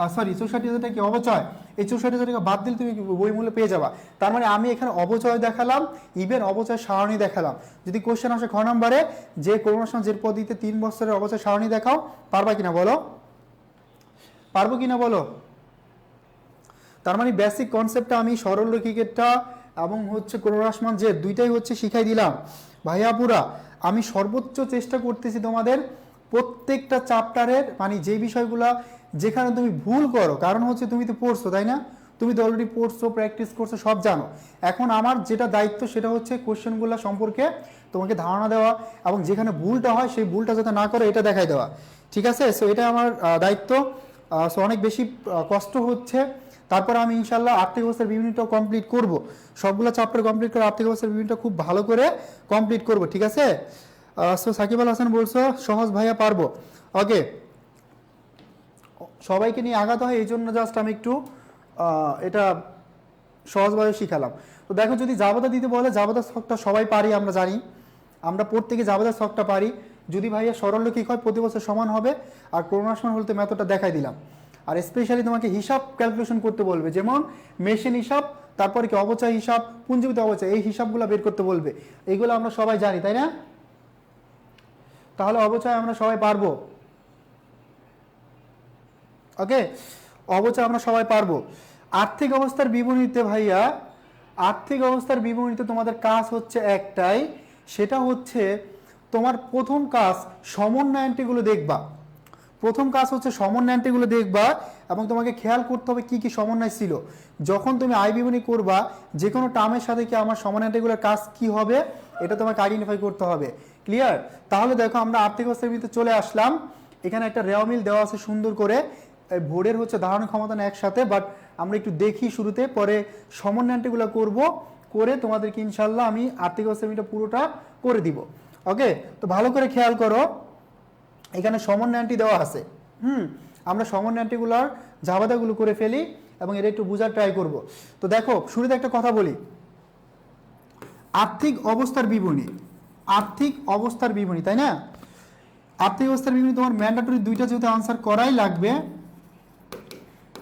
64,000 টাকা কি অবচয়। এই 64,000 টাকা বাদ দিলে তুমি বই মূল্য পেয়ে যাবা। তার মানে আমি এখানে অবচয় দেখালাম, ইভেন অবচয় সারণী দেখালাম। যদি কোশ্চেন আসে খ নম্বরে যে ক্রমহ্রাসমান জের পদ্ধতিতে 3 বছরের অবচয় সারণী দেখাও, পারবা কিনা বলো? পারবো কিনা বলো? তার মানে বেসিক কনসেপ্টটা আমি সরলরৈখিকেরটা এবং হচ্ছে ক্রমহ্রাসমান জের দুইটাই হচ্ছে শিখাই দিলাম। ভাইয়া পুরা আমি সর্বোচ্চ চেষ্টা করতেছি তোমাদের প্রত্যেকটা চ্যাপ্টারের মানে যে বিষয়গুলা যেখানে তুমি ভুল করো, কারণ হচ্ছে তুমি তো পড়ছো তাই না? তুমি তো অলরেডি পড়ছো, প্র্যাকটিস করছো, সব জানো। এখন আমার যেটা দায়িত্ব সেটা হচ্ছে কোশ্চেনগুলো সম্পর্কে তোমাকে ধারণা দেওয়া এবং যেখানে ভুলটা হয় সেই ভুলটা যাতে না করে এটা দেখাই দেওয়া। ঠিক আছে, সো এটা আমার দায়িত্ব। সো অনেক বেশি কষ্ট হচ্ছে। তারপর আমি ইনশাল্লাহ আর্থিক অবস্থার বিভিন্নটাও কমপ্লিট করব। সবগুলো চ্যাপ্টার কমপ্লিট করে আর্থিক অবস্থার বিভিন্নটা খুব ভালো করে কমপ্লিট করব। ঠিক আছে, সো সাকিব আল হাসান বলছো সহজ ভাইয়া পারবো। ওকে, সবাইকে নিয়ে আগাতে হয় এই জন্য জাস্ট আমি একটু এটা সহজভাবে শিখালাম। তো দেখো যদি জাবেদা দিতে বলে, জাবেদার ছকটা সবাই পারি, আমরা জানি, আমরা প্রত্যেকে জাবেদার ছকটা পারি। যদি ভাইয়া সরলরৈখিক হয় প্রতি বছর সমান হবে, আর ক্রমহ্রাসমান হলে তো মেথডটা দেখাই দিলাম। আর স্পেশালি তোমাকে হিসাব ক্যালকুলেশন করতে বলবে, যেমন মেশিন হিসাব, তারপরে কি অবচয় হিসাব, পুঞ্জীভূত অবচয়, এই হিসাবগুলো বের করতে বলবে। এইগুলো আমরা সবাই জানি তাই না? তাহলে অবচয় আমরা সবাই পারবো। ওকে, অবচয় আমরা সবাই পারবো। আর্থিক অবস্থার বিবরণীতে ভাইয়া, আর্থিক অবস্থার বিবরণীতে তোমাদের কাজ হচ্ছে একটাই, সেটা হচ্ছে তোমার প্রথম কাজ সমন্বয়নটিগুলো দেখবা। প্রথম কাজ হচ্ছে সমন্বয়নটিগুলো দেখবা এবং তোমাকে খেয়াল করতে হবে কি কি সমন্বয় ছিল। যখন তুমি আয় বিবরণী করবা, যে কোনো টার্মের সাথে কি আমার সমন্বয়নটিগুলোর কাজ কি হবে এটা তোমাকে আইডেন্টিফাই করতে হবে। ক্লিয়ার? তাহলে দেখো আমরা আর্থিক অবস্থার ভিতরে চলে আসলাম। এখানে একটা রেওয়া মিল দেওয়া আছে সুন্দর করে, বোর্ডের হচ্ছে ধারণ ক্ষমতা না একসাথে, বাট আমরা একটু দেখি শুরুতে, পরে সমন্বয়নটিগুলো করব, করে তোমাদেরকে ইনশাল্লাহ আমি আর্থিক অবস্থা পুরোটা করে দিব। ওকে, তো ভালো করে খেয়াল করো, এখানে সমন্বয়নটি দেওয়া আছে। আমরা সমন্বয়নটিগুলোর জাবাদাগুলো করে ফেলি এবং এটা একটু বোঝার ট্রাই করব। তো দেখো শুরুতে একটা কথা বলি, আর্থিক অবস্থার বিবরণী, আর্থিক অবস্থার বিবরণী, তাই না? আর্থিক অবস্থার বিবরণী তোমার ম্যান্ডেটরি দুইটা যেহেতু আনসার করাই লাগবে।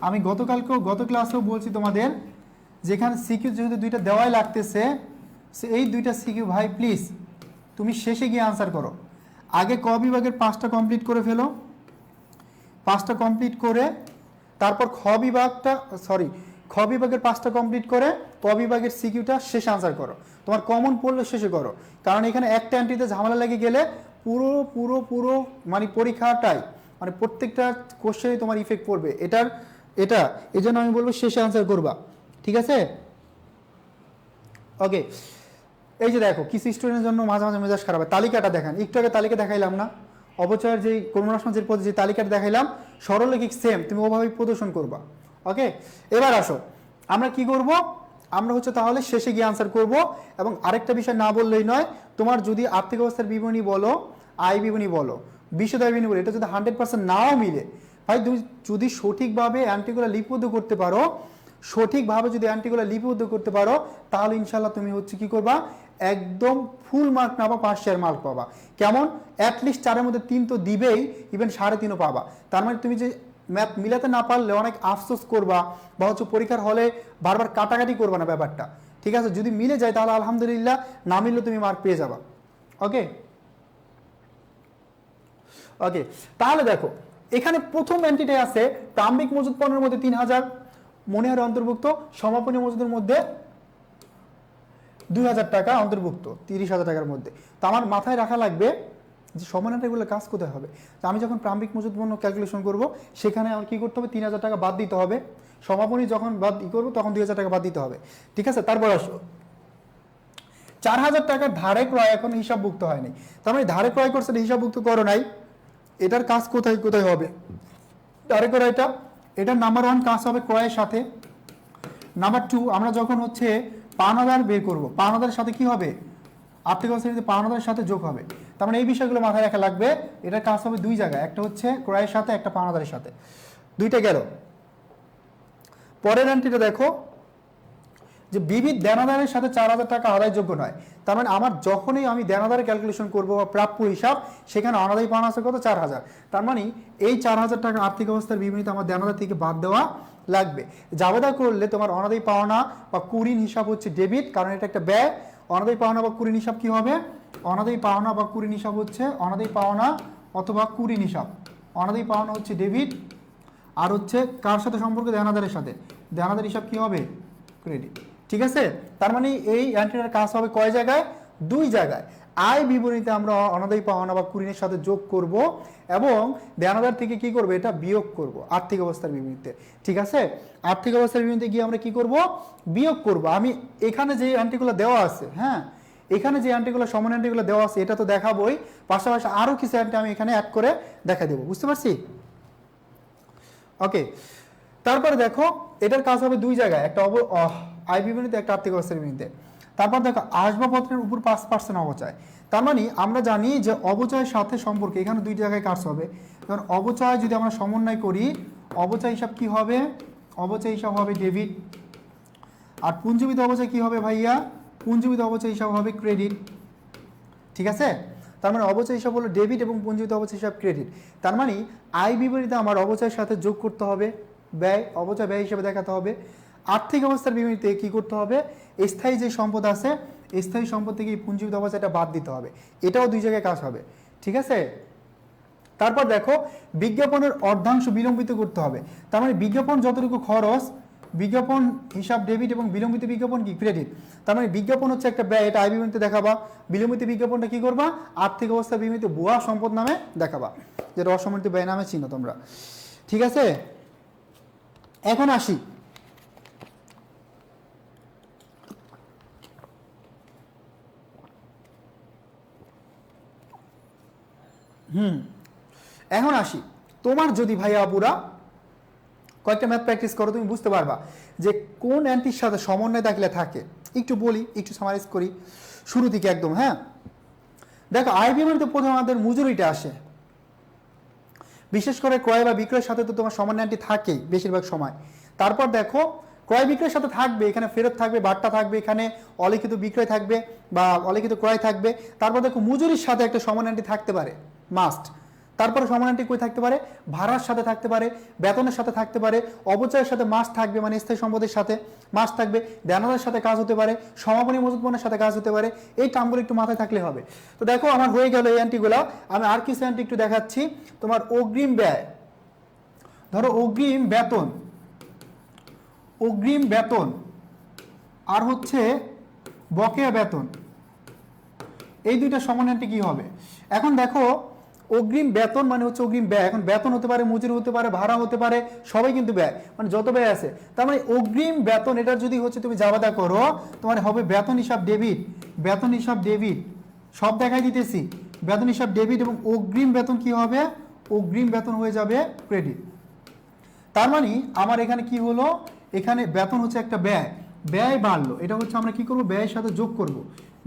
আমি গত ক্লাসেও বলছি তোমাদের, যেখানে সিকিউ যেহেতু দুইটা দেওয়াই লাগতেছে, এই দুইটা সিকিউ ভাই প্লিজ তুমি শেষে গিয়ে আনসার করো। আগে ক বিভাগের 5টা কমপ্লিট করে ফেলো, 5টা কমপ্লিট করে তারপর খ বিভাগের 5টা কমপ্লিট করে ক বিভাগের সিকিউটা শেষে আনসার করো। তোমার কমন পড়লে শেষে করো, কারণ এখানে একটা এন্ট্রিতে ঝামেলা লেগে গেলে পুরো পুরো পুরো মানে পরীক্ষাটাই, মানে প্রত্যেকটা কোশ্চেনে তোমার ইফেক্ট পড়বে। এই জন্য আমি বলবো শেষে আনসার করবা, ঠিক আছে? ওকে, এই যে দেখো কিছু স্টুডেন্টের জন্য মাঝে মাঝে মেজাজ খারাপ হয়। তালিকাটা দেখান, একটু আগে তালিকা দেখাইলাম না, অবচয়ের যে করুণাসমাজের পথে যে তালিকাটা দেখাইলাম, সরলরৈখিক সেম, তুমি ওভাবেই প্রদর্শন করবা। ওকে, এবার আসো আমরা কি করব, আমরা হচ্ছে তাহলে শেষে গিয়ে আনসার করব। এবং আরেকটা বিষয় না বললেই নয়, তোমার যদি আর্থিক অবস্থার বিবরণী বলো, আয় বিবরণী বলো, বিশদায় বিবরণী বলো, এটা যদি 100% নাও মিলে, ভাই তুমি যদি সঠিকভাবে অ্যান্টিগুলো লিপিবদ্ধ করতে পারো, সঠিকভাবে যদি অ্যান্টিগুলো লিপিবদ্ধ করতে পারো, তাহলে ইনশাল্লাহ তুমি হচ্ছে কি করবা, একদম ফুল মার্ক না পাবা, 5 মার্ক পাবা। কেমন? অ্যাটলিস্ট 4-এর মধ্যে 3 তো দিবেই, ইভেন 3.5 পাবা। তার মানে তুমি যে ম্যাথ মিলাতে না পারলে অনেক আফসোস করবা, বা হচ্ছে পরীক্ষার হলে বারবার কাটাকাটি করবা না ব্যাপারটা, ঠিক আছে? যদি মিলে যায় তাহলে আলহামদুলিল্লাহ, না মিললে তুমি মার্ক পেয়ে যাবা। ওকে ওকে, তাহলে দেখো এখানে প্রথম এন্ট্রিটাই আছে প্রারম্ভিক মজুদ পণ্যের মধ্যে 3000 মনিহারে অন্তর্ভুক্ত, সমাপনী মজুদের মধ্যে 2000 টাকা অন্তর্ভুক্ত 30,000 টাকার মধ্যে। তো আমার মাথায় রাখা লাগবে যে সমানান্তারগুলো কাজ কোথায় হবে। তো আমি যখন প্রারম্ভিক মজুদ পণ্য ক্যালকুলেশন করব, সেখানে আমার কি করতে হবে, 3000 টাকা বাদ দিতে হবে। সমাপনী যখন বাদ করবো তখন 2000 টাকা বাদ দিতে হবে, ঠিক আছে? তারপর আসো 4000 টাকার ধারে ক্রয় এখন হিসাবভুক্ত হয়নি, তার মানে ধারে ক্রয় করছে হিসাবভুক্ত করো নাই। এটার কাজ কোথায় কোথায় হবে, ধারে ক্রয়টা, এটার নাম্বার 1 কাজ হবে ক্রয়ের সাথে। নাম্বার 2, আমরা যখন হচ্ছে পাওনাদার বের করব, পাওনাদারের সাথে কি হবে, আর্থিক অবস্থায় পাওনাদারের সাথে যোগ হবে। তার মানে এই বিষয়গুলো মাথায় রাখা লাগবে। এটার কাজ হবে 2 জায়গায়, একটা হচ্ছে ক্রয়ের সাথে, একটা পাওনাদারের সাথে, 2টা গেল। পরের এন্ট্রিটা দেখো যে বিবিধ দেনাদারের সাথে 4000 টাকা আদায়যোগ্য নয়। তার মানে আমার যখনই আমি দেনাদারের ক্যালকুলেশন করবো বা প্রাপ্য হিসাব, সেখানে অনাদায়ী পাওনা আছে কত, 4000। তার মানে এই 4000 টাকা আর্থিক অবস্থার বিবরণীতে আমার দেনাদার থেকে বাদ দেওয়া লাগবে। জাবেদা করলে তোমার অনাদায়ী পাওনা বা কুঋণ হিসাব হচ্ছে ডেবিট, কারণ এটা একটা ব্যয়। অনাদায়ী পাওনা বা কুঋণ হিসাব কি হবে, অনাদায়ী পাওনা বা কুঋণ হিসাব হচ্ছে অনাদায়ী পাওনা অথবা কুঋণ হিসাব। অনাদায়ী পাওনা হচ্ছে ডেবিট, আর হচ্ছে কার সাথে সম্পর্ক, দেনাদারের সাথে, দেনাদার হিসাব কি হবে, ক্রেডিট, ঠিক আছে? তার মানে এই এন্ট্রিটার কাজ হবে কয় জায়গায়, 2 জায়গায়। আয় বিবরণীতে আমরা অনাদায়ী পাওনা বা কুঋণের সাথে যোগ করব এবং দেনাদার থেকে কি করব, এটা বিয়োগ করব আর্থিক অবস্থার বিবরণীতে, ঠিক আছে? আর্থিক অবস্থার বিবরণীতে গিয়ে আমরা কি করব, বিয়োগ করব। আমি এখানে যে এন্ট্রিগুলো দেওয়া আছে, হ্যাঁ, এখানে যে এন্ট্রিগুলো সমান এন্ট্রিগুলো দেওয়া আছে এটা তো দেখাবোই, পাশাপাশি আরও কিছু এন্ট্রি আমি এখানে অ্যাড করে দেখা দেবো, বুঝতে পারছি? ওকে, তারপরে দেখো এটার কাজ হবে 2 জায়গায়, একটা আয় বিবরণীতে, একটা আর্থিক অবস্থার বিবরণীতে। তারপর দেখো আসবাবপত্রের উপর 5% অবচয়। তার মানে আমরা জানি যে অবচয়ের সাথে সম্পর্কে এখানে 2 জায়গায় কাজ হবে। কারণ অবচয় যদি আমরা সমন্বয় করি, অবচয় হিসাব কি হবে, অবচয় হিসাব হবে ডেবিট, আর পুঞ্জীবিত অবচয় কি হবে ভাইয়া, পুঞ্জীবিত অবচয় হিসাব হবে ক্রেডিট, ঠিক আছে? তার মানে অবচয় হিসাব হলো ডেবিট এবং পুঞ্জীবিত অবচয় হিসাব ক্রেডিট। তার মানে আয় বিবরণীতে আমার অবচয়ের সাথে যোগ করতে হবে ব্যয়, অবচয় ব্যয় হিসেবে দেখাতে হবে। আর্থিক অবস্থার বিবরণীতে কি করতে হবে, স্থায়ী যে সম্পদ আছে, স্থায়ী সম্পদ থেকে পুঞ্জীবিত অবস্থাটা বাদ দিতে হবে, এটাও 2 জায়গায় কাজ হবে, ঠিক আছে? তারপর দেখো বিজ্ঞাপনের অর্ধাংশ বিলম্বিত করতে হবে। তার মানে বিজ্ঞাপন যতটুকু খরচ, বিজ্ঞাপন হিসাব ডেবিট এবং বিলম্বিত বিজ্ঞাপন কি ক্রেডিট। তার মানে বিজ্ঞাপন হচ্ছে একটা ব্যয়, এটা আয় বিবরণীতে দেখাবা। বিলম্বিত বিজ্ঞাপনটা কি করবা, আর্থিক অবস্থা বিবরণীতে ভুয়া সম্পদ নামে দেখাবা, যেটা অসম্মানিত ব্যয় নামে চিনো তোমরা, ঠিক আছে? এখন আসি এখন আসি তোমার যদি ভাইয়া আপুরা কয়েকটা ম্যাথ প্র্যাকটিস করো, তুমি বুঝতে পারবা যে কোন অ্যান্টির সাথে সমন্বয় থাকলে থাকে। একটু বলি, একটু সামারাইজ করি শুরু থেকে একদম। হ্যাঁ, দেখো আয় বিবরণীতে প্রথমে আমাদের মজুরিটা আসে, বিশেষ করে ক্রয় বা বিক্রয়ের সাথে তো তোমার সমন্বয় অ্যান্টি থাকেই বেশিরভাগ সময়। তারপর দেখো ক্রয় বিক্রয়ের সাথে থাকবে, এখানে ফেরত থাকবে, বাট্টা থাকবে, এখানে অলিখিত বিক্রয় থাকবে বা অলিখিত ক্রয় থাকবে। তারপর দেখো মজুরির সাথে একটা সমন্বয় অ্যান্টি থাকতে পারে, মাস্ট। তারপরে সমানান্টি কই থাকতে পারে, ভাড়ার সাথে থাকতে পারে, বেতনের সাথে থাকতে পারে, অবচয়ের সাথে মাস থাকবে, মানে স্থায়ী সম্পদের সাথে মাস থাকবে, দেনাদারের সাথে কাজ হতে পারে, সমাপনী মজুত পণ্যের সাথে কাজ হতে পারে। এই টার্মগুলো একটু মাথায় থাকলে হবে। তো দেখো আমার হয়ে গেল এই অ্যান্টিগুলো। আমি আর কিছু অ্যান্টি একটু দেখাচ্ছি। তোমার অগ্রিম ব্যয়, ধরো অগ্রিম বেতন, অগ্রিম বেতন আর হচ্ছে বকেয়া বেতন, এই দুইটা সমানান্টি কি হবে? এখন দেখো অগ্রিম বেতন মানে হচ্ছে অগ্রিম ব্যয়। এখন বেতন হতে পারে, মজুরি হতে পারে, ভাড়া হতে পারে, সবাই কিন্তু ব্যয়, মানে যত ব্যয় আছে। তার মানে অগ্রিম বেতন এটার যদি হচ্ছে তুমি জাবাদা করো, তোমার হবে বেতন হিসাব ডেবিট, বেতন হিসাব ডেবিট, সব দেখাই দিতেছি, বেতন হিসাব ডেবিট। এবং অগ্রিম বেতন কি হবে? অগ্রিম বেতন হয়ে যাবে ক্রেডিট। তার মানে আমার এখানে কি হলো, এখানে বেতন হচ্ছে একটা ব্যয়, ব্যয় বাড়লো, এটা হচ্ছে আমরা কি করব, ব্যয়ের সাথে যোগ করব,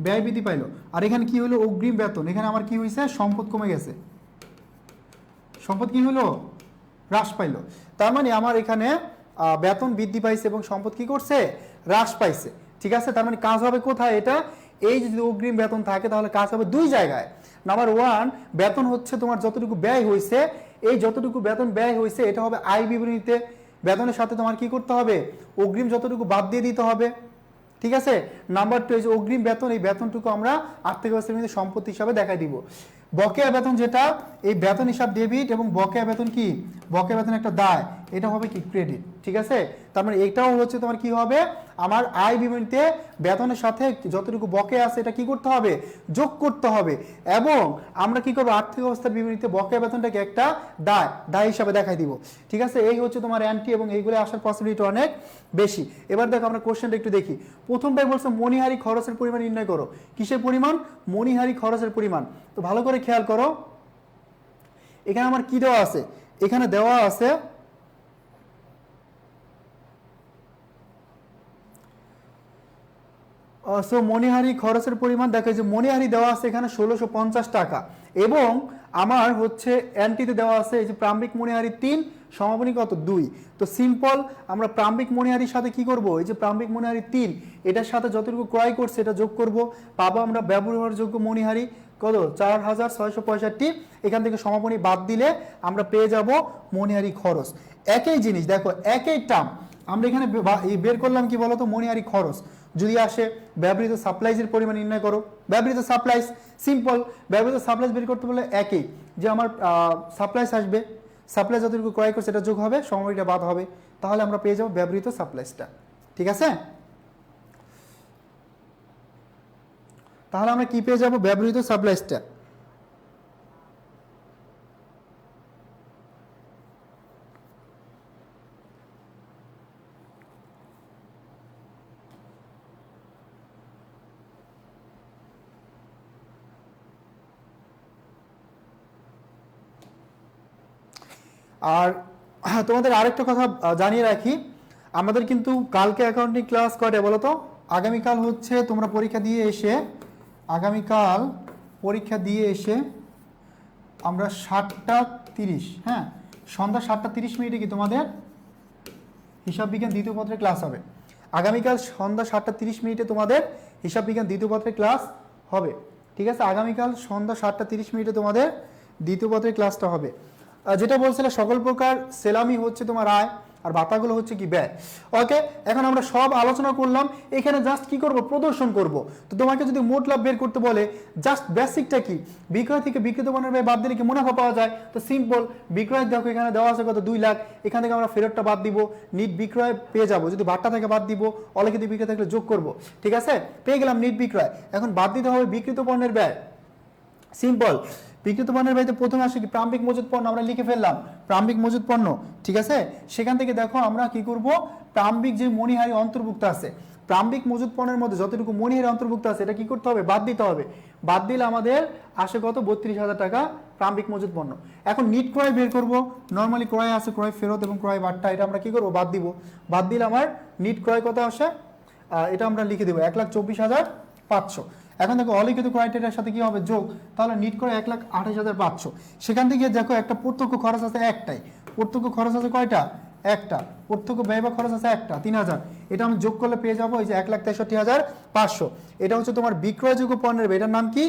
ব্যয় বৃদ্ধি পাইলো। আর এখানে কি হলো, অগ্রিম বেতন, এখানে আমার কি হয়েছে, সম্পদ কমে গেছে, সম্পদ কি হলো, হ্রাস পাইলো। তার মানে আমার এখানে বেতন বৃদ্ধি পাইছে এবং সম্পদ কি করছে, হ্রাস পাইছে। ঠিক আছে, তার মানে কাজ হবে কোথায়, এটা এই যদি অগ্রিম বেতন থাকে তাহলে কাজ হবে দুই জায়গায়। নাম্বার ওয়ান, বেতন হচ্ছে তোমার যতটুকু ব্যয় হয়েছে, এই যতটুকু বেতন ব্যয় হয়েছে এটা হবে আয় বিবরণীতে, বেতনের সাথে তোমার কি করতে হবে, অগ্রিম যতটুকু বাদ দিয়ে দিতে হবে। ঠিক আছে, নাম্বার টু, এই যে অগ্রিম বেতন, এই বেতনটুকু আমরা আর্থিক অবস্থার মধ্যে সম্পত্তি হিসাবে দেখাই দিব। বকেয়া বেতন যেটা, এই বেতন হিসাব ডেবিট এবং বকেয়া বেতন কি, বকেয়া বেতন একটা দায়, এটা হবে কি ক্রেডিট। ঠিক আছে, তার মানে এটাও হচ্ছে তোমার কি হবে, আমার আয় বিবরণীতে বেতনের সাথে যতটুকু বকেয়া আছে এটা কি করতে হবে, যোগ করতে হবে। এবং আমরা কি করবো, আর্থিক অবস্থার বিবরণীতে বকেয়া বেতনটাকে একটা দায়, দায় হিসাবে দেখাই দিব। ঠিক আছে, এই হচ্ছে তোমার অ্যান্টি এবং এইগুলো আসার পসিবিলিটি অনেক বেশি। এবার দেখো আমরা কোশ্চেনটা একটু দেখি। প্রথমটাই বলছে মণিহারি খরচের পরিমাণ নির্ণয় করো। কিসের পরিমাণ, মণিহারি খরচের পরিমাণ। তো ভালো করে খেয়াল করো, এখানে আমার কি দেওয়া আছে, এখানে দেওয়া আছে সো মণিহারি খরচের পরিমাণ। দেখো যে মণিহারি দেওয়া আছে এখানে 1650 টাকা, এবং আমার হচ্ছে অ্যান্টিতে দেওয়া আছে এই যে প্রারম্ভিক মণিহারি 3, সমাপনী কত 2। তো সিম্পল, আমরা প্রারম্ভিক মণিহারির সাথে কি করব, এই যে প্রারম্ভিক মণিহারি 3 এটার সাথে যতটুকু ক্রয় করছে এটা যোগ করব, পাবো আমরা ব্যবহারযোগ্য মণিহারি কত 4665। এখান থেকে সমাপনী বাদ দিলে আমরা পেয়ে যাব মণিহারি খরচ। একই জিনিস দেখো, একই টার্ম আমরা এখানে বের করলাম কি বলতো, মণিহারি খরচ। যদি আসে ব্যবহৃত সাপ্লাইজের পরিমাণ নির্ণয় করো, ব্যবহৃত সাপ্লাইজ, সিম্পল, ব্যবহৃত সাপ্লাইজ বের করতে বলে একই, যে আমার সাপ্লাইজ আসবে, সাপ্লাইজ যতটুকু ক্রয় করছে এটা যোগ হবে, সময়টা বাদ হবে, তাহলে আমরা পেয়ে যাবো ব্যবহৃত সাপ্লাইজটা। ঠিক আছে, তাহলে আমরা কি পেয়ে যাবো, ব্যবহৃত সাপ্লাইজটা। আর তোমাদের আরেকটা কথা জানিয়ে রাখি, আমাদের কিন্তু কালকে অ্যাকাউন্টিং ক্লাস কয়টা বলো তো? আগামীকাল হচ্ছে তোমরা পরীক্ষা দিয়ে এসে, আগামীকাল পরীক্ষা দিয়ে এসে আমরা 7টা 30, হ্যাঁ সন্ধ্যা 7টা 30 কি তোমাদের হিসাব বিজ্ঞান দ্বিতীয় পত্রের ক্লাস হবে। আগামীকাল সন্ধ্যা 7টা 30 তোমাদের হিসাব বিজ্ঞান দ্বিতীয় পত্রের ক্লাস হবে। ঠিক আছে, আগামীকাল সন্ধ্যা 7টা 30 তোমাদের দ্বিতীয় পত্রের ক্লাসটা হবে। যেটা বলছিলে সকল প্রকার সেলামি হচ্ছে তোমার আয়, আর ভাতাগুলো হচ্ছে কি ব্যয়। ওকে, এখন আমরা সব আলোচনা করলাম, এখানে জাস্ট কি করব, প্রদর্শন করব। তো তোমাকে যদি মোট লাভ বের করতে বলে, জাস্ট বেসিকটা কি, বিক্রয় থেকে বিক্রিত পণ্যের ব্যয় বাদ দিলে কি মুনাফা পাওয়া যায়? তো সিম্পল, বিক্রয় দেখো এখানে দেওয়া আছে কত 2 লাখ, এখান থেকে আমরা ফেরতটা বাদ দিব, নিট বিক্রয় পেয়ে যাব, যদি ভাট্টা থেকে বাদ দিব, অলিখিত বিক্রয় থাকলে যোগ করব। ঠিক আছে, পেয়ে গেলাম নিট বিক্রয়। এখন বাদ দিতে হবে বিক্রিত পণ্যের ব্যয়। সিম্পল, বিক্রিত পণ্যের ব্যয়তে প্রথমে আসে কি, প্রারম্ভিক মজুত পণ্য, আমরা লিখে ফেললাম প্রারম্ভিক মজুত পণ্য। ঠিক আছে, সেখান থেকে দেখো আমরা কি করব, প্রারম্ভিক যে মণিহারি অন্তর্ভুক্ত আছে, প্রারম্ভিক মজুত পণ্যের মধ্যে যতটুকু মণিহারি অন্তর্ভুক্ত আছে এটা কি করতে হবে, বাদ দিতে হবে। বাদ দিলে আমাদের আসে কত, 32,000 টাকা প্রারম্ভিক মজুদ পণ্য। এখন নিট ক্রয় বের করব, নর্মালি ক্রয় আছে ক্রয় ফেরত এবং ক্রয় বাট্টা, এটা আমরা কি করব বাদ দিব, বাদ দিলে আমার নিট ক্রয় কত আসে, এটা আমরা লিখে দেবো 1,24,500। এখন দেখো অলিখিত ক্রাইটেরিয়ার সাথে কি হবে যোগ, তাহলে নিট করে 1,28,500। সেখান থেকে দেখো একটা প্রত্যক্ষ খরচ আছে একটাই, প্রত্যক্ষ খরচ আছে কয়টা, একটা, প্রত্যক্ষ ব্যয় বা খরচ আছে একটা 3,000, এটা আমি যোগ করলে পেয়ে যাবো এই যে 1,63,500। এটা হচ্ছে তোমার বিক্রয়যোগ্য পণ্যের ব্যয়, এটার নাম কি,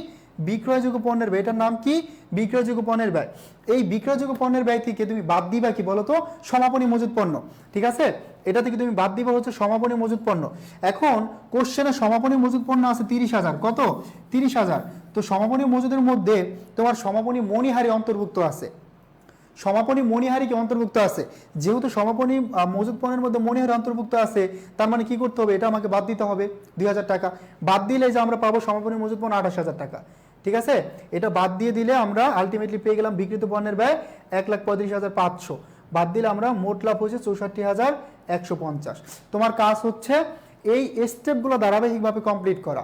বিক্রয়যোগ্য পণ্যের ব্যয়, এটার নাম কি বিক্রয়যোগ্য পণ্যের ব্যয়। এই বিক্রয়যোগ্য পণ্যের ব্যয় থেকে তুমি বাদ দিবা কি বলো তো, সমাপনী মজুদ পণ্য, ঠিক আছে, এটা থেকে তুমি বাদ দিবা হচ্ছে সমাপনী মজুদ পণ্য। এখন কোশ্চেনে সমাপনী মজুদ পণ্য আছে 30,000, কত 30,000, তো সমাপনী মজুদের মধ্যে তোমার সমাপনী মণিহারি অন্তর্ভুক্ত আছে, সমাপনী মণিহারি কি অন্তর্ভুক্ত আছে, যেহেতু সমাপনী মজুদ পণ্যের মধ্যে মণিহারি অন্তর্ভুক্ত আছে, তার মানে কি করতে হবে, এটা আমাকে বাদ দিতে হবে 2,000 টাকা, বাদ দিলে যে আমরা পাবো সমাপনী মজুদ পণ্য 28,000 টাকা, ঠিক আছে, এটা বাদ দিয়ে দিলে আমরা আলটিমেটলি পেয়ে গেলাম বিক্রিত পণ্যের ব্যয় 1,35,500, বাদ দিলে আমরা মোট লাভ হচ্ছে 64,150। তোমার কাজ হচ্ছে এই স্টেপগুলো ধারাবাহিকভাবে কমপ্লিট করা,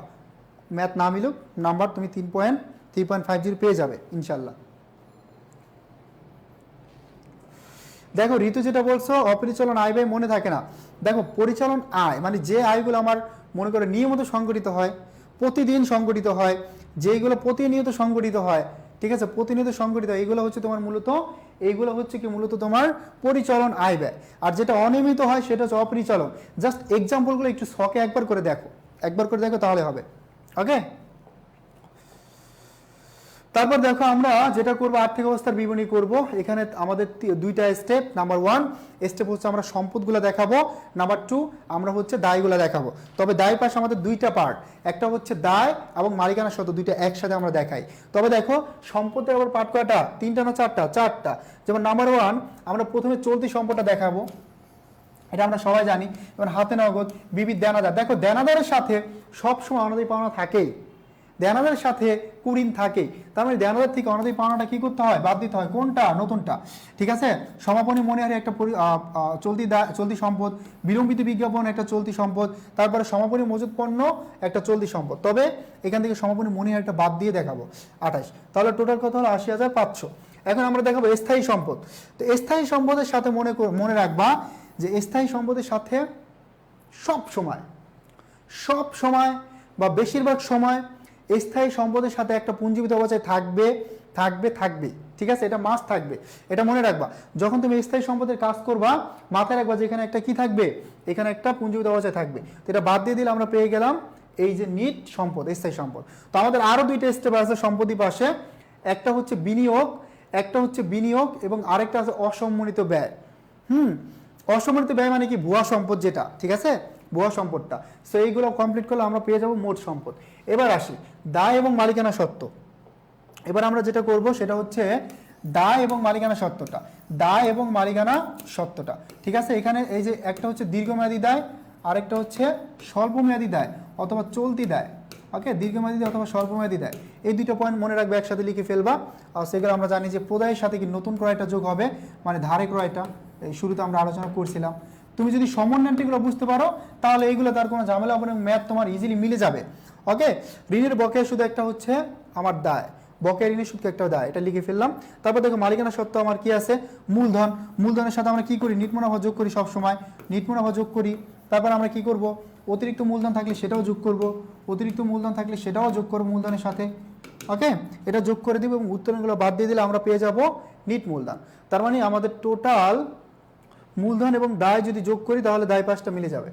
ম্যাথ না মিলুক নাম্বার তুমি 3.50 পেয়ে যাবে ইনশাল্লাহ। দেখো ঋতু যেটা বলছো অপরিচালন আয় ব্যয় মনে থাকে না, দেখো পরিচালন আয় মানে যে আয়গুলো আমার মনে করে নিয়মিত সংগঠিত হয়, প্রতিদিন সংগঠিত হয়, যেগুলো প্রতিনিয়ত সংগঠিত হয়, ঠিক আছে, প্রতিনিয়ত সংগঠিত হয়, এইগুলো হচ্ছে তোমার মূলত, এইগুলো হচ্ছে কি মূলত তোমার পরিচালন আয় ব্যয়। আর যেটা অনিয়মিত হয় সেটা হচ্ছে অপরিচালন। জাস্ট এক্সাম্পলগুলো একটু শখে একবার করে দেখো, একবার করে দেখো তাহলে হবে, ওকে। তারপর দেখো আমরা যেটা করবো আর্থিক অবস্থার বিবরণী করব, এখানে আমাদের দুইটা স্টেপ, নাম্বার 1 স্টেপ হচ্ছে আমরা সম্পদগুলো দেখাবো, নাম্বার 2 আমরা হচ্ছে দায়গুলো দেখাবো। তবে দায় পাশে আমাদের দুইটা পার্ট, একটা হচ্ছে দায় এবং মালিকানা সত্ত্ব, দুইটা একসাথে আমরা দেখাই। তবে দেখো সম্পদের আবার পার্ট কয়টা, 3টা না 4টা, 4টা। যেমন নাম্বার 1 আমরা প্রথমে চলতি সম্পদটা দেখাবো, এটা আমরা সবাই জানি, যেমন হাতে নগদ, বিবিধ দেনাদার। দেখো দেনাদারের সাথে সবসময় অনাদায়ী পাওনা থাকেই, দেনাদারের সাথে কুড়িন থাকে, তার মানে দেনাদার থেকে অনাদায়ী পাওনাটা কি করতে হয়, বাদ দিতে হয়, কোনটা, নতুনটা, ঠিক আছে। সমাপনী মণিহারি একটা চলতি সম্পদ, বিলম্বিত বিজ্ঞাপন একটা চলতি সম্পদ, তারপরে সমাপনী মজুদ পণ্য একটা চলতি সম্পদ। তবে এখান থেকে সমাপনী মণিহারিটা বাদ দিয়ে দেখাবো 28, তাহলে টোটাল কত হলো 80,500। এখন আমরা দেখাবো স্থায়ী সম্পদ। তো স্থায়ী সম্পদের সাথে মনে রাখবা যে স্থায়ী সম্পদের সাথে সব সময় বা বেশিরভাগ সময় স্থায়ী সম্পদের সাথে একটা পুঞ্জীভূত অবস্থায় থাকবে, ঠিক আছে, এটা মাস্ট থাকবে, এটা মনে রাখবা। যখন তুমি স্থায়ী সম্পদের কাজ করবা মাথায় রাখবা যে এখানে একটা কি থাকবে, এখানে একটা পুঞ্জীভূত অবস্থায় থাকবে। তো এটা বাদ দিয়ে দিলে আমরা পেয়ে গেলাম এই যে নিট সম্পদ, স্থায়ী সম্পদ। তো আমাদের আরো দুইটা স্টেপ আছে সম্পত্তি পাশে, একটা হচ্ছে বিনিয়োগ এবং আরেকটা আছে অসম্মানিত ব্যয়। অসম্মানিত ব্যয় মানে কি, ভুয়া সম্পদ যেটা, ঠিক আছে, ভুয়া সম্পদটা। সো এইগুলো কমপ্লিট করলে আমরা পেয়ে যাব মোট সম্পদ। এবার আসি দায় এবং মালিকানা সত্ত্ব। এবার আমরা যেটা করব সেটা হচ্ছে দায় এবং মালিকানা সত্ত্বটা, ঠিক আছে। এখানে এই যে একটা হচ্ছে দীর্ঘমেয়াদী দায়, আরেকটা হচ্ছে স্বল্পমেয়াদী দায় অথবা চলতি দায়, ওকে, দীর্ঘমেয়াদী দায় অথবা স্বল্পমেয়াদী দায়। এই দুটো পয়েন্ট মনে রাখবে, একসাথে লিখে ফেলবা। আর সেগুলো আমরা জানি যে প্রদায়ের সাথে কি নতুন ক্রয়টা যোগ হবে, মানে ধারে ক্রয়টা, এই শুরুতে আমরা আলোচনা করছিলাম। তুমি যদি সমন্বয়গুলো বুঝতে পারো তাহলে এইগুলো তার কোনো ঝামেলা হবে না, ম্যাথ তোমার ইজিলি মিলে যাবে, ওকে। ঋণের বকেয়া সুদ একটা হচ্ছে আমার দায়, বকেয়া ঋণের সুদ একটা দায়, এটা লিখে ফেললাম। তারপর দেখো মালিকানা সত্ত্ব আমার কি আছে, মূলধনের সাথে আমরা কি করি, নিট মুনাফা যোগ করি, সবসময় নিট মুনাফা যোগ করি। তারপর আমরা কি করব, অতিরিক্ত মূলধন থাকলে সেটাও যোগ করব, মূলধনের সাথে, ওকে, এটা যোগ করে দিব এবং উত্তরণগুলো বাদ দিয়ে দিলে আমরা পেয়ে যাব নিট মূলধন। তার মানে আমাদের টোটাল মূলধন এবং দায় যদি যোগ করি তাহলে দায় পাশটা মিলে যাবে,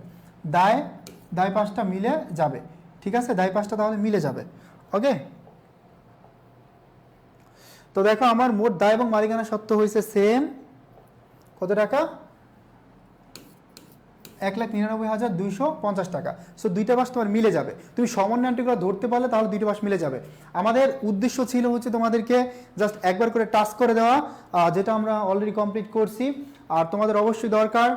দায় পাশটা মিলে যাবে, ঠিক আছে, দায় পাশটা তাহলে মিলে যাবে, ওকে। তো দেখো আমার মোট দায় এবং মালিকানা সত্ত্ব হয়েছে সেম কত টাকা, 1,99,250 টাকা। সো দুইটা পাশ তোমার মিলে যাবে, তুমি সমন্বয়গুলো ধরতে পারলে তাহলে দুইটা পাশ মিলে যাবে। আমাদের উদ্দেশ্য ছিল হচ্ছে তোমাদেরকে জাস্ট একবার করে টাস্ক করে দেওয়া, যেটা আমরা অলরেডি কমপ্লিট করছি। আর তোমাদের অবশ্যই দরকার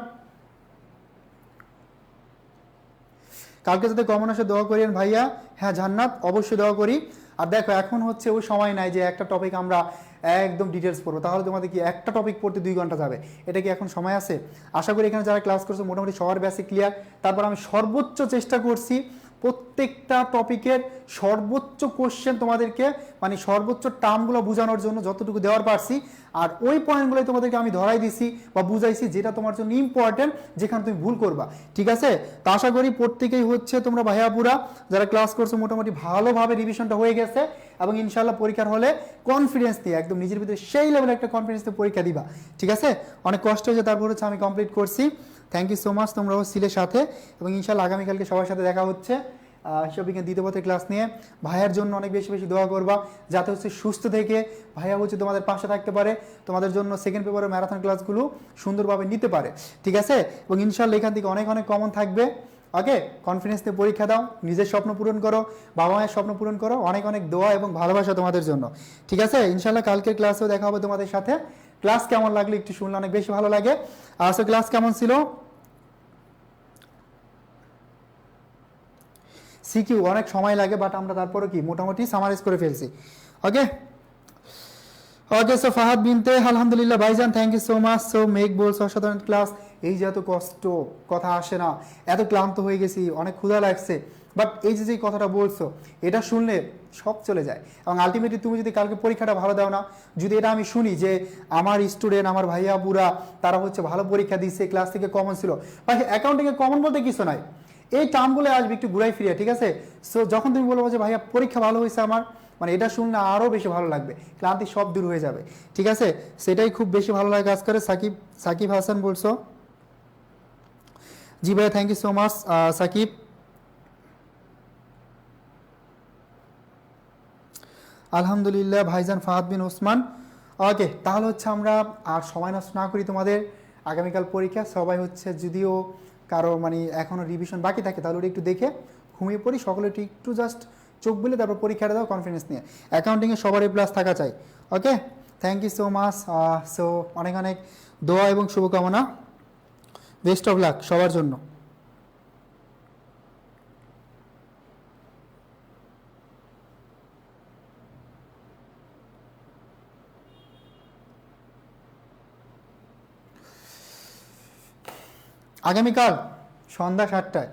কালকে যাতে কমন আসে দোয়া করিয়েন ভাইয়া। হ্যাঁ জান্নাত, অবশ্যই দোয়া করি। আর দেখো এখন হচ্ছে ওই সময় নাই যে একটা টপিক আমরা একদম ডিটেলস পড়বো, তাহলে তোমাদের কি একটা টপিক পড়তে 2 ঘন্টা যাবে, এটা কি এখন সময় আছে? আশা করি এখানে যারা ক্লাস করছে মোটামুটি সবার বেসিক ক্লিয়ার। তারপর আমি সর্বোচ্চ চেষ্টা করছি প্রত্যেকটা টপিকের সর্বোচ্চ কোশ্চেন তোমাদেরকে মানে সর্বোচ্চ টার্মগুলো বোঝানোর জন্য যতটুকু দেওয়ার পারছি, আর ওই পয়েন্টগুলোই তোমাদেরকে আমি ধরাই দিছি বা বুঝাইছি যেটা তোমার জন্য ইম্পর্টেন্ট, যেখানে তুমি ভুল করবা। ঠিক আছে, তো আশা করি প্রত্যেকেই হচ্ছে তোমরা ভাইয়াপুরা যারা ক্লাস করছো মোটামুটি ভালোভাবে রিভিশনটা হয়ে গেছে, এবং ইনশাল্লাহ পরীক্ষার হলে কনফিডেন্স নিয়ে একদম নিজের ভিতরে সেই লেভেলের একটা কনফিডেন্স দিয়ে পরীক্ষা দিবা। ঠিক আছে, অনেক কষ্ট হয়েছে, তারপর হচ্ছে আমি কমপ্লিট করছি। থ্যাংক ইউ সো মাচ, তোমরাও ছিলে সাথে, এবং ইনশাল্লাহ আগামীকালকে সবার সাথে দেখা হচ্ছে হিসাব বিজ্ঞান দ্বিতীয় পত্রের ক্লাস নিয়ে। ভাইয়ার জন্য অনেক বেশি বেশি দোয়া করবা, যাতে হচ্ছে সুস্থ থেকে ভাইয়া হচ্ছে তোমাদের পাশে থাকতে পারে, তোমাদের জন্য সেকেন্ড পেপারের ম্যারাথন ক্লাসগুলো সুন্দরভাবে নিতে পারে। ঠিক আছে, এবং ইনশাল্লাহ এখান থেকে অনেক অনেক কমন থাকবে। ওকে, কনফিডেন্স নিয়ে পরীক্ষা দাও, নিজের স্বপ্ন পূরণ করো, বাবা মায়ের স্বপ্ন পূরণ করো। অনেক অনেক দোয়া এবং ভালোবাসা তোমাদের জন্য। ঠিক আছে, ইনশাল্লাহ কালকের ক্লাসেও দেখা হবে তোমাদের সাথে। ক্লাস কেমন লাগলো একটু শুনলে অনেক বেশি ভালো লাগে। আসলে ক্লাস কেমন ছিল? সিকিউ অনেক সময় লাগে, বাট আমরা তারপরে কি মোটামুটি সামারাইজ করে ফেলছি। ওকে ওকে, সো ফাহাদ বিনতে আলহামদুলিল্লাহ ভাইজান, থ্যাংক ইউ সো মাচ। সো মেক বলস অসাধারণ ক্লাস। এই যে এত কষ্ট, কথা আসে না, এত ক্লান্ত হয়ে গেছি, অনেক ক্ষুধা লাগছে, বাট এই যে কথাটা বলছো এটা শুনলে সব চলে যায়। এবং আলটিমেটলি তুমি যদি কালকে পরীক্ষাটা ভালো দাও না, যদি এটা আমি শুনি যে আমার স্টুডেন্ট আমার ভাইয়া বুড়া তারা হচ্ছে ভালো পরীক্ষা দিচ্ছে, ক্লাস থেকে কমন ছিল, বা অ্যাকাউন্টিংয়ে কমন বলতে কিছু নাই, এই টার্মগুলো আসবে একটু ঘুরাই ফিরিয়ে। ঠিক আছে, সো যখন তুমি বলবো যে ভাইয়া পরীক্ষা ভালো হয়েছে আমার, মানে এটা শুনলে আরও বেশি ভালো লাগবে, ক্লান্তি সব দূর হয়ে যাবে। ঠিক আছে, সেটাই খুব বেশি ভালো লাগে কাজ করে। সাকিব হাসান বলছো, জি ভাইয়া thank you so much Sakib. আলহামদুলিল্লাহ ভাইজান ফাহাদ বিন ওসমান। ওকে, তাহলে হচ্ছে আমরা আর সময় নষ্ট না করি, তোমাদের আগামীকাল পরীক্ষা, সবাই হচ্ছে যদিও কারো মানে এখনও রিভিশন বাকি থাকে তাহলে ওটা একটু দেখে ঘুমিয়ে পড়ি, সকলে একটু জাস্ট চোখ বুলে তারপর পরীক্ষাটা দাও কনফিডেন্স নিয়ে। অ্যাকাউন্টিংয়ে সবারই প্লাস থাকা চাই। Okay, thank you so much. So অনেক অনেক দোয়া এবং শুভকামনা, বেস্ট অফ লাক সবার জন্য। আগামীকাল সন্ধ্যা 7টায়